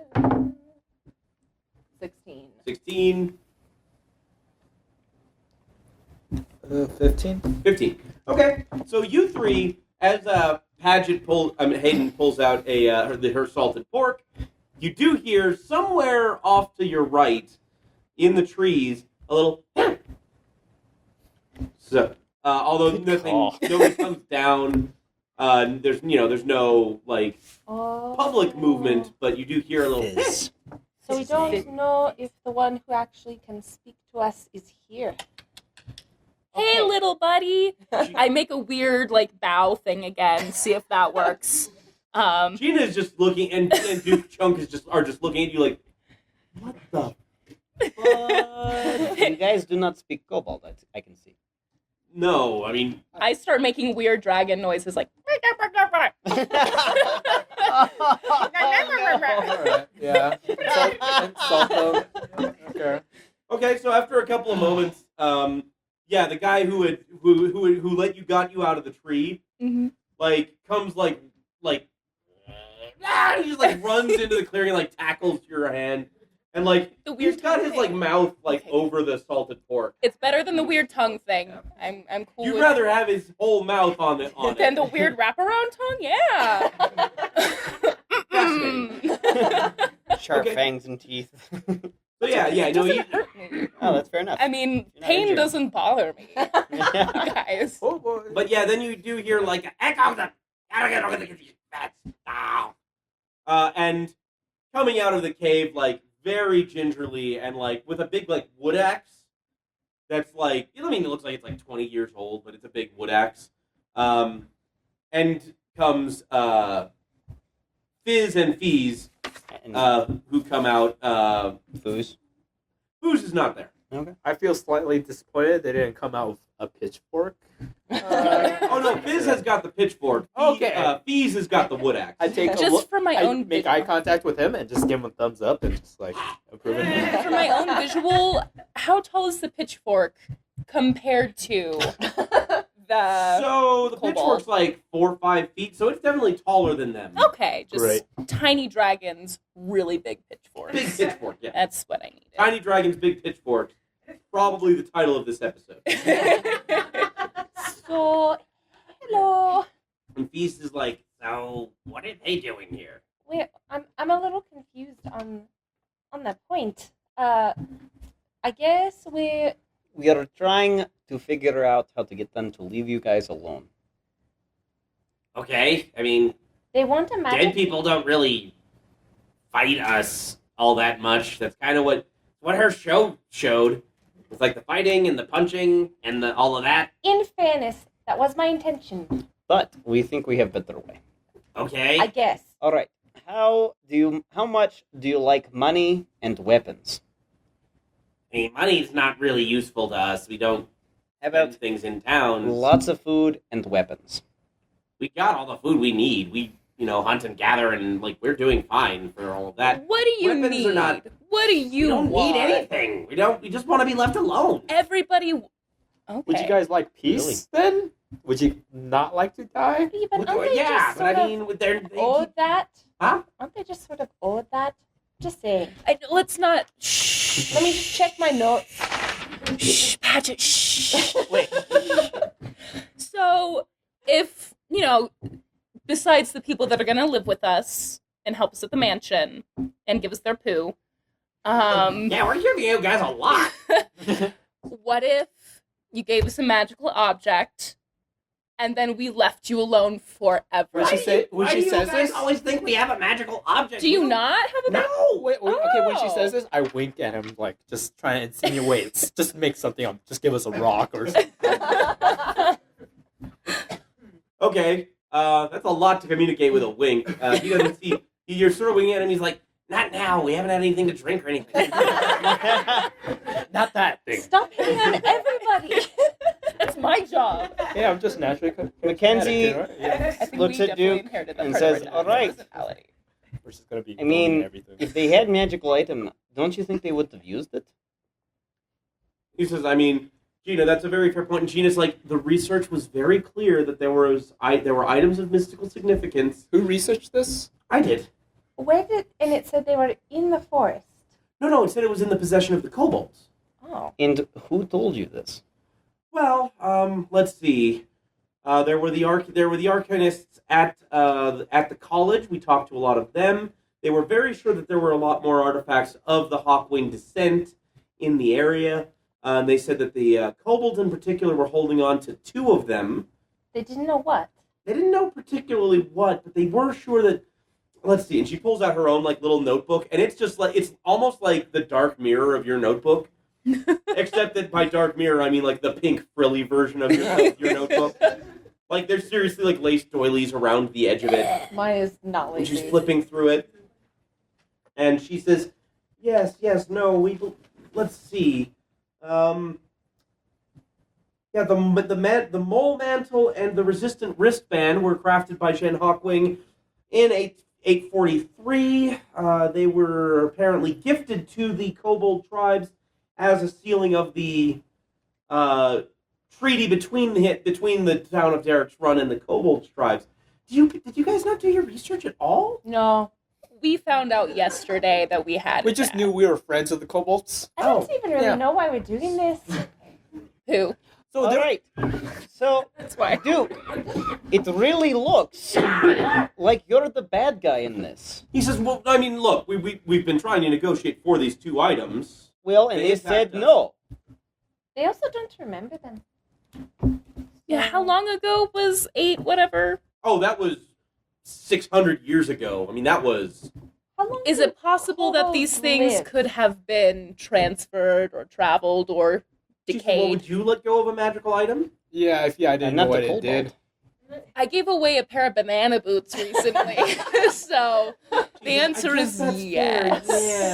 16. 16, 15. 15. Okay, so you three, as Hayden pulls out her salted pork, you do hear somewhere off to your right, in the trees, a little. So, although nobody comes down, there's no like public movement, but you do hear a little. Fizz. So we don't know if the one who actually can speak to us is here. Hey, Okay. little buddy. I make a weird like bow thing again. See if that works. Gina is just looking, and Duke Chunk are just looking at you like, what the fuck? You guys do not speak Kobold, I can see. No, I mean, I start making weird dragon noises like. Alright, yeah. Insult them. Okay. okay. So after a couple of moments, yeah, the guy who got you out of the tree, Mhm. like comes like he just like runs into the clearing and like tackles your hand, and like The weird. He's got tongue his thing. like mouth like Okay. over the salted pork. It's better than the weird tongue thing. I'm cool You'd with rather have his whole mouth on it. than the weird wraparound tongue. Yeah. Fascinating. Sharp Okay. fangs and teeth. So yeah, It no, doesn't hurt me. Oh, that's fair enough. I mean, You're not pain injured. doesn't bother me, guys. Oh boy. But yeah, then you do hear like echo the and coming out of the cave like very gingerly and like with a big like wood axe that's like I mean it looks like it's like 20 years old, but it's a big wood axe. And comes Fizz and Fees And who come out. Foos. Foos is not there. Okay. I feel slightly disappointed they didn't come out with a pitchfork. Oh no, Fizz has got the pitchfork. Okay. Fees has got the wood axe. I take a Just look. for my I own make visual. eye contact with him and just give him a thumbs up and just like approve it. For my own visual, how tall is the pitchfork compared to the? So the Kobold. pitchfork's like 4 or 5 feet, so it's definitely taller than them. Okay, just Great. tiny dragons, really big pitchforks. Big pitchfork, yeah. That's what I needed. Tiny Dragon's Big Pitchfork. Probably the title of this episode. So, hello. And Feast is like, so what are they doing here? Wait, I'm a little confused on that point. I guess We are trying to figure out how to get them to leave you guys alone. Okay, I mean, they want a dead magic. people don't really fight us all that much. That's kind of what her show showed. It's like the fighting and the punching and all of that. In fairness, that was my intention. But we think we have better way. Okay. I guess. All right. How much do you like money and weapons? I mean, money's not really useful to us. We don't How spend about things in town. lots of food and weapons? We got all the food we need. We, hunt and gather, and like we're doing fine for all of that. What do you Weapons need? are not- What do We you don't want? need anything. We don't. We just want to be left alone. Everybody. Okay. Would you guys like peace then? Would you not like to die? Yeah, but aren't they Yeah, just but sort I of mean, they owed that? Huh? Aren't they just sort of owed that? Just saying. Let's not. Shh. Let me just check my notes. Shh, Patrick. Shh. Wait. So, if besides the people that are gonna live with us and help us at the mansion and give us their poo, Yeah, we're giving you guys a lot. what if you gave us a magical object and then we left you alone forever? When she Why when do she you says guys this, always think we have a magical object? Do you We don't- not have a No. wait, okay, when she Oh. says this, I wink at him like just trying to insinuate, just make something up, just give us a rock or something. Okay, that's a lot to communicate with a wink. He doesn't see. You're sort of winking at him. He's like, "Not now. We haven't had anything to drink or anything." Not that thing. Stop hitting on everybody. That's my job. Yeah, I'm just naturally. Mackenzie- charismatic, yeah. I think Looks we at definitely Duke inherited that and part of says, our "All right." personality. We're just gonna be. I mean, doing everything. if they had magical item, don't you think they would have used it? He says, "I mean, Gina, that's a very fair point." And Gina's like, "The research was very clear that there were items of mystical significance." Who researched this? I did. And it said they were in the forest. No, it said it was in the possession of the kobolds. Oh. And who told you this? Well, let's see. There were the arcanists at the college. We talked to a lot of them. They were very sure that there were a lot more artifacts of the Hawkwing descent in the area. They said that the kobolds in particular were holding on to 2 of them. They didn't know what. They didn't know particularly what, but they were sure that. Let's see. And she pulls out her own little notebook, and it's just it's almost like the dark mirror of your notebook. Except that by dark mirror, I mean the pink frilly version of your notebook. There's seriously lace doilies around the edge of it. Mine is not And like she's flipping through it. And she says, yes, no, let's see. Yeah, the mole mantle and the resistant wristband were crafted by Shen Hawkwing in 843. They were apparently gifted to the Kobold tribes as a sealing of the treaty between the town of Derrick's Run and the Kobold tribes. Did you guys not do your research at all? No. we found out yesterday that we had. We just that. knew we were friends with the kobolds. I don't even really yeah. know why we're doing this. Who? So All right. So, That's why. Duke, it really looks like you're the bad guy in this. He says, well, I mean, look, we've been trying to negotiate for these 2 items. Well, and they said attacked us. no. They also don't remember them. Yeah, how long ago was 8 whatever? Oh, that was 600 years ago. I mean, that was... How long Is do it possible that these kobolds things live? could have been transferred or traveled or She said, well, decayed? would you let go of a magical item? Yeah, I didn't not know what the it kobold. did. I gave away a pair of banana boots recently, so the answer is yes.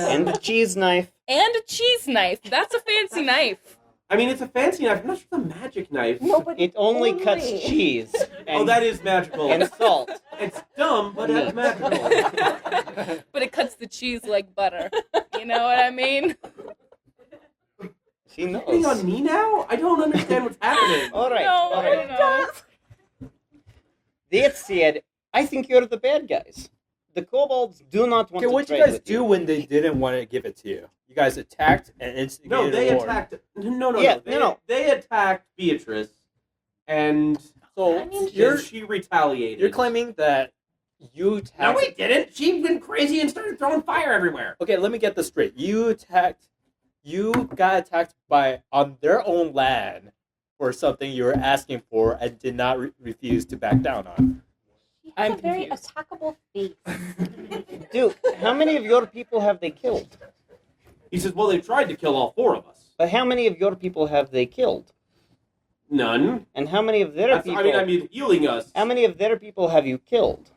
And the cheese knife. And a cheese knife. That's a fancy knife. I mean, it's a fancy knife. I'm not sure it's a magic knife. No, but It only cuts cheese. And, Oh, that is magical. and salt. It's dumb, but it's magical. But it cuts the cheese like butter. You know what I mean? She Hitting on knows. me now? I don't understand what's happening. All right, No, all I right. don't know. They said, I think you're the bad guys. The kobolds do not want Okay, to what'd you trade guys with do when they didn't want to give it to you? You guys attacked and instigated No, they war. attacked... No. Yeah, They, no. They attacked Beatrice, and So I mean, she retaliated. you're claiming that you attacked... No, we didn't. She went crazy and started throwing fire everywhere. Okay, let me get this straight. You got attacked on their own land for something you were asking for and did not refuse to back down on. She has I'm a very confused. attackable face. Duke, how many of your people have they killed? He says, well, they tried to kill all 4 of us. But how many of your people have they killed? None. And how many of their people? I mean, healing us. How many of their people have you killed?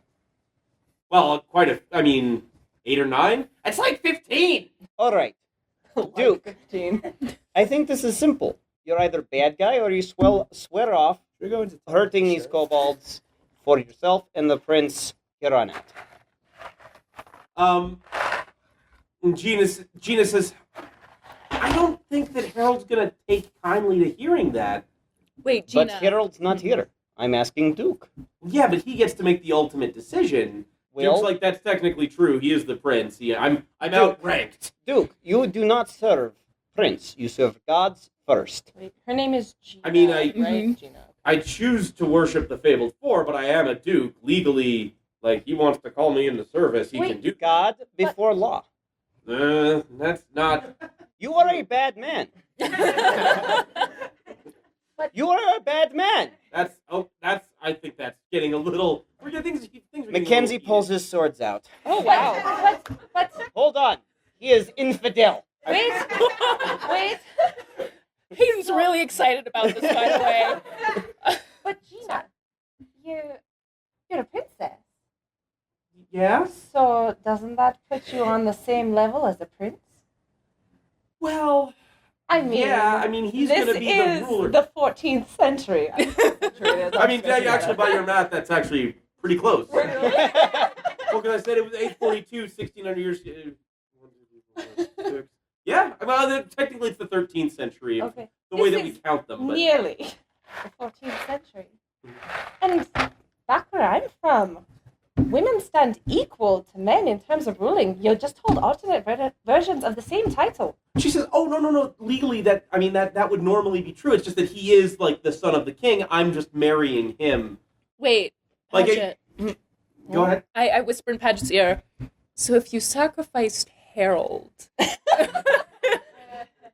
Well, quite a... I mean, 8 or 9? It's like 15! All right. Like Duke. 15. I think this is simple. You're either bad guy or you swear off We're going to hurting these kobolds for yourself and the prince here on out. Gina says, I don't think that Harold's going to take kindly to hearing that. Wait, Gina. But Harold's not here. I'm asking Duke. Yeah, but he gets to make the ultimate decision. Well, Duke's like, that's technically true. He is the prince. I'm Duke. outranked. Duke, you do not serve prince. You serve gods first. Wait, her name is Gina. I mean, right? Mhm. Gina. I choose to worship the Fabled Four, but I am a duke. Legally, like, he wants to call me into service. He Wait. can do God before law. That's not... You are a bad man. You are a bad man. I think that's getting a little... Things are getting Mackenzie a little pulls his swords out. Oh, wow. But Hold on. He is infidel. wait, wait. Hayden's really excited about this, by the way. But Gina, you're a princess. Yeah? So doesn't that put you on the same level as a prince? Well, I mean, yeah, I mean, he's This going to be is the ruler. the 14th century. I'm not sure it is. I mean, yeah, actually, by your math, that's actually pretty close. Well, because I said it was 842, 1600 years. Yeah, well, technically it's the 13th century, Okay. the way This that we is count them. But Nearly. The 14th century. And back where I'm from, women stand equal to men in terms of ruling. You'll just hold alternate versions of the same title. she says, "Oh no! Legally, that would normally be true. It's just that he is like the son of the king. I'm just marrying him." Wait, Like, Paget. Go ahead. I whisper in Paget's ear, so if you sacrificed Harold,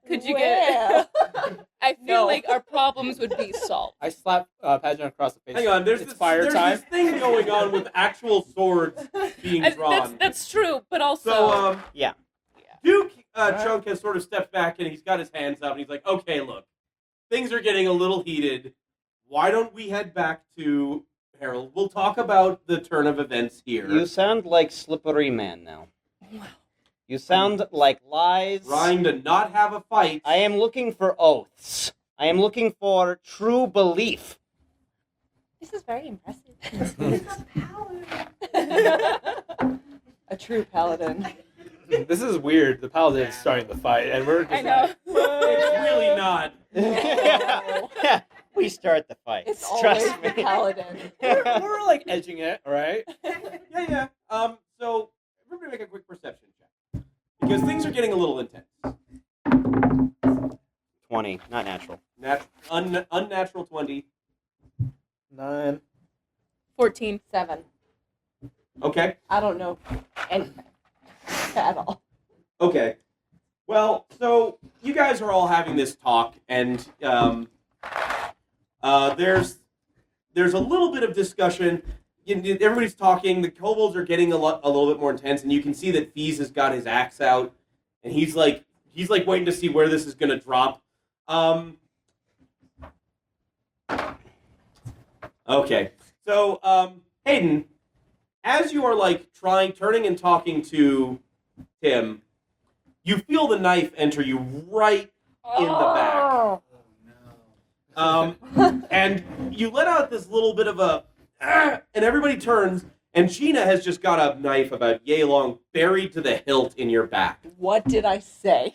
could you get... I feel No. like our problems would be solved. I slapped Pageant across the face. Hang on, there's it's this, fire there's time. this thing going on with actual swords being drawn. That's true, but also... So, Yeah. Duke Chunk has sort of stepped back and he's got his hands up and he's like, okay, look, things are getting a little heated. Why don't we head back to Harold? We'll talk about the turn of events here. You sound like Slippery Man now. You sound like lies. Trying to not have a fight. I am looking for oaths. I am looking for true belief. This is very impressive. A true paladin. This is weird. The paladin is starting the fight, and we're just I know. It's really not. Yeah, we start the fight. It's always Trust the me. paladin. we're like edging it, all right? Yeah. So everybody make a quick perception check. Because things are getting a little intense. 20, not natural. Unnatural 20. 9. 14. 7. Okay. I don't know anything at all. Okay. Well, so you guys are all having this talk, and there's a little bit of discussion. Everybody's talking. The kobolds are getting a little bit more intense, and you can see that Feez has got his axe out, and he's like waiting to see where this is going to drop. Okay. So, Hayden, as you are like turning and talking to Tim, you feel the knife enter you right in the back. And you let out this little bit of a, and everybody turns, and Gina has just got a knife about yay long buried to the hilt in your back. What did I say?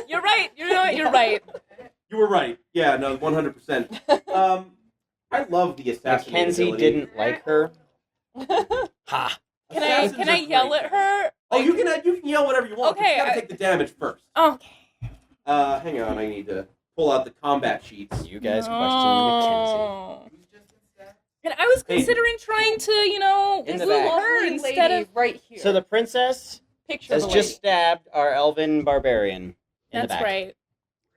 You're right. You know what? You're right. You were right. Yeah, no, 100%. I love the assassination. Mackenzie didn't like her. Ha! Can I yell at her? Oh, you can yell whatever you want. Okay, But you gotta take the damage first. Okay. Hang on, I need to pull out the combat sheets. You guys question Mackenzie. And I was considering trying to, In the woo back. her instead of right here. So the princess Picture has of the just lady. stabbed our elven barbarian in the That's back. right.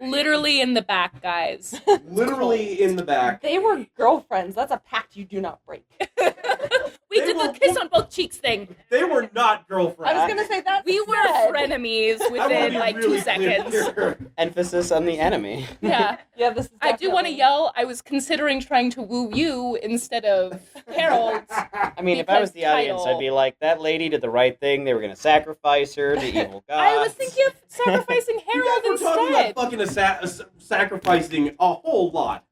Literally in the back, guys. Literally in the back. They were girlfriends. That's a pact you do not break. We did the kiss on both cheeks thing. They were not girlfriends. I was gonna say that. We were frenemies I wanna within be like really 2 clear seconds. here. Emphasis on the enemy. Yeah. Yeah, this is. I do want to definitely- yell. I was considering trying to woo you instead of Harold. I mean, if I was Because the audience, title. I'd be like, that lady did the right thing. They were going to sacrifice her to evil gods. I was thinking of sacrificing You Harold guys were talking instead. about fucking sacrificing a whole lot.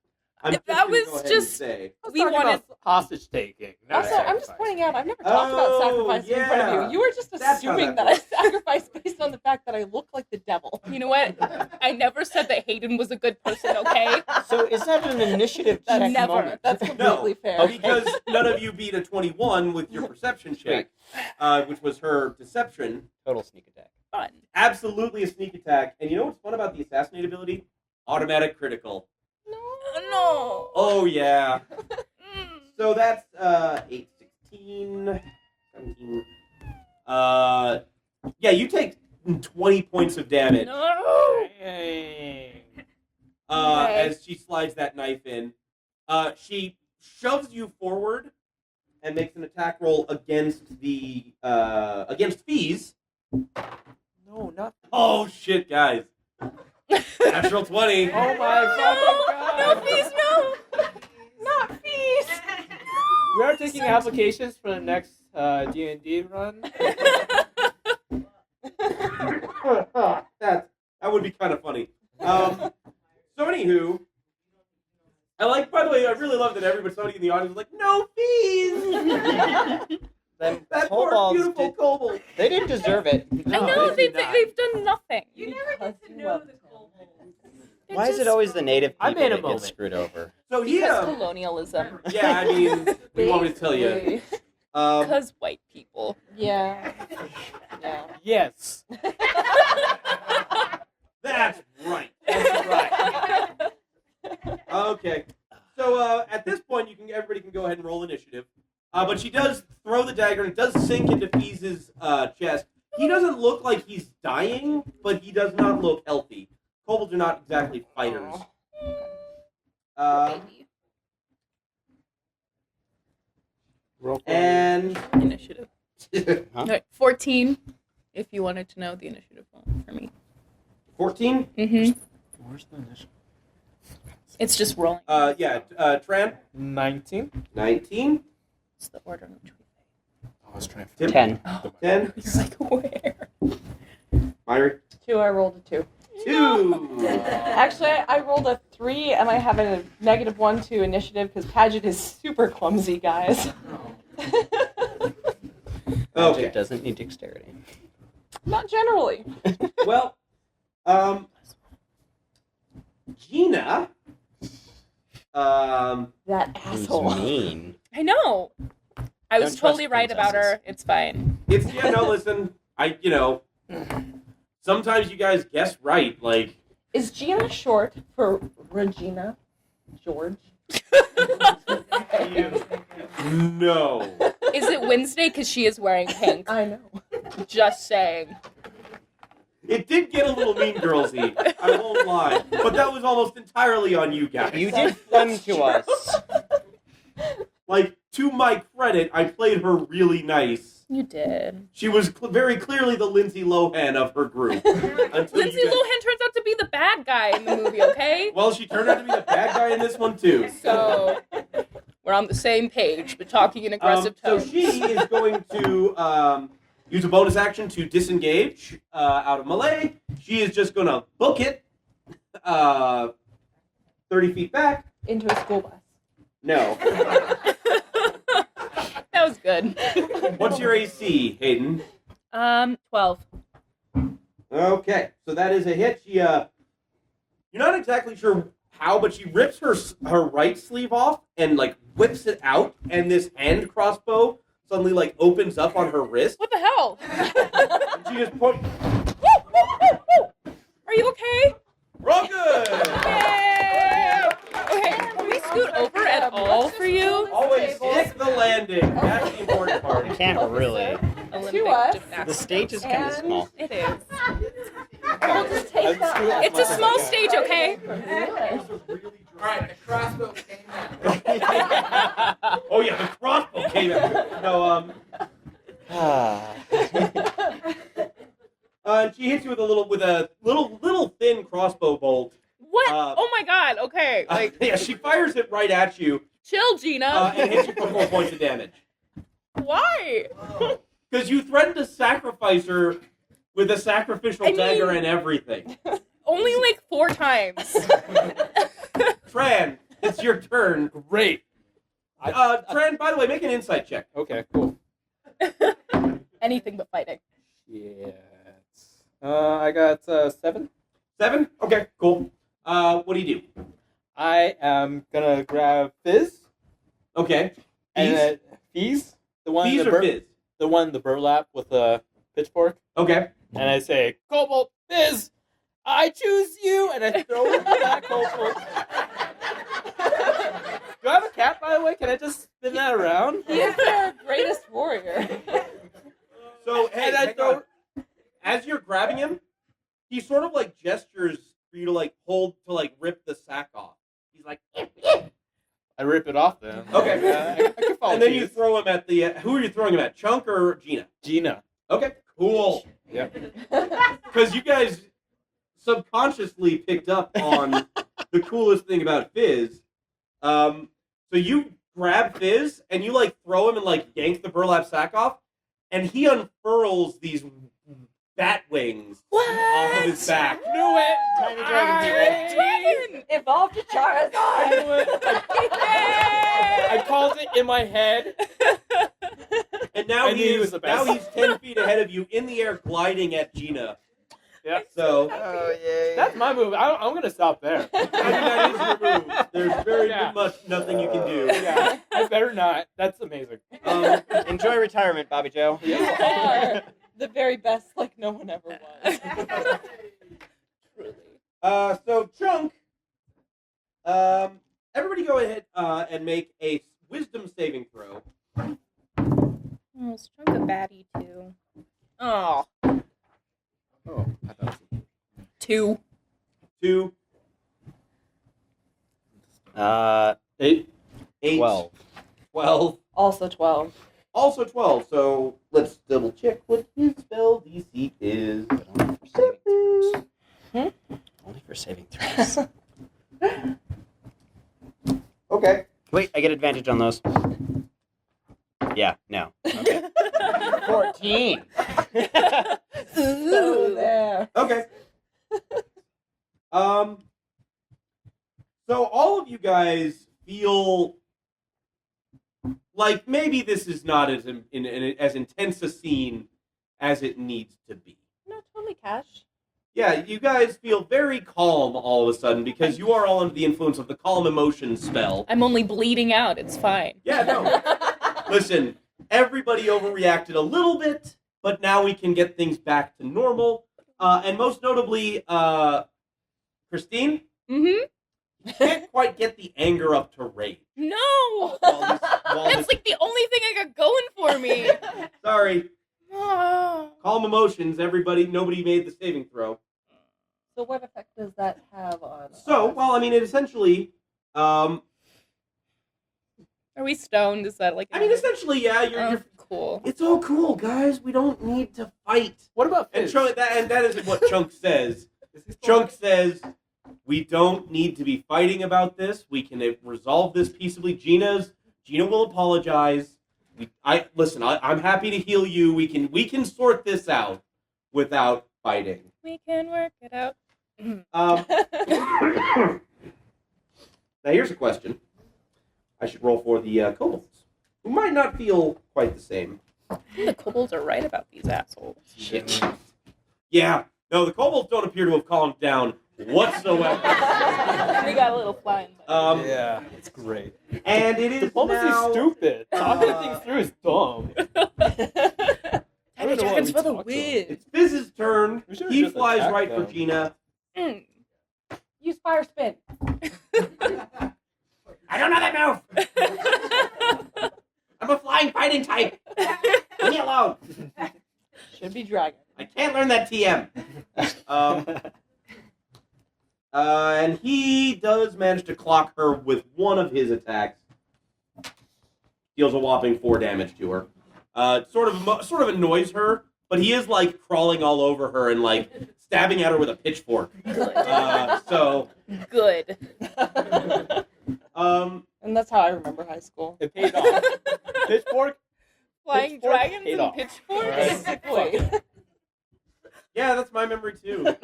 I'm just That gonna was go ahead just- and say. We wanted. hostage taking. Also, I'm just pointing out, I've never talked about sacrificing in front of yeah. you. You were just That's how assuming that that I sacrificed based on the fact that I look like the devil. You know what? I never said that Hayden was a good person. Okay. So is that an initiative That's check never. moment? That's completely fair. Because none of you beat a 21 with your perception check, which was her deception. Total sneak attack. Fun. Absolutely a sneak attack. And you know what's fun about the assassinate ability? Automatic critical. No. Oh, yeah. Mm. So that's 8, 16, 17. Yeah, you take 20 points of damage No. Hey. Okay. as she slides that knife in. She shoves you forward and makes an attack roll against the against Feez. No, not. Oh shit, guys! Natural 20. Oh my fucking god! No, please, no. Not fees. We are taking applications for the next D&D run. that would be kind of funny. So anywho, by the way, I really love that somebody in the audience was like, no fees! Them That poor kobolds beautiful did- kobold. They didn't deserve it. I know they've done nothing. You never get to know the kobold. They're Why is it just- always the native I people made a that get moment. screwed over? So Because yeah, colonialism. yeah. I mean, we want me to tell you. Basically. Because white people. Yeah. Yeah. Yes. That's right. That's right. Okay. So at this point, everybody can go ahead and roll initiative. But she does throw the dagger, and it does sink into Feez's chest. He doesn't look like he's dying, but he does not look healthy. Kobolds are not exactly fighters. Baby. Roll for And Initiative. Huh? Alright, 14. If you wanted to know the initiative one for me. 14. Mm-hmm. Where's the initial? It's just rolling. Yeah. Tran. 19. 19. It's the order in which we I was trying to. Tim. 10. 10. You're like, where? Myri. 2, I rolled a 2. 2. Actually, I rolled a 3, and I have a -1 to initiative because Paget is super clumsy, guys. Okay. Magic doesn't need dexterity. Not generally. Well, Gina. That Who's asshole. mean. I know. I was Don't totally trust right about her. princesses. It's fine. Listen, sometimes you guys guess right, like... Is Gina short for Regina George? No. Is it Wednesday? Because she is wearing pink. I know. Just saying. It did get a little Mean Girls-y, I won't lie. But that was almost entirely on you guys. You did fun to us. Like, to my credit, I played her really nice. You did. She was very clearly the Lindsay Lohan of her group. Lindsay Lohan turns out to be the bad guy in the movie, okay? Well, she turned out to be the bad guy in this one, too. So, we're on the same page, but talking in aggressive So tones. she is going to use a bonus action to disengage out of melee. She is just going to book it 30 feet back. Into a school bus. No. That was good. What's your AC, Hayden? 12. Okay, so that is a hit. She, you're not exactly sure how, but she rips her right sleeve off and, like, whips it out, and this hand crossbow suddenly, like, opens up on her wrist. What the hell? And she just points. Are you okay? We're all good! Yay! Okay, can we scoot over at all for you? Always stick the landing. That's the important part. You can't really. Olympic us. gymnastics. The stage is kind of small. It is. We'll just take that. It's a small stage, okay? Alright, the crossbow came out. Oh yeah, the crossbow came out. No, and she hits you with a little thin crossbow bolt. What? Oh my god, okay. Like, Yeah, she fires it right at you chill, Gina. and hits you for 4 points of damage. Why? Because you threatened to sacrifice her with a sacrificial dagger and everything. Only like 4 times. Tran, it's your turn. Great. Tran, by the way, make an insight check. Okay, cool. Anything but fighting. Yeah. I got 7. 7? Okay, cool. What do you do? I am gonna grab Fizz. Okay. And Fizz? The one Fizz the or Fizz? The one the burlap with the pitchfork. Okay. And I say, Kobold, Fizz, I choose you, and I throw it back Kobold. Do I have a cat, by the way? Can I just spin that around? He's their greatest warrior. So, hey, And I hang on. As you're grabbing him, he sort of like gestures for you to like hold to like rip the sack off. He's like, I rip it off then. okay. I can follow And then you Fizz. throw him at the. Who are you throwing him at? Chunk or Gina? Gina. Okay, cool. Yeah. Because you guys subconsciously picked up on the coolest thing about Fizz. So you grab Fizz and you like throw him and like yank the burlap sack off, and he unfurls these bat wings off of his back. Knew it! Tiny dragon. Evolved to Charizard. I called it in my head. And now I knew he was the best. now he's 10 feet ahead of you in the air, gliding at Gina. Yeah. So Oh, yay. That's my move. I'm going to stop there. I mean, that is your move. There's very Yeah. much nothing you can do. Yeah, I better not. That's amazing. Enjoy retirement, Bobby Joe. You are the very best, like no one ever was. So Chunk, everybody go ahead and make a wisdom saving throw. Oh, it's Chunk a baddie too. Oh. Oh, I thought it was 2. 2, 8. 8, 12. 12, Also 12. also 12. So let's double check what his spell DC is. Only for saving throws. Okay. Wait, I get advantage on those. Yeah, no. Okay. 14. So there. Okay. So all of you guys feel like maybe this is not as as intense a scene as it needs to be. No, totally Cash. Yeah, you guys feel very calm all of a sudden because you are all under the influence of the calm emotion spell. I'm only bleeding out. It's fine. Yeah, no. Listen, everybody overreacted a little bit, but now we can get things back to normal. And most notably, Christine, Mm-hmm. you can't quite get the anger up to rage. No! That's like the only thing I got going for me. Sorry. Oh. Calm emotions, everybody. Nobody made the saving throw. So what effect does that have on? So, us? well, I mean, it essentially. Are we stoned? Is that like? I mean, essentially, yeah. You're cool. It's all cool, guys. We don't need to fight. What about And Fizz? that is what Chunk says. Chunk says, we don't need to be fighting about this. We can resolve this peaceably. Gina will apologize. I'm happy to heal you. We can sort this out without fighting. We can work it out. Now here's a question. I should roll for the kobolds, who might not feel quite the same. I think the kobolds are right about these assholes. Shit. Yeah. No, the kobolds don't appear to have calmed down whatsoever. We got a little flying. Yeah, it's great. And it is Diplomacy's now... stupid. Talking things through is dumb. Tiny dragons for the win. It's Fizz's turn. We should've He just flies attacked right them. for Gina. Use fire spin. I don't know that move. I'm a flying fighting type. Leave me alone. Should be dragon. I can't learn that TM. And he does manage to clock her with one of his attacks. Deals a whopping 4 damage to her. Sort of annoys her, but he is like crawling all over her and like stabbing at her with a pitchfork. So Good. And that's how I remember high school. It paid off. Pitchfork? Flying Pitchfork dragons paid and off. pitchforks? Basically. yeah, that's my memory too.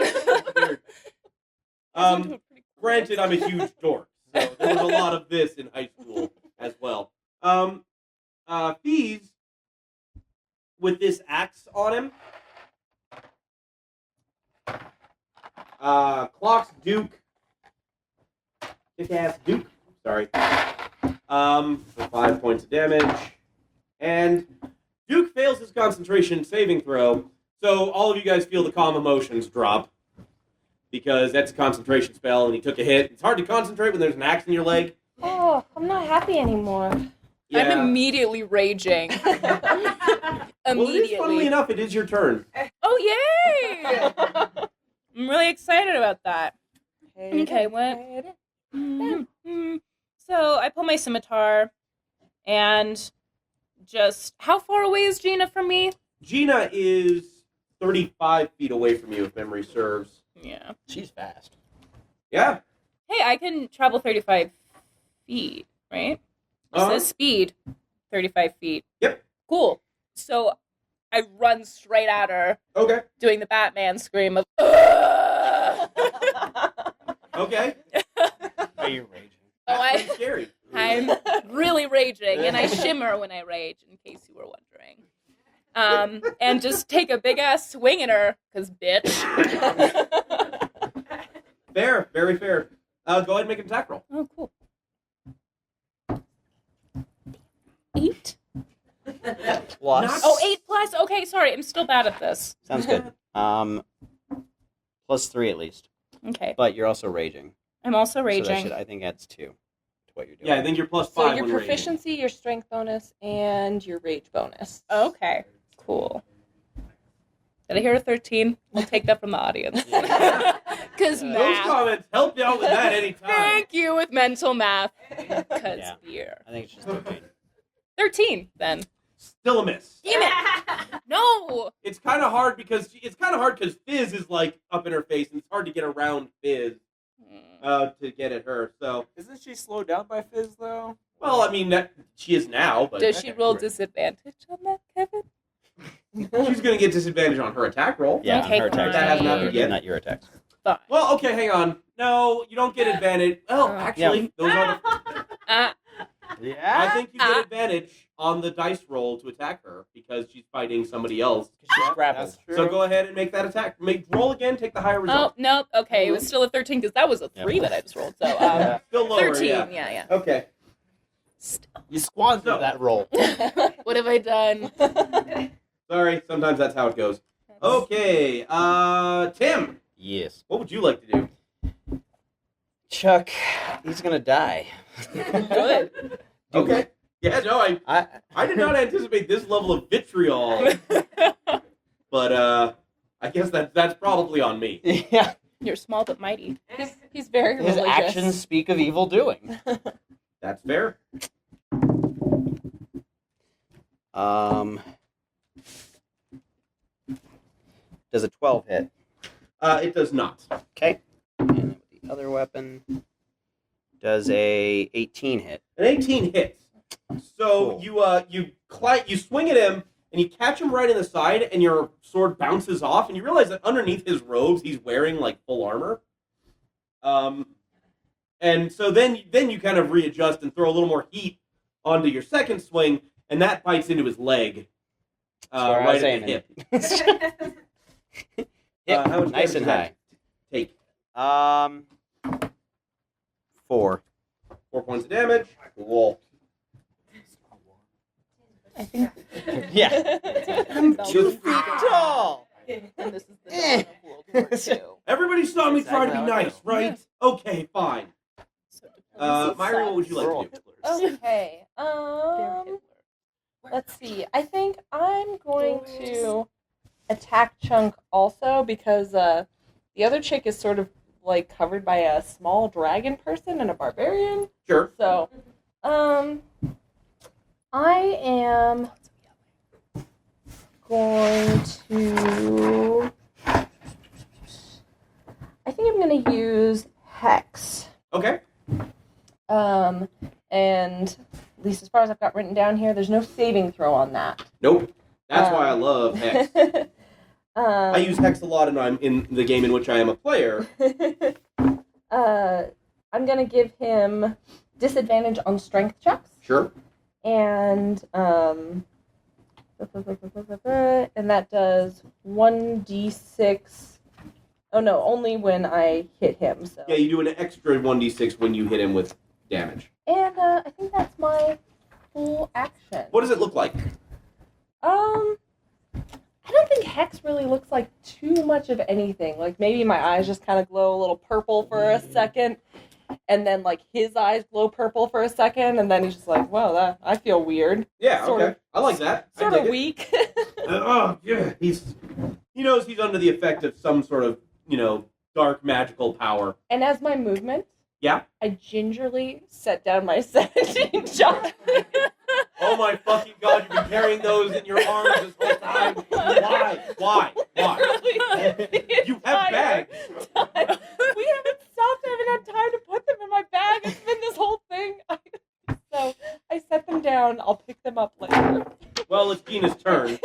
Granted, I'm a huge dork, so there was a lot of this in high school as well. Fees, with this axe on him, clocks Duke, kick-ass Duke, sorry, for 5 points of damage, and Duke fails his concentration saving throw, so all of you guys feel the calm emotions drop. Because that's a concentration spell, and he took a hit. It's hard to concentrate when there's an axe in your leg. Oh, I'm not happy anymore. Yeah. I'm immediately raging. Well, it is, funnily enough, it is your turn. Oh, yay! I'm really excited about that. Okay, what? So I pull my scimitar, and just... How far away is Gina from me? Gina is 35 feet away from you, if memory serves. Yeah. She's fast. Yeah. Hey, I can travel 35 feet, right? It says speed, 35 feet. Yep. Cool. So I run straight at her, Okay. doing the Batman scream of, Okay. Are you raging? That's pretty scary. I'm really raging, and I shimmer when I rage, in case you were wondering. And just take a big-ass swing at her, because bitch. Fair. Very fair. Go ahead and make an attack roll. Oh, cool. 8? Plus. Oh, 8 plus? Okay, sorry, I'm still bad at this. Sounds good. Plus 3 at least. Okay. But you're also raging. I'm also So that raging. should, I think, adds 2 to what you're doing. Yeah, I think you're plus 5 So your when raging. proficiency, your strength bonus, and your rage bonus. Okay, cool. Did I hear a 13? We'll take that from the audience. Because Those math. comments help you out with that anytime. Thank you with mental math. Because Yeah. beer. I think it's just 13. 13, then. Still a miss. Damn it! No! It's kind of hard because Fizz is like up in her face, and it's hard to get around Fizz to get at her. So, Isn't she slowed down by Fizz, though? well, I mean, she is now, but Does she roll disadvantage on that, Kevin? she's going to get disadvantage on her attack roll. Yeah, Okay, her attacks. That hasn't happened yet. Not your attacks. Fine. Well, okay, hang on. No, you don't get advantage. Well, actually, those are the. Yeah? I think you get advantage on the dice roll to attack her because she's fighting somebody else. She's grappled. That's true. So go ahead and make that attack. Roll again. Take the higher Oh, result. nope. Okay, it was still a 13 because that was a 3 that I just rolled. So, Still lower. 13. Yeah. Yeah. Okay. You squandered So- that roll. What have I done? Sorry, sometimes that's how it goes. Okay, Tim, Yes. what would you like to do? Chuck, he's gonna die. Good. Okay. Yeah, no, I did not anticipate this level of vitriol, but I guess that's probably on me. Yeah. You're small but mighty. He's very His religious. actions speak of evil doing. That's fair. Does a 12 hit? It does not. Okay. And with the other weapon, does a 18 hit? An 18 hits. So Cool. you swing at him and you catch him right in the side, and your sword bounces off, and you realize that underneath his robes he's wearing like full armor. And so then you kind of readjust and throw a little more heat onto your second swing, and that bites into his leg, right at the hip. Yep, How much nice damage and does high. that take? 4. 4 points of damage. Cool. I think. Yeah. I'm 2 feet tall. And this is the dawn of World War II. Everybody saw me try to Exactly be how I nice, know. right? Okay, fine. So diplomacy Myra, what would you sucks. like to do? Okay. Let's see. I think I'm going to attack Chunk also because the other chick is sort of like covered by a small dragon person and a barbarian. Sure. So, I am going to. I think I'm going to use Hex. Okay. And at least as far as I've got written down here, there's no saving throw on that. Nope. That's why I love Hex. I I use Hex a lot, and I'm in the game in which I am a player. I'm gonna give him disadvantage on strength checks, Sure. and that does 1d6. Oh no, only when I hit him. So. Yeah, you do an extra 1d6 when you hit him with damage. And I think that's my full action. What does it look like? I don't think Hex really looks like too much of anything. Like maybe my eyes just kind of glow a little purple for a second, and then like his eyes glow purple for a second, and then he's just like, "Wow, I feel weird." Yeah, Sort okay. of- I like that. Sort I of dig it. weak. Oh, yeah. He knows he's under the effect of some sort of, dark magical power. And as my movement, Yeah? I gingerly set down my 17 shot. Oh my fucking god, you've been carrying those in your arms this whole time. Why? You have bags. We haven't stopped. I haven't had time to put them in my bag. It's been this whole thing. So I set them down. I'll pick them up later. Well, it's Gina's turn.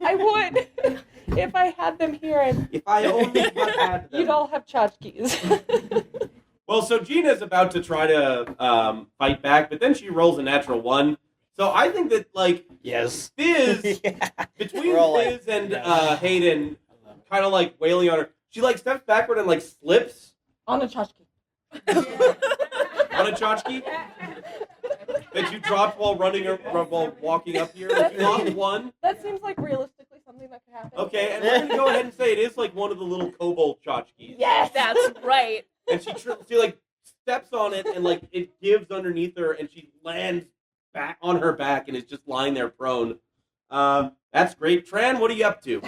I would if I had them here, and If I only had them. you'd all have tchotchkes. Well, so Gina's about to try to fight back, but then she rolls a natural 1. So I think that, Yes. Fizz, Yeah. between We're all like, Fizz and yes. Hayden, kind of wailing on her, she steps backward and slips On a tchotchke. on a tchotchke that you dropped while walking up here. You lost 1. That seems like realistically something that could happen. Okay, and we're gonna go ahead and say it is one of the little kobold tchotchkes. Yes, That's right. And she steps on it, and it gives underneath her, and she lands back on her back and is just lying there prone. That's great. Tran, what are you up to?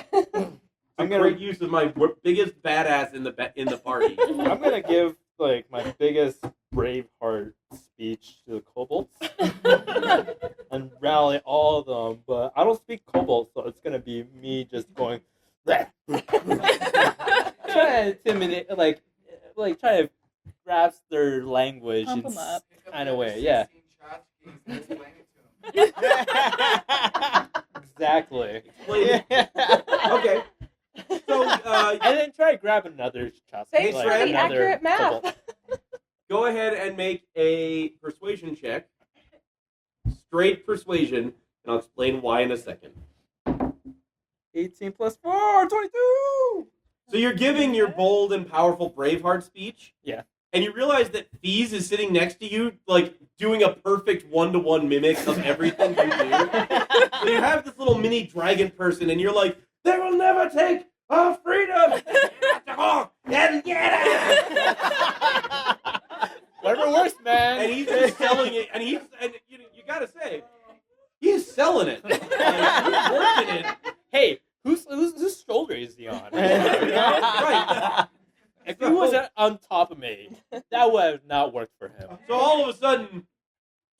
I'm Great gonna use of my biggest badass in the party. I'm gonna give my biggest Braveheart speech to the kobolds and rally all of them, but I don't speak kobold, so it's gonna be me just going trying to intimidate, trying to grasp their language Pump in 'em up. kind of way, yeah. Exactly. Okay. So And then try to grab another chop. Thanks for the accurate math. go ahead and make a persuasion check. Straight persuasion, and I'll explain why in a second. 18 plus 4, 22! So you're giving your bold and powerful Braveheart speech? Yeah. and you realize that Fees is sitting next to you, like doing a perfect one-to-one mimic of everything you do. So you have this little mini dragon person, and you're like, "They will never take our freedom." Whatever works, man. And he's just selling it, and you gotta say, he's selling it. Like, he's working it. Hey, whose shoulder is he on? Right. If he was on top of me, that would have not worked for him. So all of a sudden,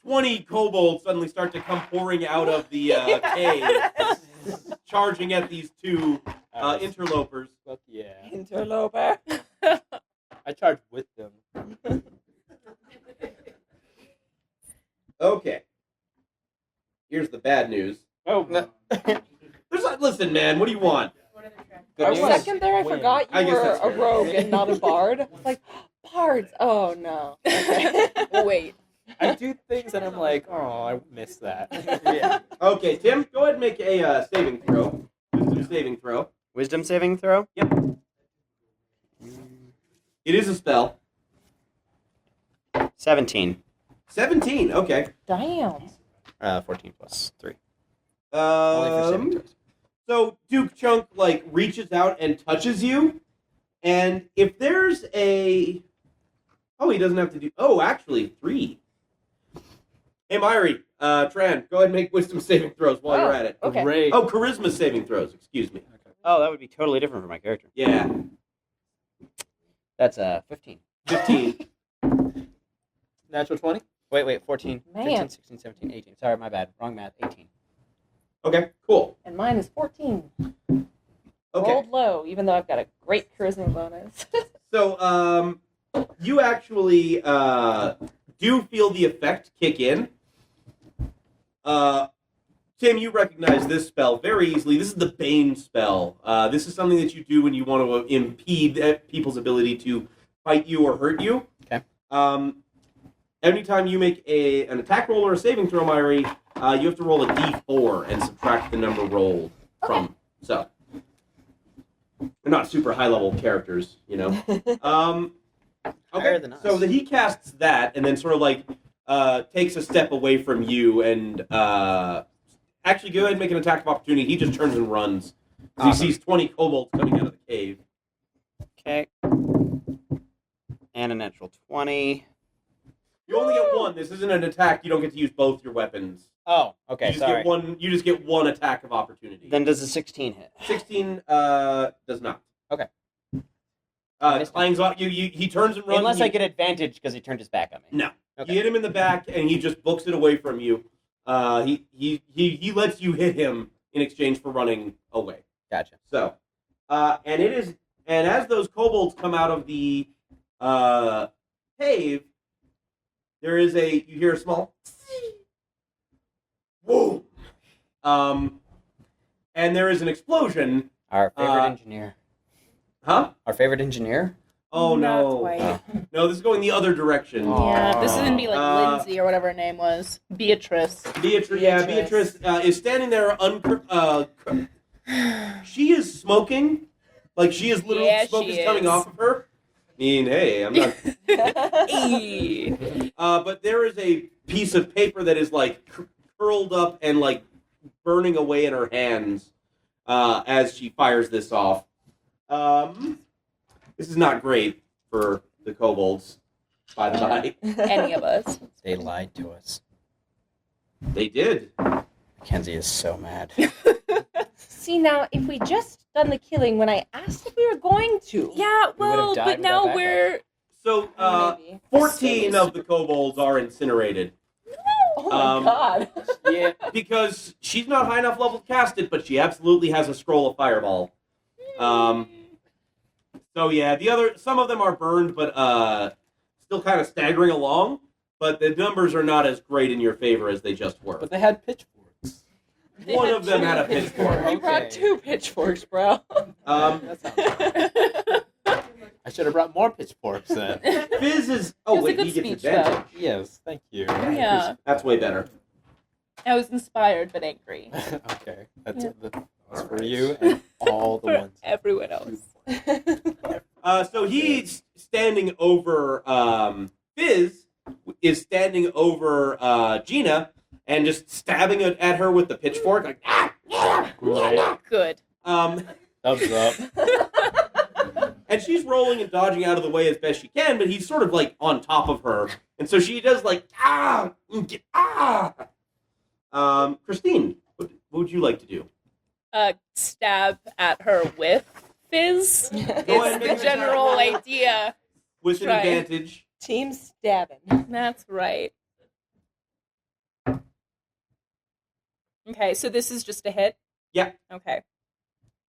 20 kobolds suddenly start to come pouring out of the cave, charging at these two interlopers. Fuck yeah. Interloper. I charged with them. Okay. Here's the bad news. Oh, no. Listen, man, what do you want? For a second there, I forgot I you guess were that's a fair. rogue and not a bard. I was like, bards. Oh no. Okay. Wait. I do things and I'm like, oh, I missed that. Yeah. Okay, Tim, go ahead and make a saving throw. Wisdom saving throw. Wisdom saving throw? Yep. It is a spell. 17. 17, okay. Damn. 14 plus 3. Only for saving throws. So Duke Chunk like reaches out and touches you, and if there's he doesn't have to do. Oh, actually 3. Hey, Myri, Tran, go ahead and make wisdom saving throws while you're at it. Okay. Great. Oh, charisma saving throws. Excuse me. Oh, that would be totally different for my character. Yeah, That's 15. 15. Natural 20? Wait, 14, Man. 15, 16, 17, 18. Sorry, my bad. Wrong math. 18. Okay, cool. And mine is 14. Okay. Rolled low, even though I've got a great charisma bonus. So, you actually do feel the effect kick in. Tim, you recognize this spell very easily. This is the Bane spell. This is something that you do when you want to impede people's ability to fight you or hurt you. Okay. Anytime you make an attack roll or a saving throw, Myri, you have to roll a d4 and subtract the number rolled from. So, they're not super high-level characters, you know. Higher than us. So he casts that, and then sort of like takes a step away from you, and actually go ahead and make an attack of opportunity. He just turns and runs. He sees 20 kobolds coming out of the cave. Okay. And a natural 20. You only get one. This isn't an attack. You don't get to use both your weapons. Oh, okay, you just sorry. get one. You just get one attack of opportunity. Then does a 16 hit? 16 does not. Okay. Clangs off. He turns and runs. Unless I get advantage because he turned his back on me. No. Okay. You hit him in the back, and he just books it away from you. He lets you hit him in exchange for running away. Gotcha. So, and as those kobolds come out of the cave, you hear a small boom, and there is an explosion. Our favorite engineer. Huh? Our favorite engineer? Oh Not no! quite. No, this is going the other direction. Yeah, this is gonna be like Uh, Lindsay or whatever her name was. Beatrice. Beatrice is standing there. She is smoking, like she is literally Yeah, smoke she is coming is. off of her. I mean, hey, I'm not. But there is a piece of paper that is like curled up and like burning away in her hands as she fires this off. This is not great for the kobolds, by the by. Any of us. They lied to us. They did. Mackenzie is so mad. See, now, if we just done the killing when I asked if we were going to. Yeah, We would've well, died but without now backup. we're So, Maybe. 14 of the kobolds are incinerated. Oh my god. Yeah. Because she's not high enough level to cast it, but she absolutely has a scroll of fireball. So yeah, some of them are burned, but still kind of staggering along. But the numbers are not as great in your favor as they just were. But they had pitchforks. One of them had a pitchfork. You brought 2 pitchforks, bro. That sounds right. I should have brought more pitchforks then. Fizz is. It Oh was a wait, good he gets speech, advantage. Yes, thank you. Yeah. That's way better. I was inspired but angry. Okay, that's All for right. you and all the For ones. everyone else. So he standing over Fizz is standing over Gina and just stabbing it at her with the pitchfork, like Good. Thumbs up. and she's rolling and dodging out of the way as best she can, but he's sort of like on top of her, and so she does like Christine, what would you like to do? Stab at her with Fizz. Go ahead and It's make the a general attack. idea. With an Try. advantage. Team stabbing. That's right. Okay, so this is just a hit? Yeah. Okay.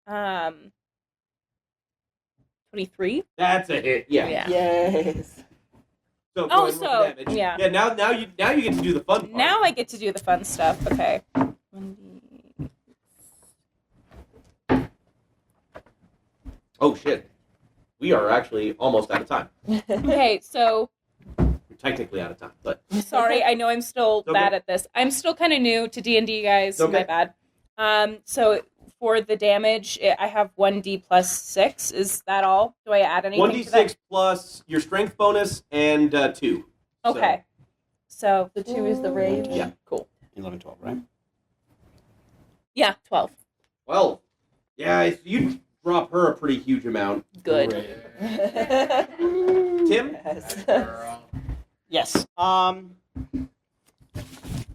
23? That's a hit. Yeah. Yes. So, Oh, go ahead and roll so, the damage. yeah. Yeah. Now you get to do the fun part. Now I get to do the fun stuff. Okay. 1d. Oh shit. We are actually almost out of time. Okay, so We're technically out of time, but sorry, I know I'm still It's okay. bad at this. I'm still kind of new to D&D, guys. It's okay. My bad. So for the damage, I have 1d plus 6. Is that all? Do I add anything to that? 1d6 plus your strength bonus and 2. Okay. So The 2 is the rage. Yeah. Cool. 11, 12, right? yeah, 12. Well, yeah, you drop her a pretty huge amount. Good. Tim? Yes. Yes. I'm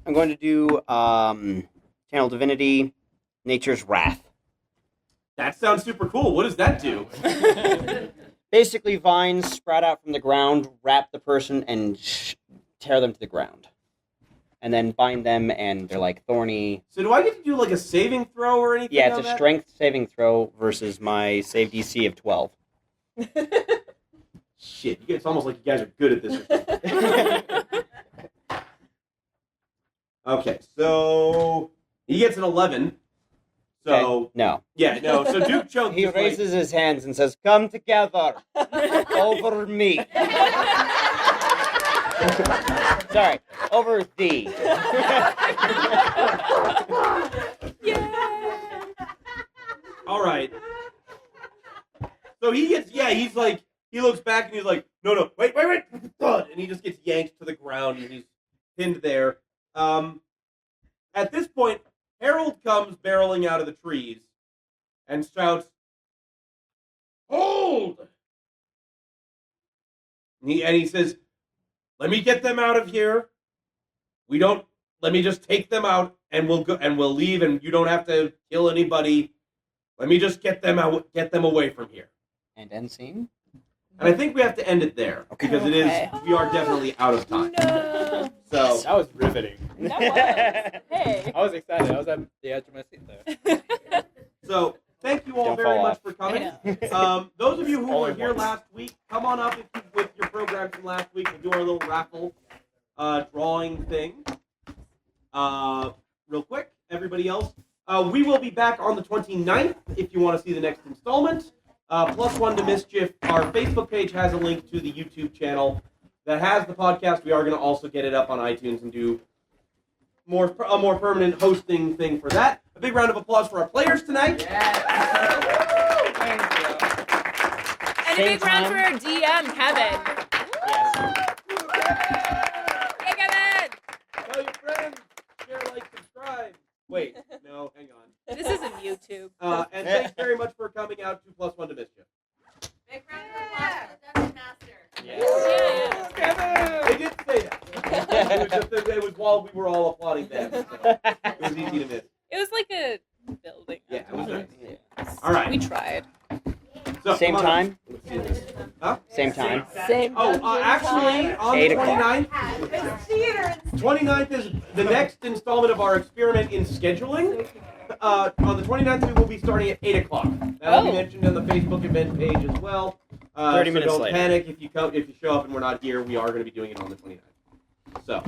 going to do Channel Divinity, Nature's Wrath. That sounds super cool. What does that do? Basically, vines sprout out from the ground, wrap the person, and tear them to the ground. And then bind them, and they're like thorny. So do I get to do like a saving throw or anything? Yeah, it's on a that? strength saving throw versus my save DC of 12. Shit, it's almost like you guys are good at this. Or something. Okay, so he gets an 11. So Okay, no. yeah, no. So Duke Choke He just like, raises his hands and says, "Come together over me." Sorry, over thee. all right. So he gets, he's like, he looks back and he's like, no, wait, thud, and he just gets yanked to the ground and he's pinned there. At this point, Harold comes barreling out of the trees and shouts, "Hold!" And he says, "Let me get them out of here. Let me just take them out and we'll go and we'll leave and you don't have to kill anybody. Let me just get them out, get them away from here." And end scene? And I think we have to end it there because we are definitely out of time. No. So That was riveting. That was. Hey. I was excited. I was at the edge of my seat there. So thank you all Don't very fall much off. for coming. I Those of you who All were at here once. last week, come on up with your programs from last week. We'll do our little raffle drawing thing. Real quick, everybody else. We will be back on the 29th if you want to see the next installment. +1 to Mischief. Our Facebook page has a link to the YouTube channel that has the podcast. We are going to also get it up on iTunes and do a more permanent hosting thing for that. A big round of applause for our players tonight. And a big round for our DM, Kevin. Yes. Hey, Kevin! Tell your friends, share, like, subscribe. Wait, no, hang on. This isn't YouTube. And thanks very much for coming out to +1 to Mischief. Big round of applause for the Dungeon Master. Yeah. They did say that. It was while we were all applauding them. So it was easy to miss. It was like a building. Yeah, it was nice. Yes. All right. We tried. So, Same come on time? up. Let's see this. Huh? Same time. Same Oh, dungeon actually, time. on the 8 o'clock. 29th, 29th is the next installment of our experiment in scheduling. On the 29th, we will be starting at 8 o'clock. That'll be mentioned on the Facebook event page as well. 30 minutes don't later. panic if you show up and we're not here. We are going to be doing it on the 29th. So,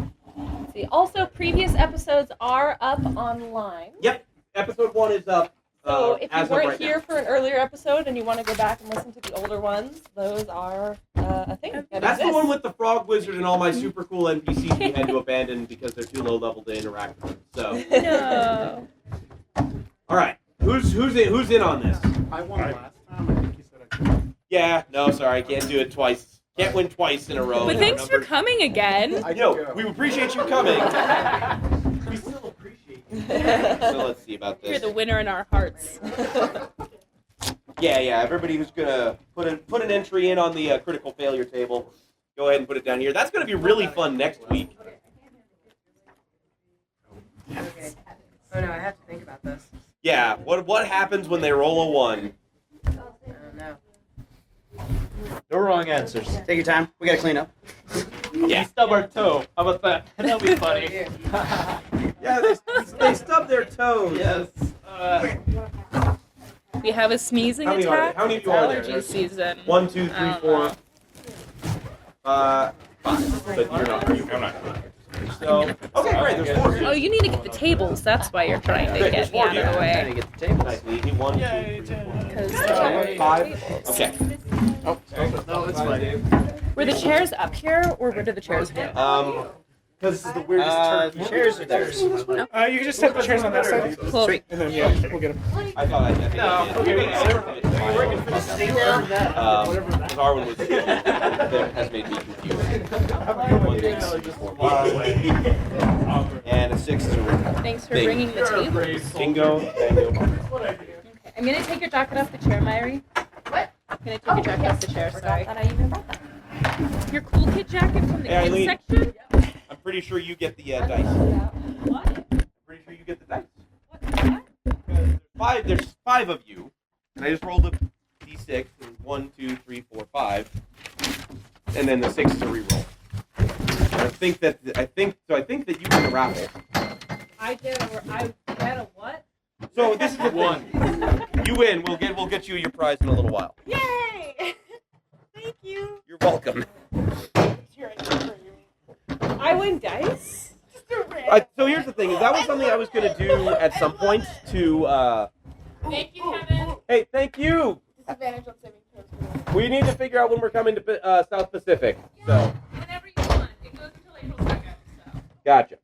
See, also, previous episodes are up online. yep, episode 1 is up. So if you as of weren't right here now. for an earlier episode and you want to go back and listen to the older ones, those are a thing. that That's the exists. one with the frog wizard and all my super cool NPCs we had to abandon because they're too low level to interact with them. So, No. all right, who's in on this? I won last time. I think you said I could. Yeah, no, sorry, I can't do it twice. Can't win twice in a row. But thanks for coming again. I know. We appreciate you coming. We still appreciate you. So let's see about You're this. the winner in our hearts. Yeah. Everybody who's gonna put an entry in on the critical failure table, go ahead and put it down here. That's gonna be really fun next week. Oh no, I have to think about this. Yeah. What happens when they roll a 1? I don't know. No wrong answers. Take your time. We gotta clean up. Yeah. Stub our toe. How about that? That'll be funny. Yeah. They stub their toes. Yes. We have a sneezing How many are there? attack. How many It's are there? allergy season. 1, 2, 3, I don't 4, know. 5. But you're not. I'm not. So okay, great. There's 4 of you. Oh, you need to get the tables. That's why you're trying to Great, get there's me 4 out of of the you. Trying to way. get the table. Nice and easy. 1, 2, 3, 4, Because 5. Okay. Oh, no, it's fine. were the chairs up here, or where do the chairs go? Because this is the weirdest turkey. The chairs are theirs. You can just set the chairs on that side. Cool. Sweet. And then, yeah, we'll get them. I thought I did. Darwin was that has made me confused. 1, 2, 3, 4, 5. And a 6 is a ring. Thanks for bringing the tables. Bingo, bango, bongo. Okay. I'm gonna take your jacket off the chair, Myri. What? I'm gonna take your jacket off the chair. Sorry. Forgot that I even brought that. Your cool kid jacket from the Hey, kids Eileen. section. I'm pretty sure you get the dice. What? Pretty sure you get the dice. There's 5 of you, and I just rolled a d6. And 1, 2, 3, 4, 5, and then the 6 is a reroll. I think that you win the raffle. I get a what? So this is the one. You win. We'll get you your prize in a little while. Yay! Thank you. You're welcome. I win dice? So here's the thing: is that was something I was going to do at some point. To Thank you, Kevin. hey, thank you. Disadvantage on saving throws. We need to figure out when we're coming to South Pacific. So Whenever you want. It goes until April 2nd. So. gotcha.